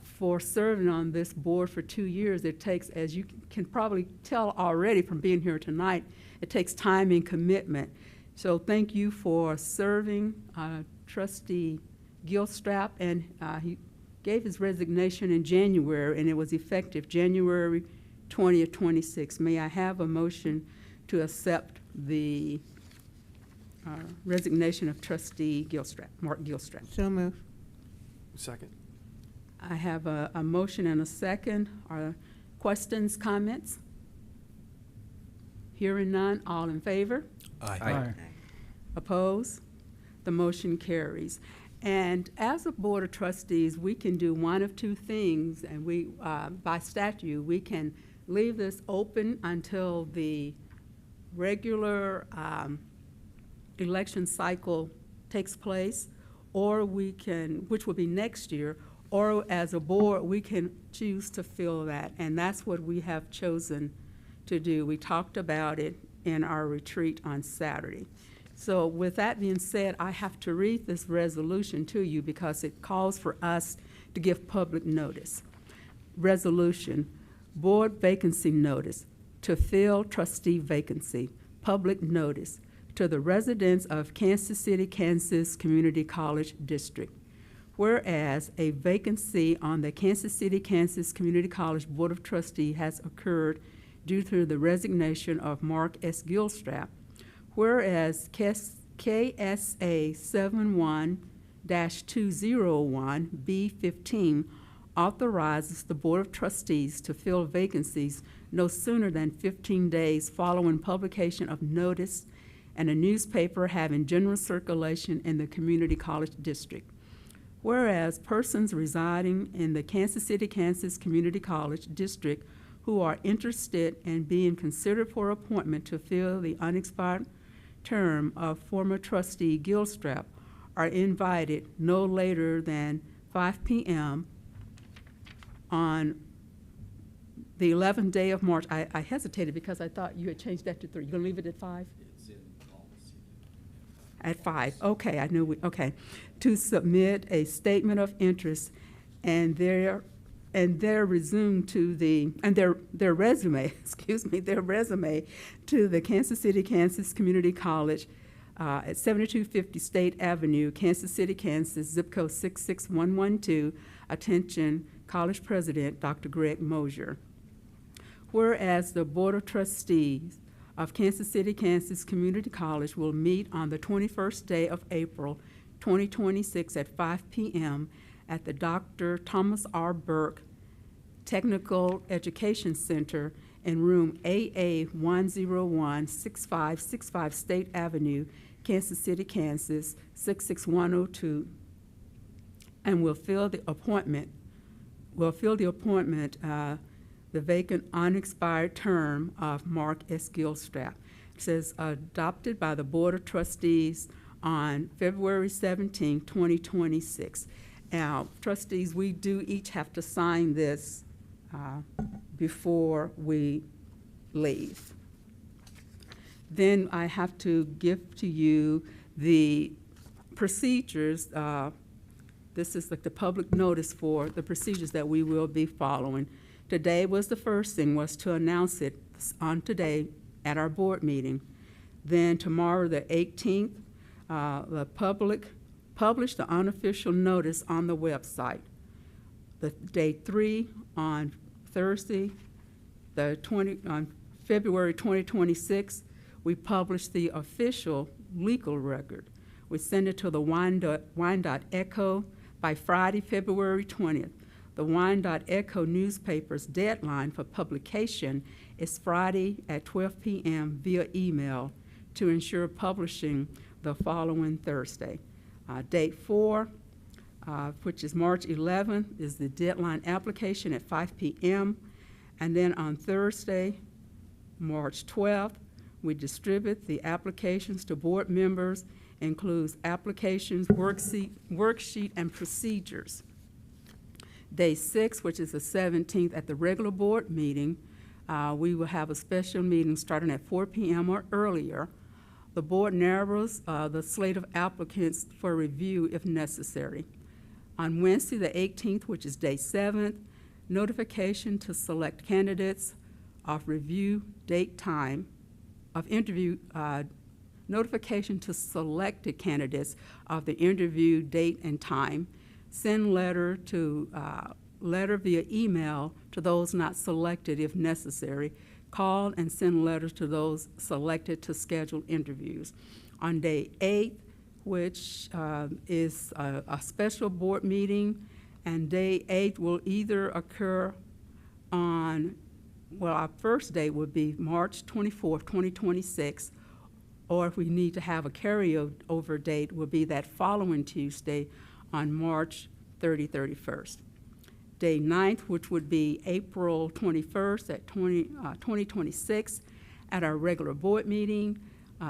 for serving on this board for 2 years. It takes, as you can probably tell already from being here tonight, it takes time and commitment. So thank you for serving trustee Gilstrap, and he gave his resignation in January, and it was effective January 20th, 26. May I have a motion to accept the resignation of trustee Gilstrap, Mark Gilstrap? So move. Second. I have a motion and a second. Are questions, comments? Hearing none, all in favor? Aye. Opposed? The motion carries. And as a board of trustees, we can do one of two things, and we, by statute, we can leave this open until the regular election cycle takes place, or we can, which will be next year, or as a board, we can choose to fill that, and that's what we have chosen to do. We talked about it in our retreat on Saturday. So with that being said, I have to read this resolution to you because it calls for us to give public notice. Resolution, board vacancy notice, to fill trustee vacancy, public notice, to the residents of Kansas City, Kansas Community College District. Whereas a vacancy on the Kansas City, Kansas Community College Board of Trustees has occurred due to the resignation of Mark S. Gilstrap. Whereas KSA 71-201B15 authorizes the Board of Trustees to fill vacancies no sooner than 15 days following publication of notice and a newspaper having general circulation in the Community College District. Whereas persons residing in the Kansas City, Kansas Community College District who are interested in being considered for appointment to fill the unexpired term of former trustee Gilstrap are invited no later than 5 p.m. on the 11th day of March. I hesitated because I thought you had changed that to 3. You're going to leave it at 5? It's in policy. At 5, okay, I knew okay. To submit a statement of interest and their resume to the, and their resume, excuse me, their resume to the Kansas City, Kansas Community College at 7250 State Avenue, Kansas City, Kansas, zip code 66112. Attention, College President, Dr. Greg Mosier. Whereas the Board of Trustees of Kansas City, Kansas Community College will meet on the 21st day of April, 2026 at 5 p.m. at the Dr. Thomas R. Burke Technical Education Center in room AA 101, 6565 State Avenue, Kansas City, Kansas, 66102, and will fill the appointment, the vacant unexpired term of Mark S. Gilstrap. It says adopted by the Board of Trustees on February 17, 2026. Now, trustees, we do each have to sign this before we leave. Then I have to give to you the procedures. This is like the public notice for the procedures that we will be following. Today was the first thing, was to announce it on today at our board meeting. Then tomorrow, the 18th, the public published the unofficial notice on the website. The day 3 on Thursday, on February 2026, we published the official legal record. We send it to the Wine.Echo by Friday, February 20th. The Wine.Echo newspaper's deadline for publication is Friday at 12 p.m. via email to ensure publishing the following Thursday. Date 4, which is March 11th, is the deadline application at 5 p.m. And then on Thursday, March 12th, we distribute the applications to board members, includes applications, worksheet, and procedures. Day 6, which is the 17th, at the regular board meeting, we will have a special meeting starting at 4 p.m. or earlier. The board narrows the slate of applicants for review if necessary. On Wednesday, the 18th, which is day 7th, notification to select candidates of review date time, of interview, notification to selected candidates of the interview date and time, send letter via email to those not selected if necessary, call and send letters to those selected to schedule interviews. On day 8, which is a special board meeting, and day 8 will either occur on, well, our first day would be March 24th, 2026, or if we need to have a carryover date, will be that following Tuesday on March 31st. Day 9th, which would be April 21st at 2026, at our regular board meeting,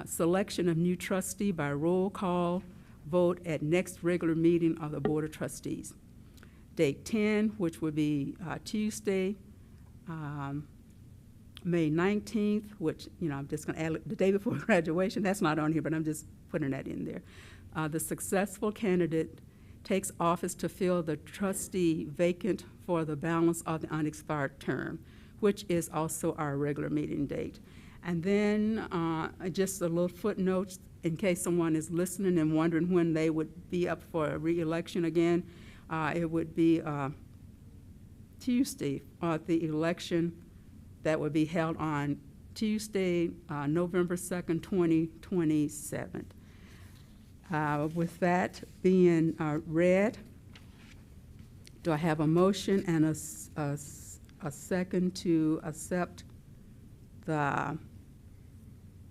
selection of new trustee by roll call vote at next regular meeting of the Board of Trustees. Date 10, which would be Tuesday, May 19th, which, I'm just going to add the day before graduation. That's not on here, but I'm just putting that in there. The successful candidate takes office to fill the trustee vacant for the balance of the unexpired term, which is also our regular meeting date. And then just a little footnote in case someone is listening and wondering when they would be up for a re-election again. It would be Tuesday, the election that would be held on Tuesday, November 2nd, 2027. With that being read, do I have a motion and a second to accept the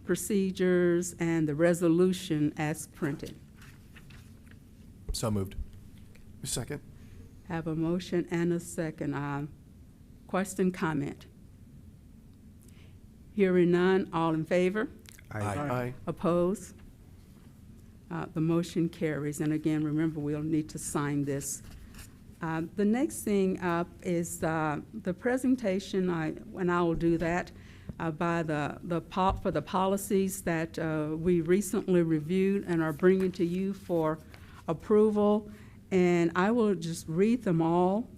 procedures and the resolution as printed? So moved. Second. Have a motion and a second. Question, comment? Hearing none, all in favor? Aye. Aye. Opposed? The motion carries. And again, remember, we'll need to sign this. The next thing up is the presentation, and I will do that by for the policies that we recently reviewed and are bringing to you for approval. And I will just read them all.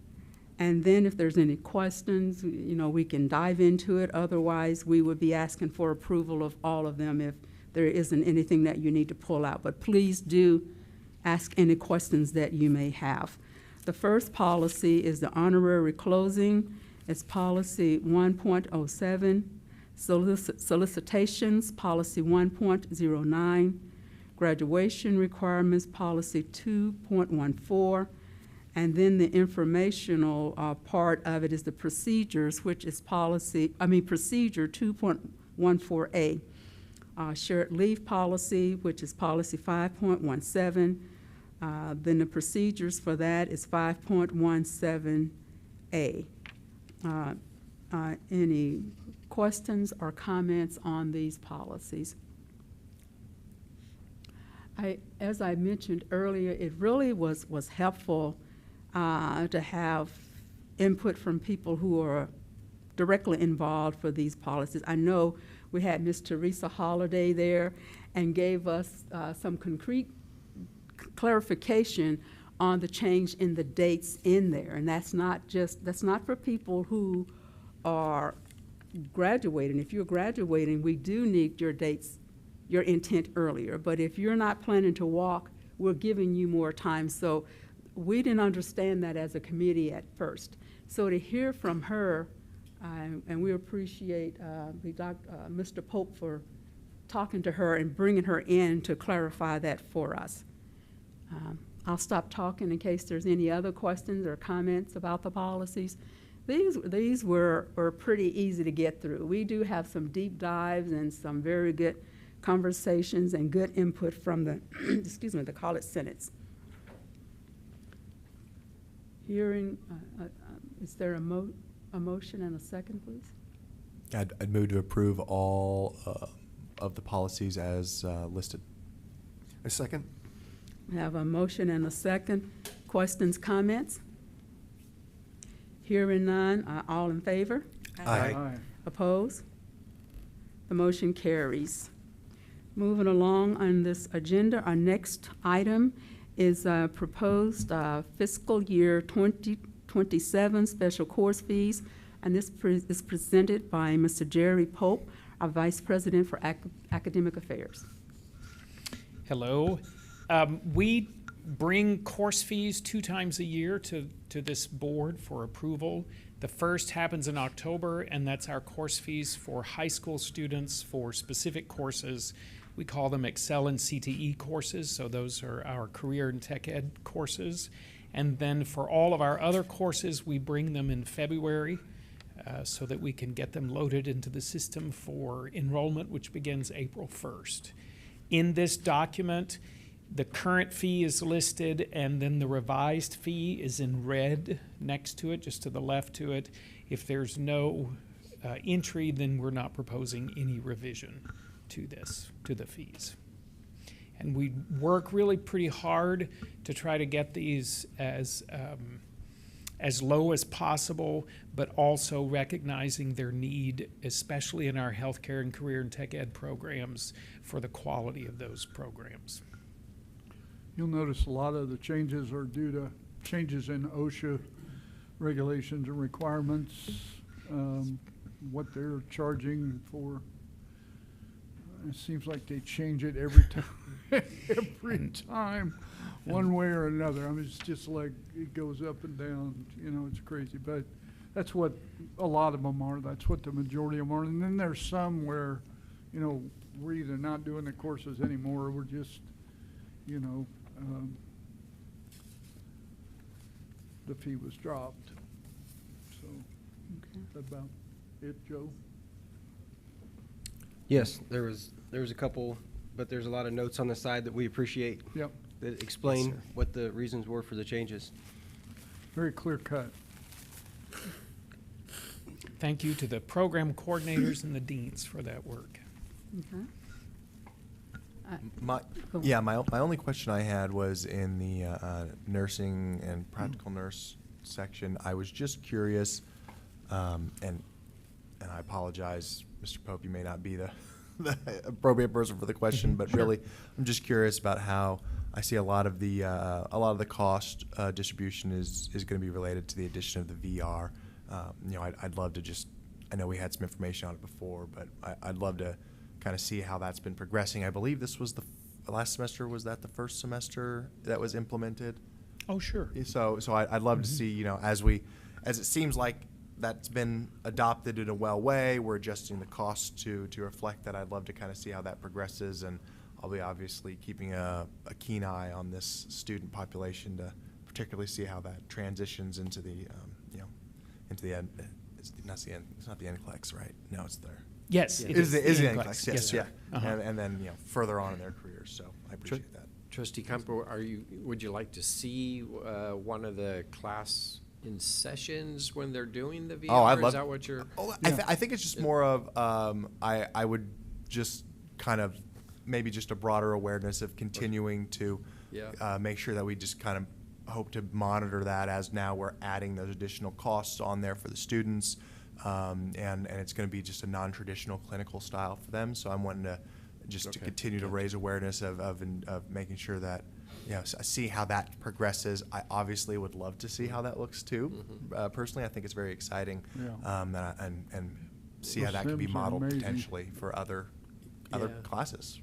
And then if there's any questions, we can dive into it. Otherwise, we would be asking for approval of all of them if there isn't anything that you need to pull out. But please do ask any questions that you may have. The first policy is the honorary closing. It's policy 1.07, solicitations, policy 1.09, graduation requirements, policy 2.14, and then the informational part of it is the procedures, which is procedure 2.14A. Shared leave policy, which is policy 5.17. Then the procedures for that is 5.17A. Any questions or comments on these policies? As I mentioned earlier, it really was helpful to have input from people who are directly involved for these policies. I know we had Ms. Teresa Holliday there and gave us some concrete clarification on the change in the dates in there. And that's not for people who are graduating. If you're graduating, we do need your dates, your intent earlier. But if you're not planning to walk, we're giving you more time. So we didn't understand that as a committee at first. So to hear from her, and we appreciate Mr. Pope for talking to her and bringing her in to clarify that for us. I'll stop talking in case there's any other questions or comments about the policies. These were pretty easy to get through. We do have some deep dives and some very good conversations and good input from the, the college senates. Hearing, is there a A motion and a second, please. I'd move to approve all of the policies as listed. A second? We have a motion and a second. Questions, comments? Hearing none, all in favor? Aye. Opposed? The motion carries. Moving along on this agenda, our next item is proposed fiscal year 2027 special course fees, and this is presented by Mr. Jerry Pope, our Vice President for Academic Affairs. Hello. We bring course fees 2 times a year to this board for approval. The first happens in October, and that's our course fees for high school students for specific courses. We call them Excel and CTE courses, so those are our career and tech ed courses. And then for all of our other courses, we bring them in February so that we can get them loaded into the system for enrollment, which begins April 1st. In this document, the current fee is listed, and then the revised fee is in red next to it, just to the left to it. If there's no entry, then we're not proposing any revision to the fees. And we work really pretty hard to try to get these as low as possible, but also recognizing their need, especially in our healthcare and career and tech ed programs, for the quality of those programs. You'll notice a lot of the changes are due to changes in OSHA regulations and requirements, what they're charging for. It seems like they change it every time, every time, one way or another. I mean, it's just like it goes up and down, you know, it's crazy. But that's what a lot of them are. That's what the majority of them are. And then there's some where, you know, we're either not doing the courses anymore or we're just, you know, the fee was dropped. So that's about it, Joe. Yes, there was a couple, but there's a lot of notes on the side that we appreciate. Yep. That explain Yes, sir. what the reasons were for the changes. Very clear cut. Thank you to the program coordinators and the deans for that work. Okay. My only question I had was in the nursing and practical nurse section. I was just curious, and I apologize, Mr. Pope, you may not be the appropriate person for the question, but Sure. really, I'm just curious about how I see a lot of the cost distribution is going to be related to the addition of the VR. You know, I'd love to just, I know we had some information on it before, but I'd love to kind of see how that's been progressing. I believe this was the last semester. Was that the first semester that was implemented? Oh, sure. So I'd love to see, you know, as it seems like that's been adopted in a well way, we're adjusting the cost to reflect that. I'd love to kind of see how that progresses, and I'll be obviously keeping a keen eye on this student population to particularly see how that transitions into the, you know, into the end. It's not the NCLEX, right? No, it's there. Yes, it is the NCLEX. NCLEX. Yes, sir. Yeah. Uh-huh. And then, you know, further on in their careers. So I appreciate that. Trustee Kumper, would you like to see one of the class in sessions when they're doing the VR? Oh, I'd love. Is that what you're? Oh, I think it's just more of I would just kind of maybe just a broader awareness of continuing to make sure that we just kind of hope to monitor that as now we're adding those additional costs on there for the students, and it's going to be just a non-traditional clinical style for them. So I'm wanting to just to continue to raise awareness of making sure that, you know, I see how that progresses. I obviously would love to see how that looks too. Personally, I think it's very exciting, and see how that can be Sims are modeled amazing. potentially for other classes.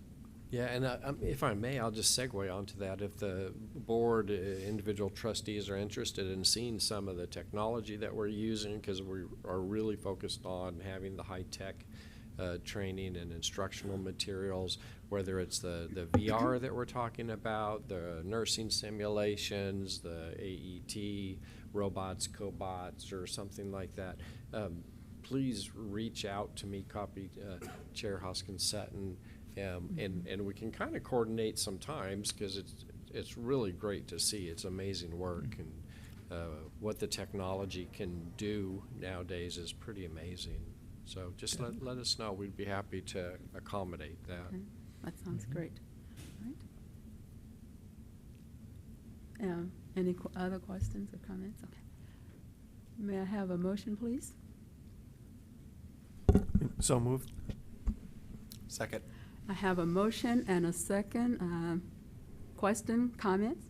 Yeah, and if I may, I'll just segue onto that. If the board, individual trustees are interested in seeing some of the technology that we're using, because we are really focused on having the high-tech training and instructional materials, whether it's the VR that we're talking about, the nursing simulations, the AET, robots, cobots, or something like that. Please reach out to me, Chair Hoskins-Sutton, and we can kind of coordinate sometimes, because it's really great to see. It's amazing work, what the technology can do nowadays is pretty amazing. So just let us know. We'd be happy to accommodate that. Okay, that sounds great. All right. Any other questions or comments? Okay. May I have a motion, please? So moved. Second. I have a motion and a second. Question, comments?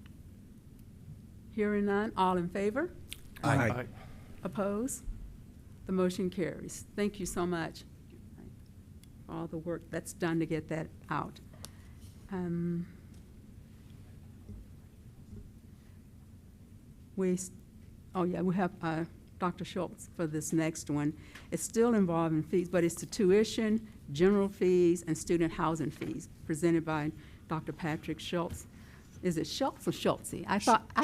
Hearing none, all in favor? Aye. Aye. Opposed? The motion carries. Thank you so much for all the work that's done to get that out. We have Dr. Schultz for this next one. It's still involving fees, but it's the tuition, general fees, and student housing fees, presented by Dr. Patrick Schultz. Is it Schultz or Schultze?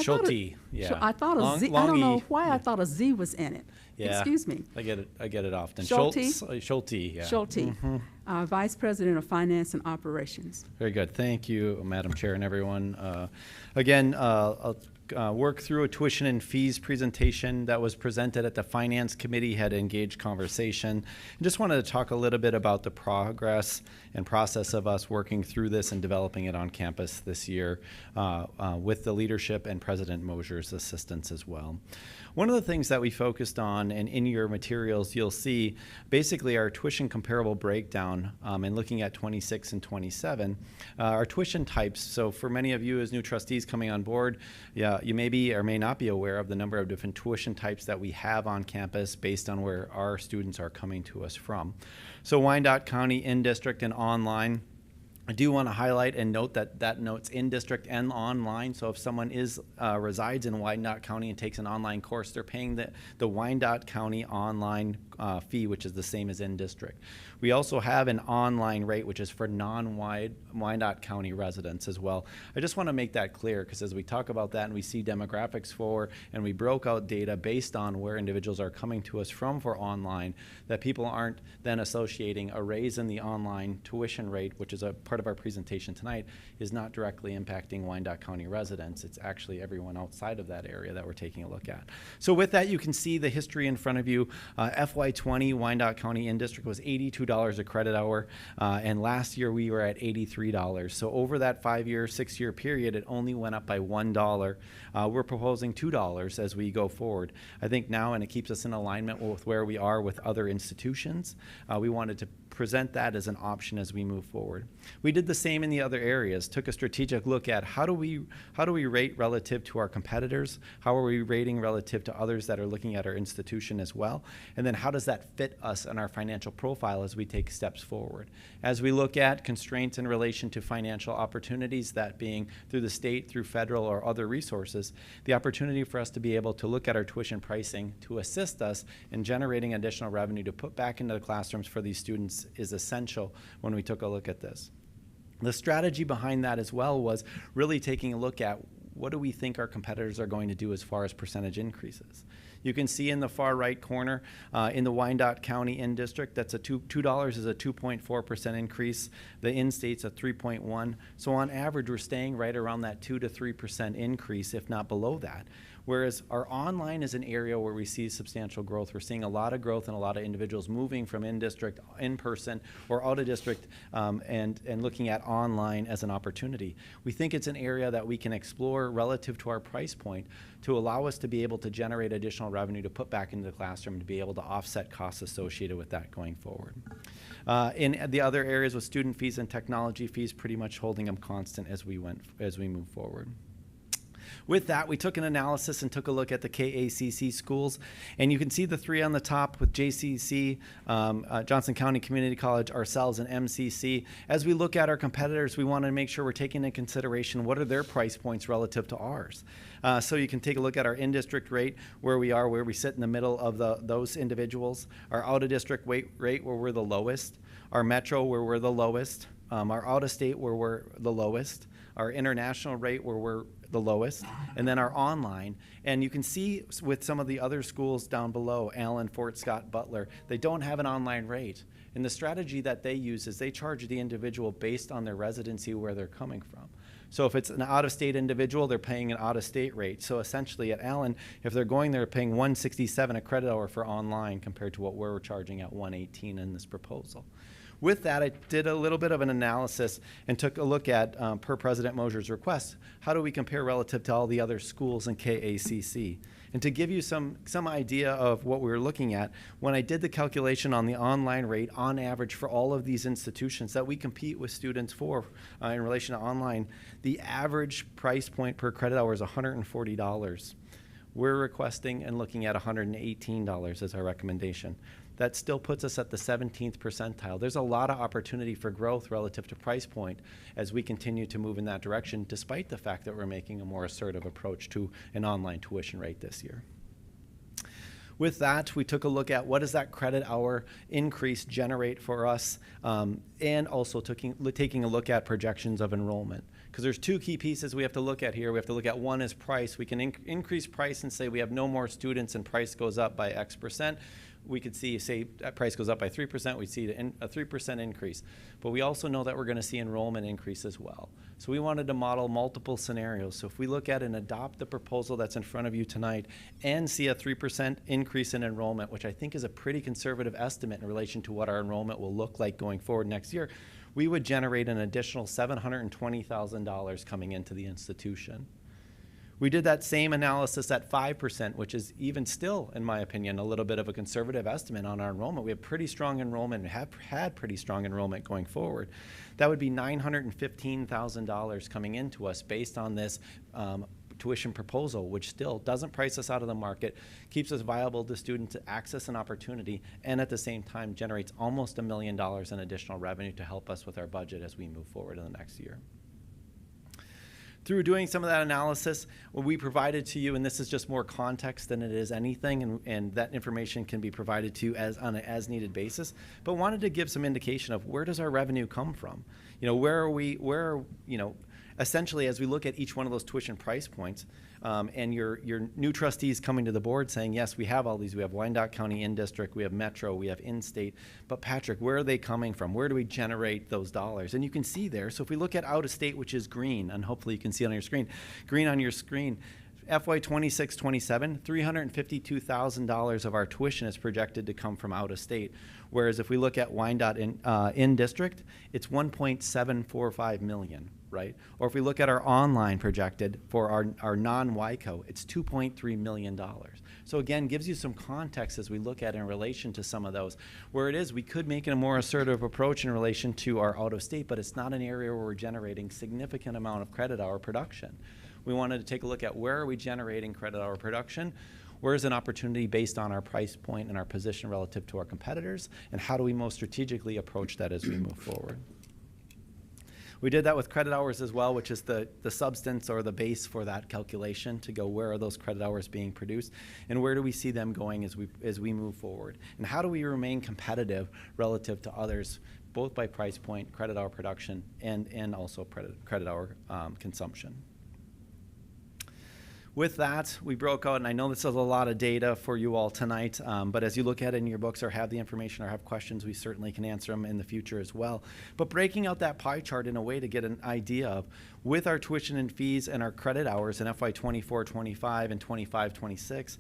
Schulte, yeah. I thought a Z. I don't know why I thought a Z was in it. Yeah. Excuse me. I get it often. Schulte? Schulte, yeah. Schulte, Vice President of Finance and Operations. Very good. Thank you, Madam Chair and everyone. Again, I'll work through a tuition and fees presentation that was presented at the Finance Committee, had engaged conversation. I just wanted to talk a little bit about the progress and process of us working through this and developing it on campus this year with the leadership and President Mosier's assistance as well. One of the things that we focused on, and in your materials you'll see basically our tuition comparable breakdown, and looking at 26 and 27, our tuition types. So for many of you as new trustees coming on board, you may be or may not be aware of the number of different tuition types that we have on campus based on where our students are coming to us from. So Wyandotte County, in-district, and online. I do want to highlight and note that notes in district and online. So if someone resides in Wyandotte County and takes an online course, they're paying the Wyandotte County online fee, which is the same as in district. We also have an online rate, which is for non-Wyandotte County residents as well. I just want to make that clear, because as we talk about that and we see demographics and we broke out data based on where individuals are coming to us from for online, that people aren't then associating a raise in the online tuition rate, which is a part of our presentation tonight, is not directly impacting Wyandotte County residents. It's actually everyone outside of that area that we're taking a look at. So with that, you can see the history in front of you. FY20 Wyandotte County in-district was $82 a credit hour, and last year we were at $83. So over that 5-year, 6-year period, it only went up by $1. We're proposing $2 as we go forward. I think now, and it keeps us in alignment with where we are with other institutions, we wanted to present that as an option as we move forward. We did the same in the other areas, took a strategic look at how do we rate relative to our competitors, how are we rating relative to others that are looking at our institution as well, and then how does that fit us in our financial profile as we take steps forward. As we look at constraints in relation to financial opportunities, that being through the state, through federal or other resources, the opportunity for us to be able to look at our tuition pricing to assist us in generating additional revenue to put back into the classrooms for these students is essential when we took a look at this. The strategy behind that as well was really taking a look at what do we think our competitors are going to do as far as percentage increases. You can see in the far right corner in the Wyandotte County in-district, that's $2 is a 2.4% increase. The in-state's a 3.1. So on average, we're staying right around that 2 to 3% increase, if not below that. Whereas our online is an area where we see substantial growth. We're seeing a lot of growth and a lot of individuals moving from in-district, in-person, or out-of-district and looking at online as an opportunity. We think it's an area that we can explore relative to our price point to allow us to be able to generate additional revenue to put back into the classroom to be able to offset costs associated with that going forward. In the other areas with student fees and technology fees, pretty much holding them constant as we move forward. With that, we took an analysis and took a look at the KCKCC schools, and you can see the three on the top with JCC, Johnson County Community College, ourselves, and MCC. As we look at our competitors, we want to make sure we're taking into consideration what are their price points relative to ours. So you can take a look at our in-district rate, where we sit in the middle of those individuals, our out-of-district rate where we're the lowest, our metro where we're the lowest, our out-of-state where we're the lowest, our international rate where we're the lowest, and then our online. And you can see with some of the other schools down below, Allen, Fort Scott, Butler, they don't have an online rate. And the strategy that they use is they charge the individual based on their residency, where they're coming from. So if it's an out-of-state individual, they're paying an out-of-state rate. So essentially at Allen, if they're going there, paying $167 a credit hour for online compared to what we're charging at $118 in this proposal. With that, I did a little bit of an analysis and took a look at, per President Mosier's request, how do we compare relative to all the other schools in KACC? And to give you some idea of what we were looking at, when I did the calculation on the online rate on average for all of these institutions that we compete with students for in relation to online, the average price point per credit hour is $140. We're requesting and looking at $118 as our recommendation. That still puts us at the 17th percentile. There's a lot of opportunity for growth relative to price point as we continue to move in that direction, despite the fact that we're making a more assertive approach to an online tuition rate this year. With that, we took a look at what does that credit hour increase generate for us, and also taking a look at projections of enrollment. Because there's two key pieces we have to look at here. We have to look at one is price. We can increase price and say we have no more students and price goes up by X percent. We could see, say, that price goes up by 3%, we'd see a 3% increase. But we also know that we're going to see enrollment increase as well. So we wanted to model multiple scenarios. So if we look at and adopt the proposal that's in front of you tonight and see a 3% increase in enrollment, which I think is a pretty conservative estimate in relation to what our enrollment will look like going forward next year, we would generate an additional $720,000 coming into the institution. We did that same analysis at 5%, which is even still, in my opinion, a little bit of a conservative estimate on our enrollment. We have pretty strong enrollment and have had pretty strong enrollment going forward. That would be $915,000 coming into us based on this tuition proposal, which still doesn't price us out of the market, keeps us viable to students to access an opportunity, and at the same time generates almost $1 million in additional revenue to help us with our budget as we move forward in the next year. Through doing some of that analysis, what we provided to you, and this is just more context than it is anything, and that information can be provided to you on an as-needed basis, but wanted to give some indication of where does our revenue come from? You know, essentially as we look at each one of those tuition price points, and your new trustees coming to the board saying, yes, we have all these. We have Wyandotte County in-district, we have Metro, we have in-state. But Patrick, where are they coming from? Where do we generate those dollars? And you can see there. So if we look at out-of-state, which is green, and hopefully you can see it on your screen, green on your screen, FY 26-27, $352,000 of our tuition is projected to come from out-of-state. Whereas if we look at Wyandotte in-district, it's $1.745 million. Right? Or if we look at our online projected for our non-WICO, it's $2.3 million. So again, gives you some context as we look at in relation to some of those. Where it is, we could make it a more assertive approach in relation to our out-of-state, but it's not an area where we're generating significant amount of credit hour production. We wanted to take a look at where are we generating credit hour production, where is an opportunity based on our price point and our position relative to our competitors, and how do we most strategically approach that as we move forward. We did that with credit hours as well, which is the substance or the base for that calculation to go where are those credit hours being produced and where do we see them going as we move forward. And how do we remain competitive relative to others, both by price point, credit hour production, and also credit hour consumption. With that, we broke out, and I know this is a lot of data for you all tonight, but as you look at it in your books or have the information or have questions, we certainly can answer them in the future as well. But breaking out that pie chart in a way to get an idea of, with our tuition and fees and our credit hours in FY 24-25 and 25-26,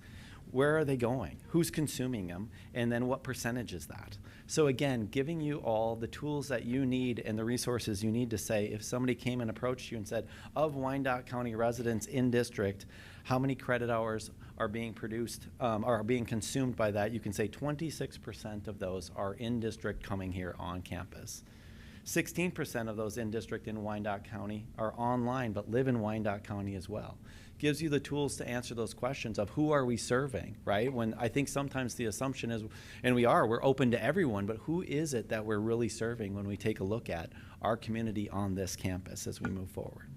where are they going? Who's consuming them? And then what percentage is that? So again, giving you all the tools that you need and the resources you need to say, if somebody came and approached you and said, of Wyandotte County residents in district, how many credit hours are being produced, are being consumed by that? You can say 26% of those are in district coming here on campus. 16% of those in district in Wyandotte County are online but live in Wyandotte County as well. Gives you the tools to answer those questions of who are we serving, right? When I think sometimes the assumption is, and we're open to everyone, but who is it that we're really serving when we take a look at our community on this campus as we move forward?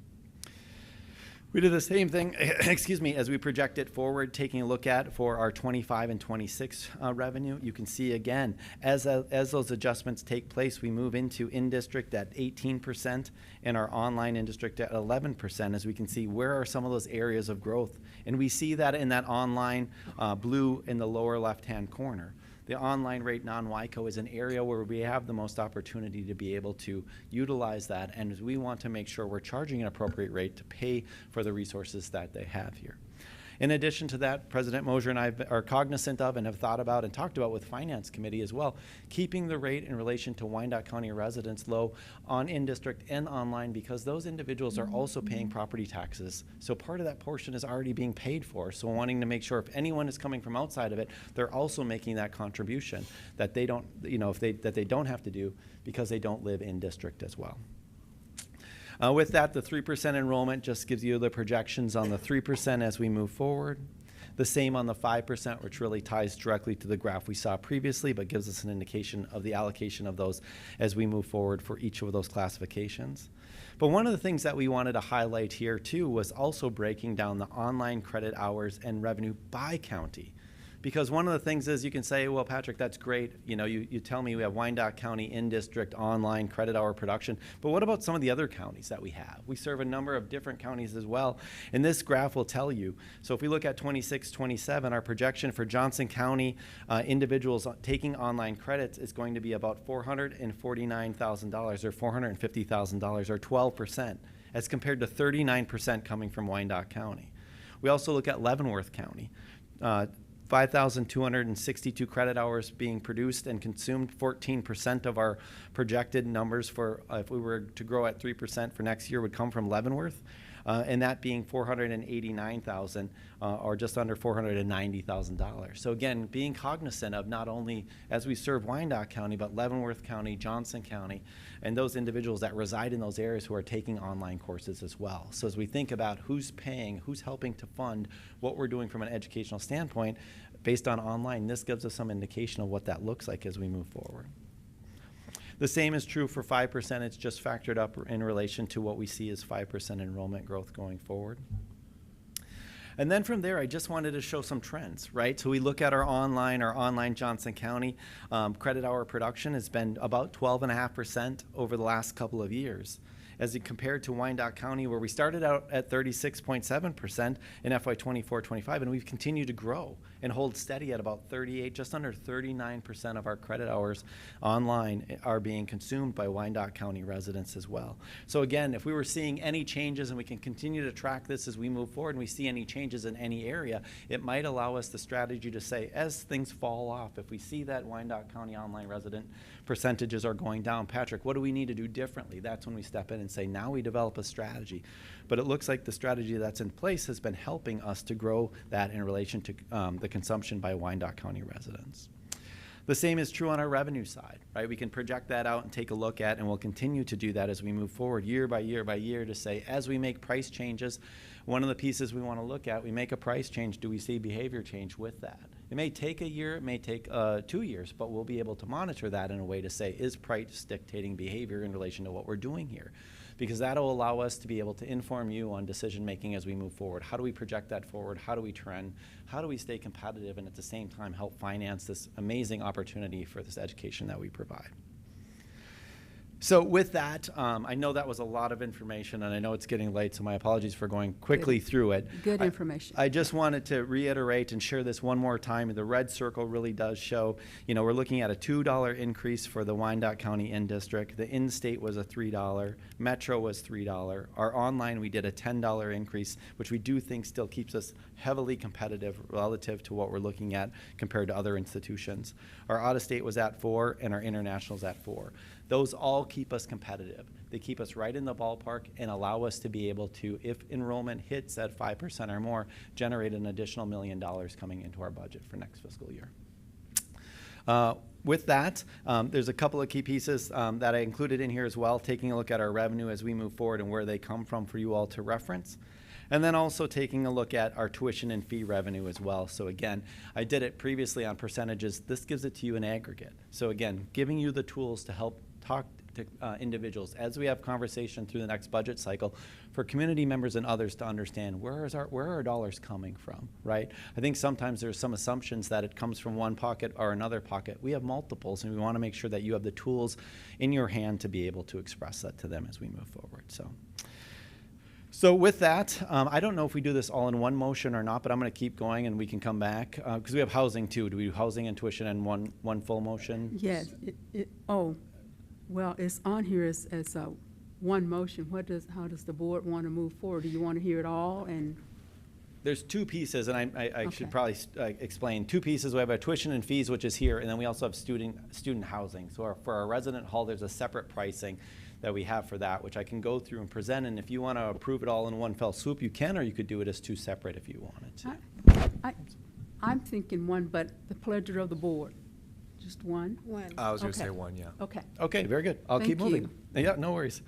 We did the same thing, excuse me, as we project it forward, taking a look at for our 25 and 26 revenue. You can see again, as those adjustments take place, we move into in-district at 18% and our online in-district at 11%, as we can see where are some of those areas of growth. And we see that in that online blue in the lower left-hand corner. The online rate non-WICO is an area where we have the most opportunity to be able to utilize that, and we want to make sure we're charging an appropriate rate to pay for the resources that they have here. In addition to that, President Mosier and I are cognizant of and have thought about and talked about with Finance Committee as well, keeping the rate in relation to Wyandotte County residents low on in-district and online, because those individuals are also paying property taxes. So part of that portion is already being paid for. So wanting to make sure if anyone is coming from outside of it, they're also making that contribution that they don't, that they don't have to do because they don't live in district as well. With that, the 3% enrollment just gives you the projections on the 3% as we move forward. The same on the 5%, which really ties directly to the graph we saw previously, but gives us an indication of the allocation of those as we move forward for each of those classifications. But one of the things that we wanted to highlight here too was also breaking down the online credit hours and revenue by county. Because one of the things is you can say, well, Patrick, that's great. You tell me we have Wyandotte County in-district online credit hour production, but what about some of the other counties that we have? We serve a number of different counties as well, and this graph will tell you. So if we look at 26-27, our projection for Johnson County individuals taking online credits is going to be about $449,000 or $450,000 or 12%, as compared to 39% coming from Wyandotte County. We also look at Leavenworth County. 5,262 credit hours being produced and consumed. 14% of our projected numbers for if we were to grow at 3% for next year would come from Leavenworth, and that being 489,000 or just under $490,000. So again, being cognizant of not only as we serve Wyandotte County, but Leavenworth County, Johnson County, and those individuals that reside in those areas who are taking online courses as well. So as we think about who's paying, who's helping to fund what we're doing from an educational standpoint based on online, this gives us some indication of what that looks like as we move forward. The same is true for 5%. It's just factored up in relation to what we see as 5% enrollment growth going forward. And then from there, I just wanted to show some trends, right? So we look at our online Johnson County credit hour production has been about 12.5% over the last couple of years, as it compared to Wyandotte County, where we started out at 36.7% in FY 24-25, and we've continued to grow and hold steady at about 38, just under 39% of our credit hours online are being consumed by Wyandotte County residents as well. So again, if we were seeing any changes, and we can continue to track this as we move forward, and we see any changes in any area, it might allow us the strategy to say, as things fall off, if we see that Wyandotte County online resident percentages are going down, Patrick, what do we need to do differently? That's when we step in and say, now we develop a strategy. But it looks like the strategy that's in place has been helping us to grow that in relation to the consumption by Wyandotte County residents. The same is true on our revenue side, right? We can project that out and take a look at, and we'll continue to do that as we move forward year by year by year to say, as we make price changes, one of the pieces we want to look at, we make a price change, do we see behavior change with that? It may take a year, it may take 2 years, but we'll be able to monitor that in a way to say, is price dictating behavior in relation to what we're doing here? Because that'll allow us to be able to inform you on decision making as we move forward. How do we project that forward? How do we trend? How do we stay competitive and at the same time help finance this amazing opportunity for this education that we provide? So with that, I know that was a lot of information, and I know it's getting late, so my apologies for going quickly through it. Good information. I just wanted to reiterate and share this one more time. The red circle really does show, we're looking at a $2 increase for the Wyandotte County in-district. The in-state was a $3. Metro was $3. Our online, we did a $10 increase, which we do think still keeps us heavily competitive relative to what we're looking at compared to other institutions. Our out-of-state was at $4, and our international's at $4. Those all keep us competitive. They keep us right in the ballpark and allow us to be able to, if enrollment hits at 5% or more, generate an additional $1 million coming into our budget for next fiscal year. With that, there's a couple of key pieces that I included in here as well, taking a look at our revenue as we move forward and where they come from for you all to reference. And then also taking a look at our tuition and fee revenue as well. So again, I did it previously on percentages. This gives it to you in aggregate. So again, giving you the tools to help talk to individuals as we have conversation through the next budget cycle for community members and others to understand where are our dollars coming from, right? I think sometimes there's some assumptions that it comes from one pocket or another pocket. We have multiples, and we want to make sure that you have the tools in your hand to be able to express that to them as we move forward. So with that, I don't know if we do this all in one motion or not, but I'm going to keep going and we can come back because we have housing too. Do we do housing and tuition in one full motion? Yes, well, it's on here as one motion. How does the board want to move forward? Do you want to hear it all? And There's two pieces, and I Okay. should probably explain. Two pieces. We have our tuition and fees, which is here, and then we also have student housing. So for our resident hall, there's a separate pricing that we have for that, which I can go through and present. And if you want to approve it all in one fell swoop, you can, or you could do it as two separate if you wanted to. I'm thinking one, but the pleasure of the board. Just one? I was going to Okay. say one, yeah. Okay. Okay, very good. I'll keep Thank moving. you. Yeah, no worries.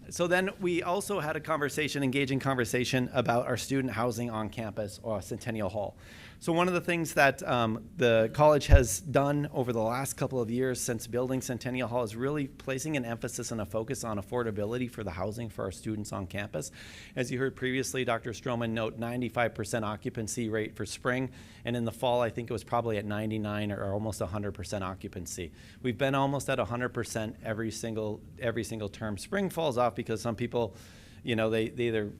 So then we also had a conversation, engaging conversation about our student housing on campus or Centennial Hall. So one of the things that the college has done over the last couple of years since building Centennial Hall is really placing an emphasis and a focus on affordability for the housing for our students on campus. As you heard previously, Dr. Stroman note 95% occupancy rate for spring, and in the fall I think it was probably at 99 or almost 100% occupancy. We've been almost at 100% every single term. Spring falls off because some people, they either,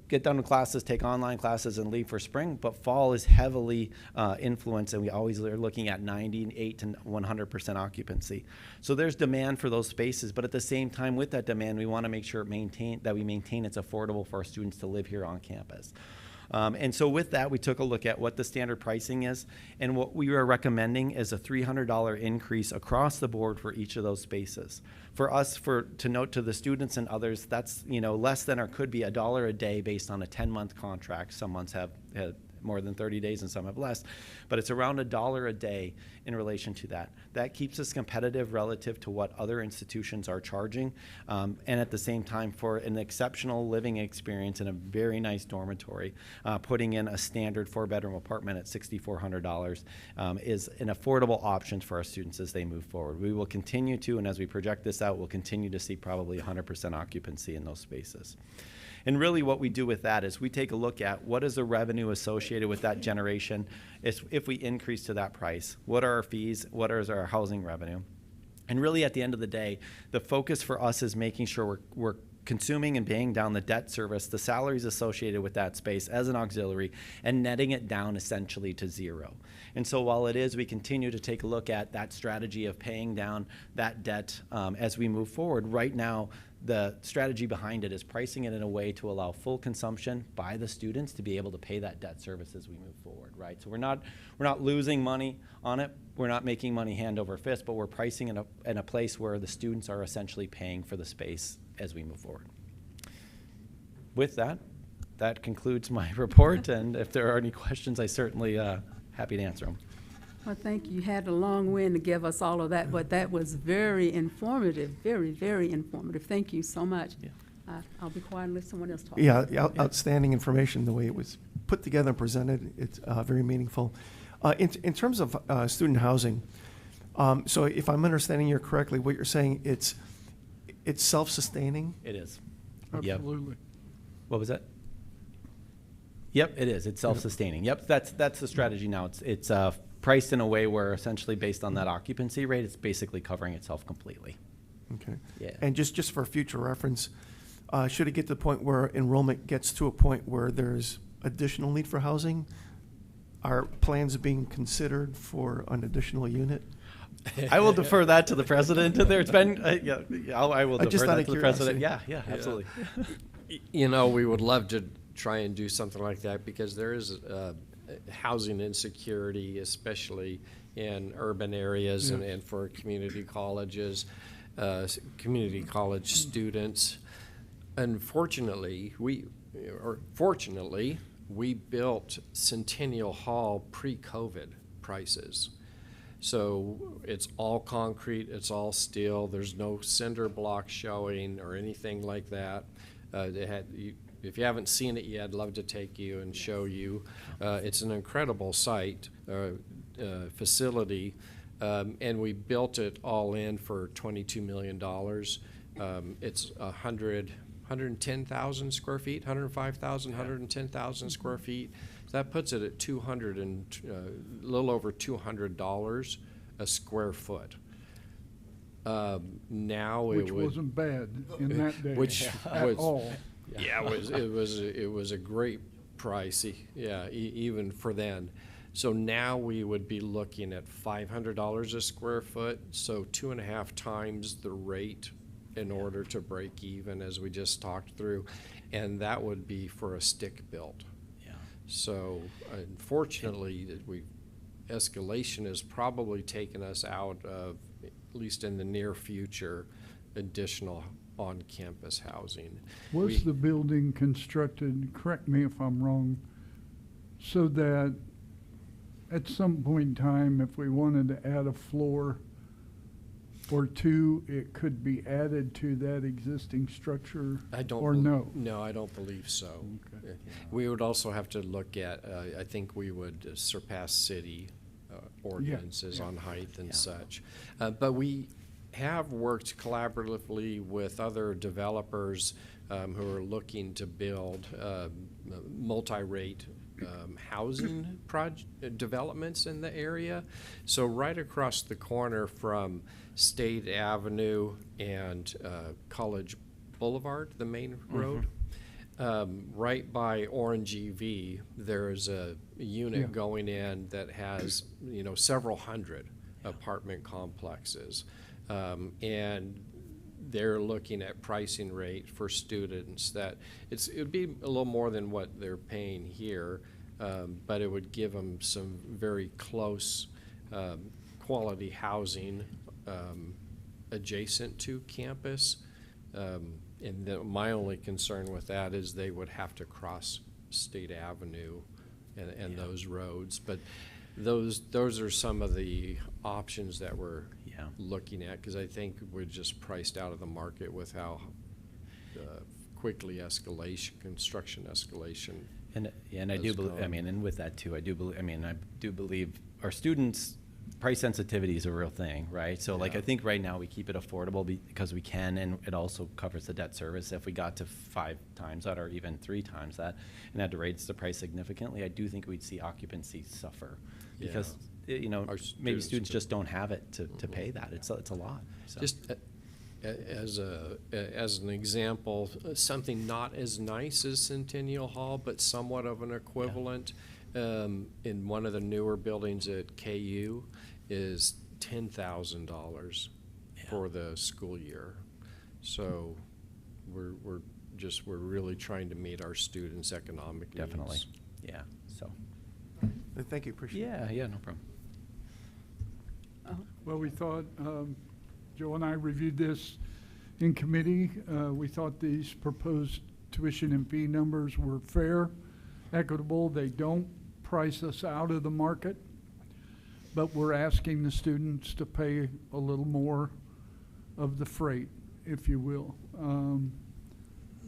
get done with classes, take online classes, and leave for spring, but fall is heavily influenced, and we always are looking at 98 to 100% occupancy. So there's demand for those spaces, but at the same time, with that demand, we want to make sure we maintain it's affordable for our students to live here on campus. And so with that, we took a look at what the standard pricing is, and what we are recommending is a $300 increase across the board for each of those spaces. For us, to note to the students and others, that's less than or could be $1 a day based on a 10-month contract. Some months have more than 30 days and some have less, but it's around $1 a day in relation to that. That keeps us competitive relative to what other institutions are charging, and at the same time, for an exceptional living experience in a very nice dormitory, putting in a standard 4-bedroom apartment at $6,400 is an affordable option for our students as they move forward. We will continue to, and as we project this out, we'll continue to see probably 100% occupancy in those spaces. And really what we do with that is we take a look at what is the revenue associated with that generation if we increase to that price. What are our fees? What is our housing revenue? And really at the end of the day, the focus for us is making sure we're consuming and paying down the debt service, the salaries associated with that space as an auxiliary, and netting it down essentially to zero. And so while we continue to take a look at that strategy of paying down that debt as we move forward. Right now, the strategy behind it is pricing it in a way to allow full consumption by the students to be able to pay that debt service as we move forward, right? So we're not losing money on it. We're not making money hand over fist, but we're pricing in a place where the students are essentially paying for the space as we move forward. With that concludes my report, and if there are any questions, I certainly happy to answer them. Well, thank you. You had a long wind to give us all of that, but that was very informative, very, very informative. Thank you so much. Yeah. I'll be quiet and let someone else talk. Yeah, outstanding information, the way it was put together and presented. It's very meaningful. In terms of student housing, so if I'm understanding you correctly, what you're saying, it's self-sustaining? It is. Absolutely. Yep. What was that? Yep, it is. It's self-sustaining. Yep, that's the strategy now. It's priced in a way where essentially based on that occupancy rate, it's basically covering itself completely. Okay. Yeah. And just for future reference, should it get to the point where enrollment gets to a point where there's additional need for housing, are plans being considered for an additional unit? I will defer that to the president. It's been, I will defer that to the president. Yeah, absolutely. We would love to try and do something like that because there is housing insecurity, especially in urban areas and for community colleges, community college students. Unfortunately, fortunately, we built Centennial Hall pre-COVID prices. So it's all concrete, it's all steel, there's no cinder block showing or anything like that. If you haven't seen it yet, I'd love to take you and show you. It's an incredible site, facility, and we built it all in for $22 million. It's 110,000 square feet, 105,000, 110,000 square feet. So that puts it at a little over $200 a square foot. Now Which wasn't bad in that day which at was, all. Yeah, it was a great price, even for then. So now we would be looking at $500 a square foot, so 2.5 times the rate in order to break even, as we just talked through, and that would be for a stick built. Yeah. So unfortunately, escalation has probably taken us out of, at least in the near future, additional on-campus housing. Was the building constructed, correct me if I'm wrong, so that at some point in time, if we wanted to add a floor or two, it could be added to that existing structure? Or no? No, I don't believe so. Okay. We would also have to look at, I think we would surpass city ordinances on height and such. But we have worked collaboratively with other developers who are looking to build multi-rate housing developments in the area. So right across the corner from State Avenue and College Boulevard, the main road, right by Orange EV, there's a unit going in that has, several hundred apartment complexes. And they're looking at pricing rate for students that it would be a little more than what they're paying here, but it would give them some very close quality housing adjacent to campus. And my only concern with that is they would have to cross State Avenue and those roads. But those are some of the options that we're looking at, because I think we're just priced out of the market with how quickly construction escalation. And I do believe, and with that too, I do believe our students' price sensitivity is a real thing, right? So like, I think right now we keep it affordable because we can, and it also covers the debt service. If we got to 5 times that or even 3 times that and had to raise the price significantly, I do think we'd see occupancy suffer because, maybe students just don't have it to pay that. It's a lot. So. Just as an example, something not as nice as Centennial Hall, but somewhat of an equivalent in one of the newer buildings at KU is $10,000 for the school year. So we're really trying to meet our students' economic needs. Definitely. Yeah. So. Thank you. Appreciate it. Yeah. No problem. Well, we thought, Joe and I reviewed this in committee. We thought these proposed tuition and fee numbers were fair, equitable. They don't price us out of the market, but we're asking the students to pay a little more of the freight, if you will.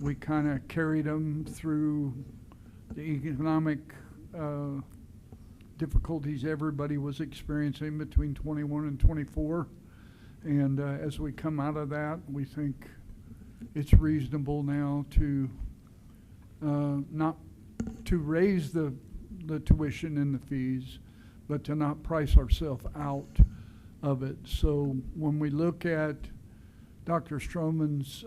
We kind of carried them through the economic difficulties everybody was experiencing between 21 and 24. And as we come out of that, we think it's reasonable now to not to raise the tuition and the fees, but to not price ourselves out of it. So when we look at Dr. Stroman's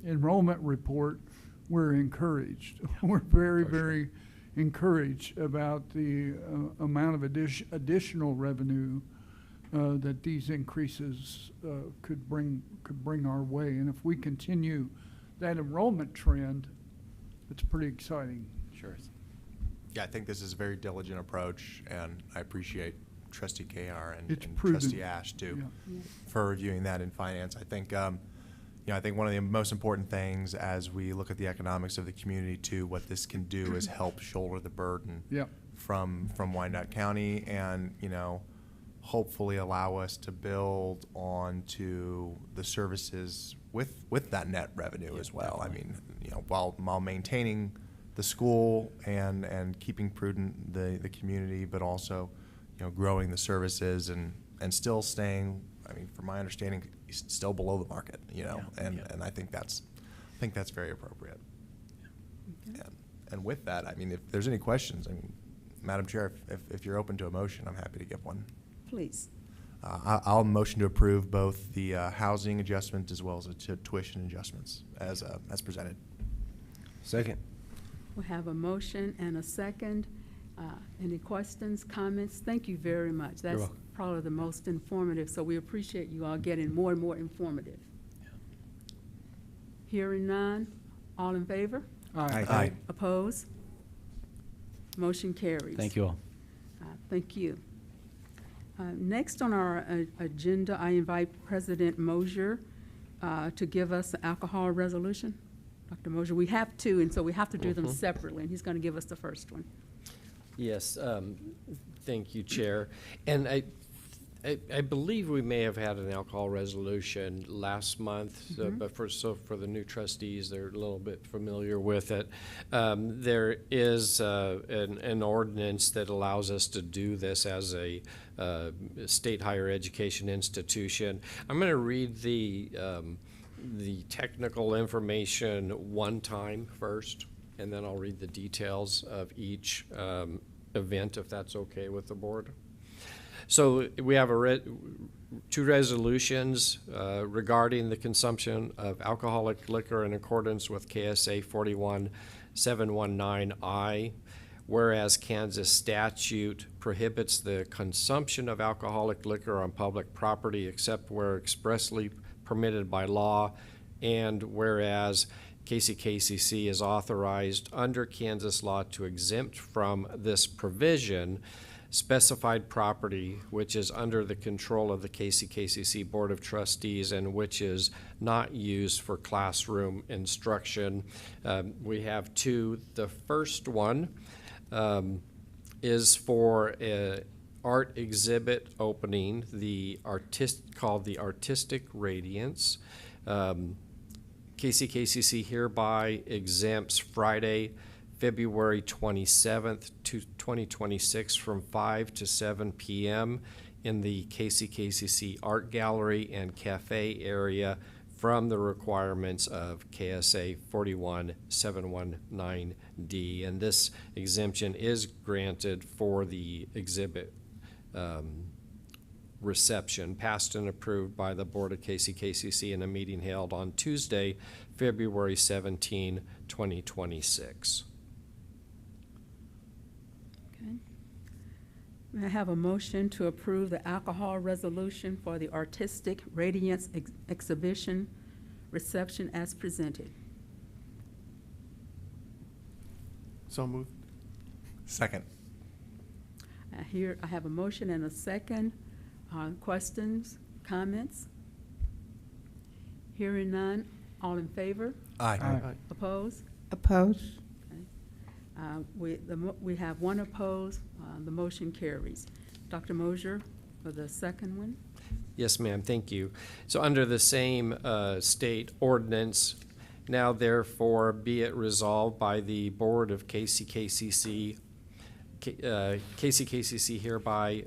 enrollment report, we're encouraged. We're very encouraged about the amount of additional revenue that these increases could bring our way. And if we continue that enrollment trend, it's pretty exciting. Sure. Yeah, I think this is a very diligent approach, and I appreciate Trustee KR and Trustee Ash too for reviewing that in finance. I think I think one of the most important things as we look at the economics of the community too, what this can do is help shoulder the burden from Wyandotte County, and hopefully allow us to build onto the services with that net revenue as well. Definitely. I mean, while maintaining the school and keeping prudent the community, but also growing the services and still staying, from my understanding, still below the market, and I think that's very appropriate. And with that, if there's any questions, Madam Chair, if you're open to a motion, I'm happy to give one. Please. I'll motion to approve both the housing adjustment as well as the tuition adjustments as presented. Second. We have a motion and a second. Any questions, comments? Thank you very much. That's welcome. probably the most informative, so we appreciate you all getting more and more informative. Hearing none, all in favor? Aye. Aye. Opposed? Motion carries. Thank you all. Thank you. Next on our agenda, I invite President Mosier to give us the alcohol resolution. Dr. Mosier, we have two, and so we have to do them separately, and he's going to give us the first one. Yes, thank you, Chair. And I believe we may have had an alcohol resolution last month, but for the new trustees, they're a little bit familiar with it. There is an ordinance that allows us to do this as a state higher education institution. I'm going to read the technical information one time first, and then I'll read the details of each event, if that's okay with the board. So we have two resolutions regarding the consumption of alcoholic liquor in accordance with KSA 41719I. Whereas Kansas statute prohibits the consumption of alcoholic liquor on public property except where expressly permitted by law, and whereas KCKCC is authorized under Kansas law to exempt from this provision specified property which is under the control of the KCKCC Board of Trustees and which is not used for classroom instruction. We have two. The first one is for an art exhibit opening, called the Artistic Radiance. KCKCC hereby exempts Friday, February 27th, 2026 from 5 to 7 p.m. in the KCKCC Art Gallery and Cafe area from the requirements of KSA 41719D. And this exemption is granted for the exhibit reception, passed and approved by the Board of KCKCC in a meeting held on Tuesday, February 17, 2026. Okay. May I have a motion to approve the alcohol resolution for the Artistic Radiance exhibition reception as presented? So moved. Second. Here, I have a motion and a second. Questions, comments? Hearing none, all in favor? Aye. Aye. Opposed? Opposed? We have one opposed. The motion carries. Dr. Mosier for the second one. Yes, ma'am, thank you. So under the same state ordinance, now therefore be it resolved by the Board of KCKCC, KCKCC hereby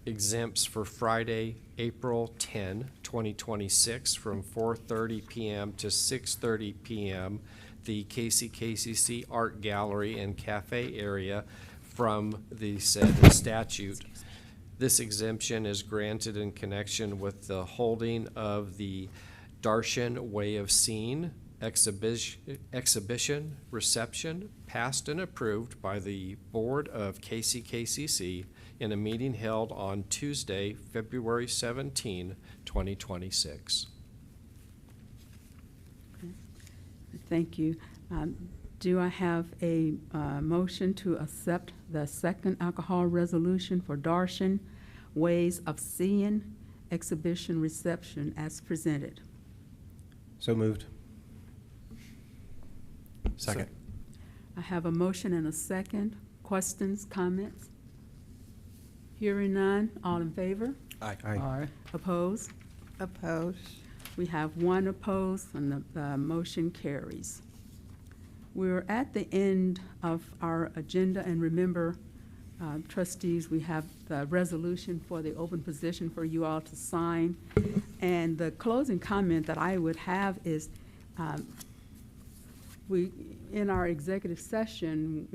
exempts for Friday, April 10, 2026 from 4:30 p.m. to 6:30 p.m. the KCKCC Art Gallery and Cafe area from the said statute. This exemption is granted in connection with the holding of the Darshan Way of Seeing exhibition reception passed and approved by the Board of KCKCC in a meeting held on Tuesday, February 17, 2026. Okay. Thank you. Do I have a motion to accept the second alcohol resolution for Darshan Ways of Seeing exhibition reception as presented? So moved. Second. I have a motion and a second. Questions, comments? Hearing none, all in favor? Aye. Aye. Opposed? Opposed? We have one opposed, and the motion carries. We're at the end of our agenda, and remember, trustees, we have the resolution for the open position for you all to sign. And the closing comment that I would have is, in our executive session,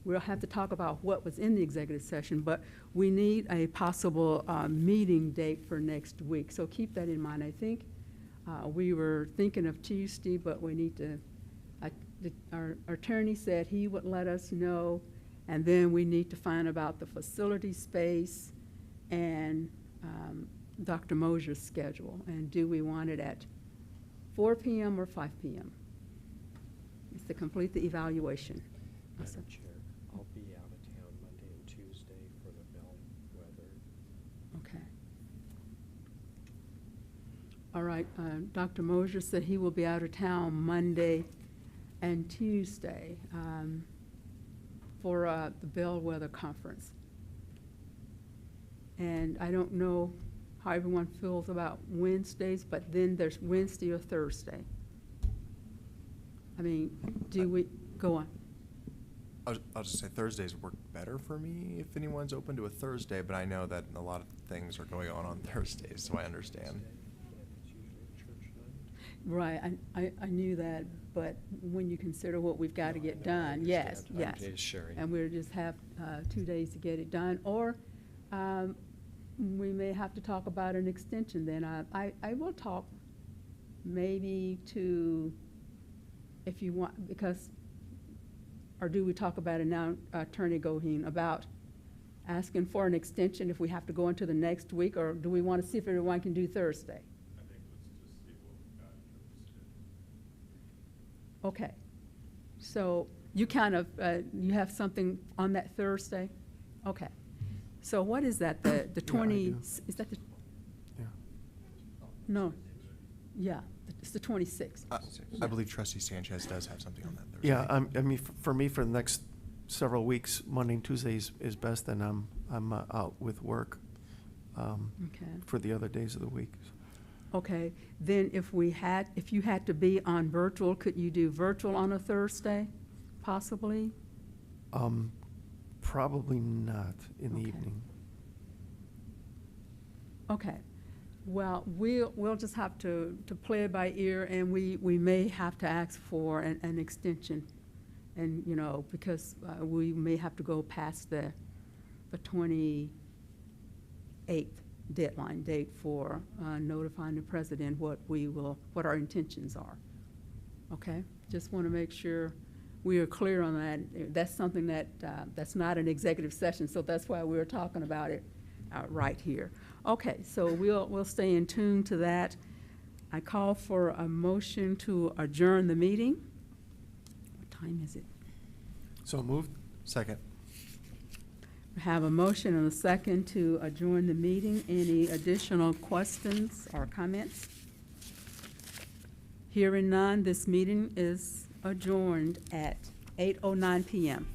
we'll have to talk about what was in the executive session, but we need a possible meeting date for next week. So keep that in mind. I think we were thinking of Tuesday, but we need to our attorney said he would let us know, and then we need to find about the facility space and Dr. Mosier's schedule, and do we want it at 4 p.m. or 5 p.m.? It's to complete the evaluation. Madam Chair, I'll be out of town Monday and Tuesday for the bellwether. Okay. All right, Dr. Mosier said he will be out of town Monday and Tuesday for the Bellwether Conference. And I don't know how everyone feels about Wednesdays, but then there's Wednesday or Thursday. I mean, do we, go on. I'll just say Thursdays work better for me if anyone's open to a Thursday, but I know that a lot of things are going on Thursdays, so I understand. Right, I knew that, but when you consider what we've got to get done, yes, yes. And we'll just have 2 days to get it done, or we may have to talk about an extension then. I will talk maybe to, if you want, because, or do we talk about it now, Attorney Goheen, about asking for an extension if we have to go into the next week, or do we want to see if everyone can do Thursday? Okay, so you kind of, you have something on that Thursday? Okay, so what is that, the 20, is that the? Yeah. No, yeah, it's the 26th. I believe Trustee Sanchez does have something on that Thursday. Yeah, I mean, for me, for the next several weeks, Monday and Tuesday is best, and I'm out with work Okay. for the other days of the week. Okay, then if you had to be on virtual, could you do virtual on a Thursday, possibly? Probably not in the Okay. evening. Okay, well, we'll just have to play it by ear, and we may have to ask for an extension. And, you know, because we may have to go past the 28th deadline date for notifying the president what our intentions are. Okay, just want to make sure we are clear on that. That's something that's not an executive session, so that's why we're talking about it right here. Okay, so we'll stay in tune to that. I call for a motion to adjourn the meeting. What time is it? So moved. Second. We have a motion and a second to adjourn the meeting. Any additional questions or comments? Hearing none, this meeting is adjourned at 8:09 p.m.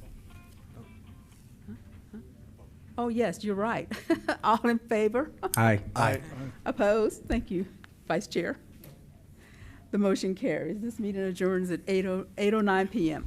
Oh, yes, you're right. All in favor? Aye. Aye. Opposed? Thank you, Vice Chair. The motion carries. This meeting adjourns at 8:09 p.m.